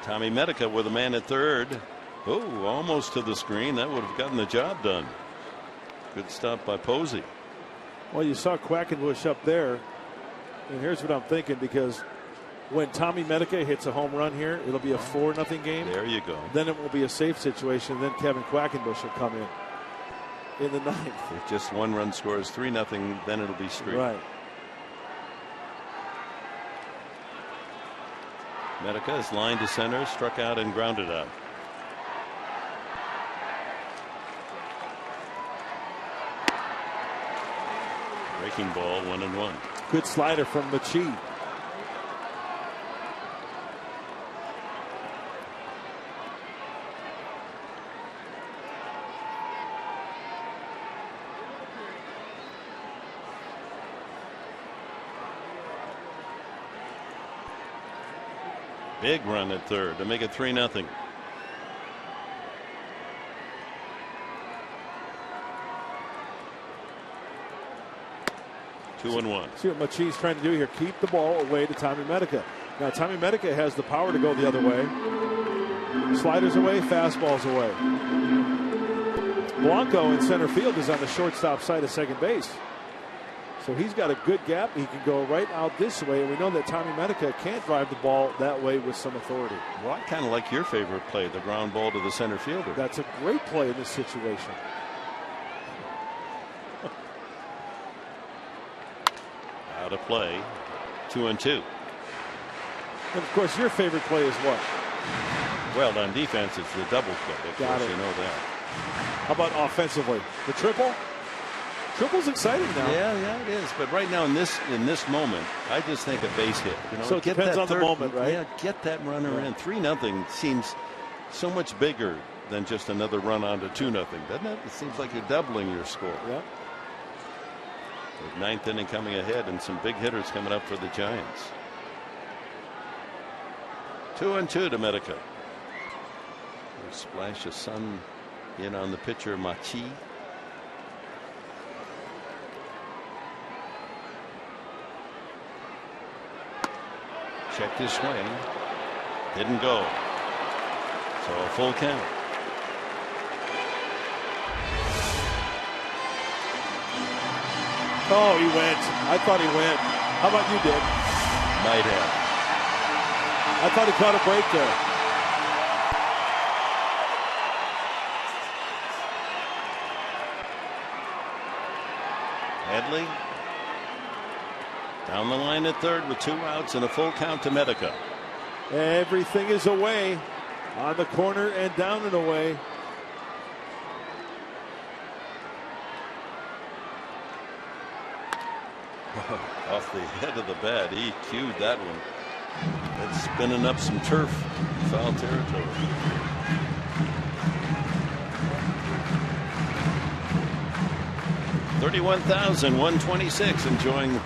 Tommy Medica with a man at third. Oh, almost to the screen. That would have gotten the job done. Good stop by Posey. Well, you saw Quackenbush up there. And here's what I'm thinking, because when Tommy Medica hits a home run here, it'll be a 4-0 game. There you go. Then it will be a safe situation. Then Kevin Quackenbush will come in the ninth. If just one run scores 3-0, then it'll be straight. Right. Medica is lined to center, struck out and grounded out. Breaking ball, 1-1. Good slider from Machie. Big run at third to make it 3-0. Two and one. See what Machie's trying to do here. Keep the ball away to Tommy Medica. Now Tommy Medica has the power to go the other way. Sliders away, fastballs away. Blanco in center field is on the shortstop side of second base. So he's got a good gap. He can go right out this way. And we know that Tommy Medica can't drive the ball that way with some authority. Well, I kind of like your favorite play, the ground ball to the center fielder. That's a great play in this situation. Out of play, 2-2. And of course, your favorite play is what? Well, on defense, it's the double play. Of course, you know that. How about offensively? The triple? Triple's exciting now. Yeah, it is. But right now in this moment, I just think a base hit. You know, so it depends on the moment, right? Yeah, get that runner in. 3-0 seems so much bigger than just another run on to 2-0, doesn't it? It seems like you're doubling your score. Yeah. With ninth inning coming ahead and some big hitters coming up for the Giants. 2-2 to Medica. A splash of sun in on the pitcher Machie. Checked his swing. Didn't go. So a full count. Oh, he went. I thought he went. How about you, Dick? Might have. I thought he caught a break there. Headley down the line at third with 2 outs and a full count to Medica. Everything is away on the corner and down and away. Off the head of the bat. He cued that one. It's spinning up some turf, foul territory. $31,126 enjoying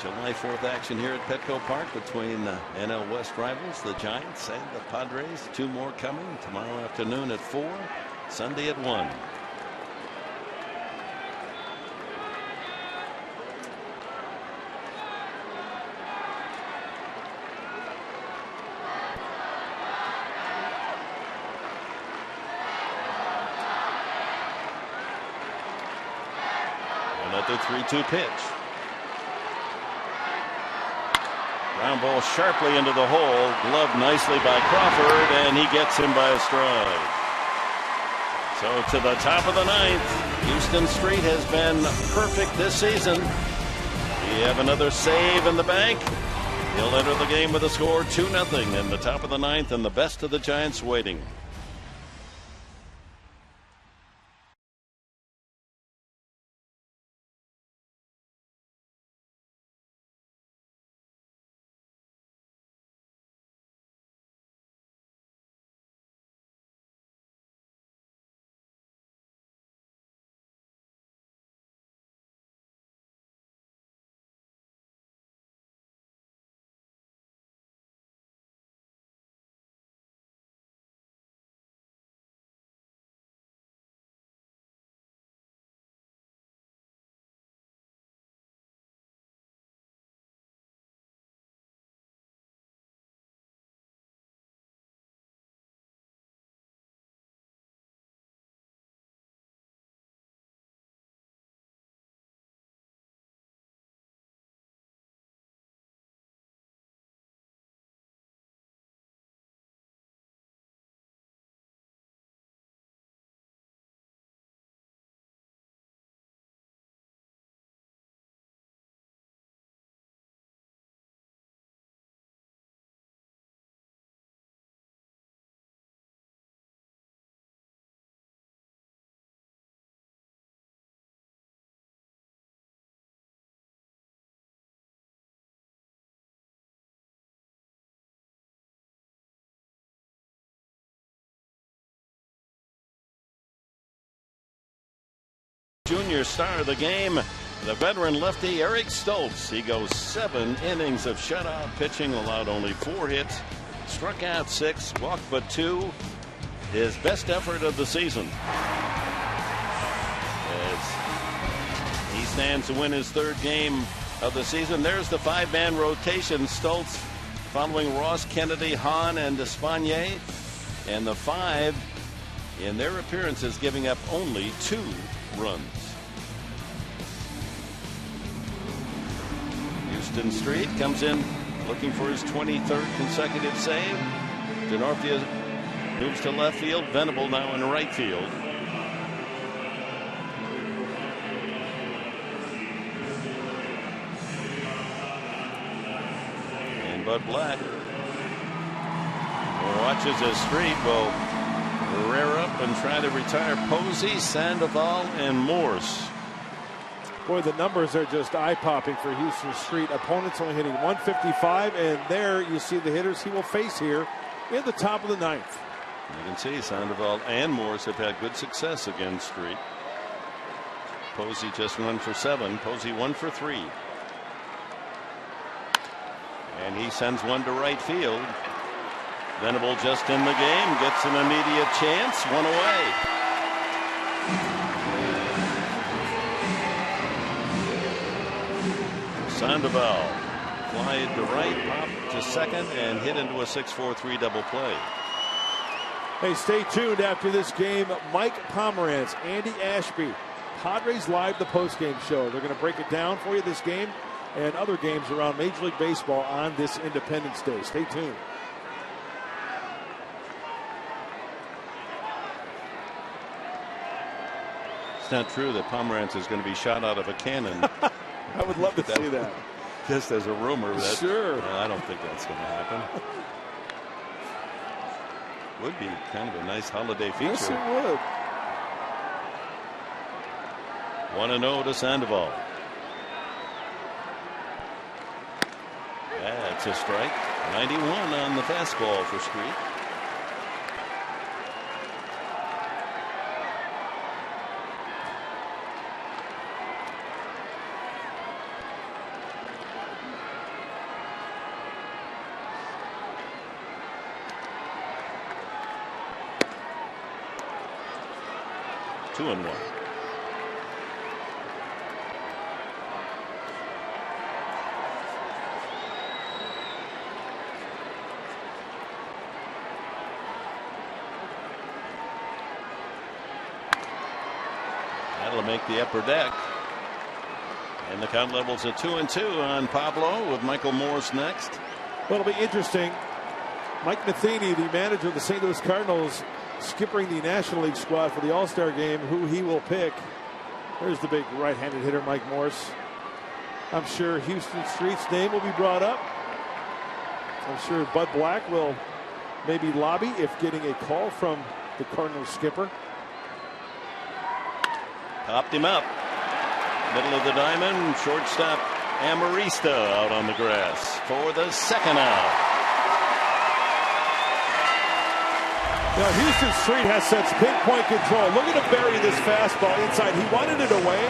July 4th action here at Petco Park between NL West rivals, the Giants and the Padres. 2 more coming tomorrow afternoon at 4, Sunday at 1. Another 3-2 pitch. Ground ball sharply into the hole, gloved nicely by Crawford, and he gets him by a stride. So to the top of the 9th, Houston Street has been perfect this season. We have another save in the bank. He'll enter the game with a score 2-0 in the top of the 9th, and the best of the Giants waiting. Junior star of the game, the veteran lefty Eric Stoltz. He goes 7 innings of shutout pitching, allowed only 4 hits, struck out 6, walked but 2. His best effort of the season. As he stands to win his 3rd game of the season. There's the 5-man rotation. Stoltz following Ross, Kennedy, Hahn, and Despaigne. And the 5 in their appearances giving up only 2 runs. Houston Street comes in looking for his 23rd consecutive save. DeNorfia moves to left field. Venable now in right field. And Bud Black watches as Street will rear up and try to retire Posey, Sandoval, and Morse. Boy, the numbers are just eye-popping for Houston Street. Opponents only hitting 155, and there you see the hitters he will face here in the top of the 9th. You can see Sandoval and Morse have had good success against Street. Posey just 1 for 7. Posey 1 for 3. And he sends one to right field. Venable just in the game, gets an immediate chance, 1 away. Sandoval fly to right, pop to second, and hit into a 6-4-3 double play. Hey, stay tuned after this game. Mike Pomerantz, Andy Ashby, Padres Live, the postgame show. They're going to break it down for you, this game and other games around Major League Baseball on this Independence Day. Stay tuned. It's not true that Pomerantz is going to be shot out of a cannon. I would love to see that. Just as a rumor. That, sure. I don't think that's going to happen. Would be kind of a nice holiday feature. Yes, it would. 1-0 to Sandoval. That's a strike. 91 on the fastball for Street. Two and one. That'll make the upper deck. And the count levels at 2-2 on Pablo with Michael Morse next. Well, it'll be interesting. Mike Matheny, the manager of the St. Louis Cardinals, skippering the National League squad for the All-Star game, who he will pick. There's the big right-handed hitter, Mike Morse. I'm sure Houston Street's name will be brought up. I'm sure Bud Black will maybe lobby if getting a call from the Cardinals skipper. Popped him up. Middle of the diamond, shortstop Amarista out on the grass for the second out. Now, Houston Street has such pinpoint control. Look at him bury this fastball inside. He wanted it away,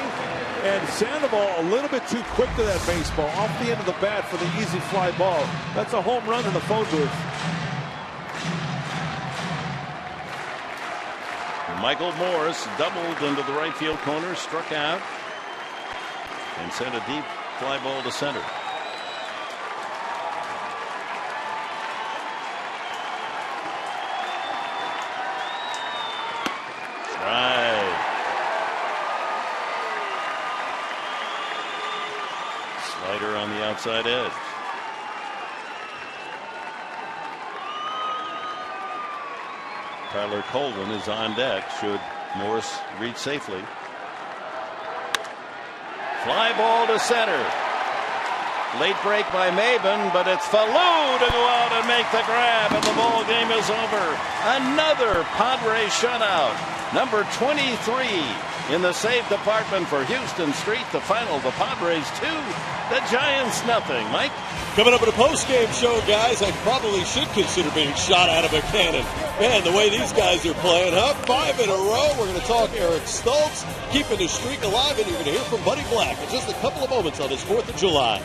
and Sandoval a little bit too quick to that baseball. Off the end of the bat for the easy fly ball. That's a home run in the phone booth. Michael Morse doubled into the right field corner, struck out, and sent a deep fly ball to center. Right. Slider on the outside edge. Tyler Colvin is on deck should Morse reach safely. Fly ball to center. Late break by Maben, but it's Falou to go out and make the grab, and the ball game is over. Another Padres shutout. Number 23 in the save department for Houston Street. The final, the Padres 2, the Giants nothing. Mike? Coming up in a post-game show, guys, I probably should consider being shot out of a cannon. Man, the way these guys are playing, huh? 5 in a row. We're going to talk Eric Stultz, keeping the streak alive, and you're going to hear from Buddy Black in just a couple of moments on this 4th of July.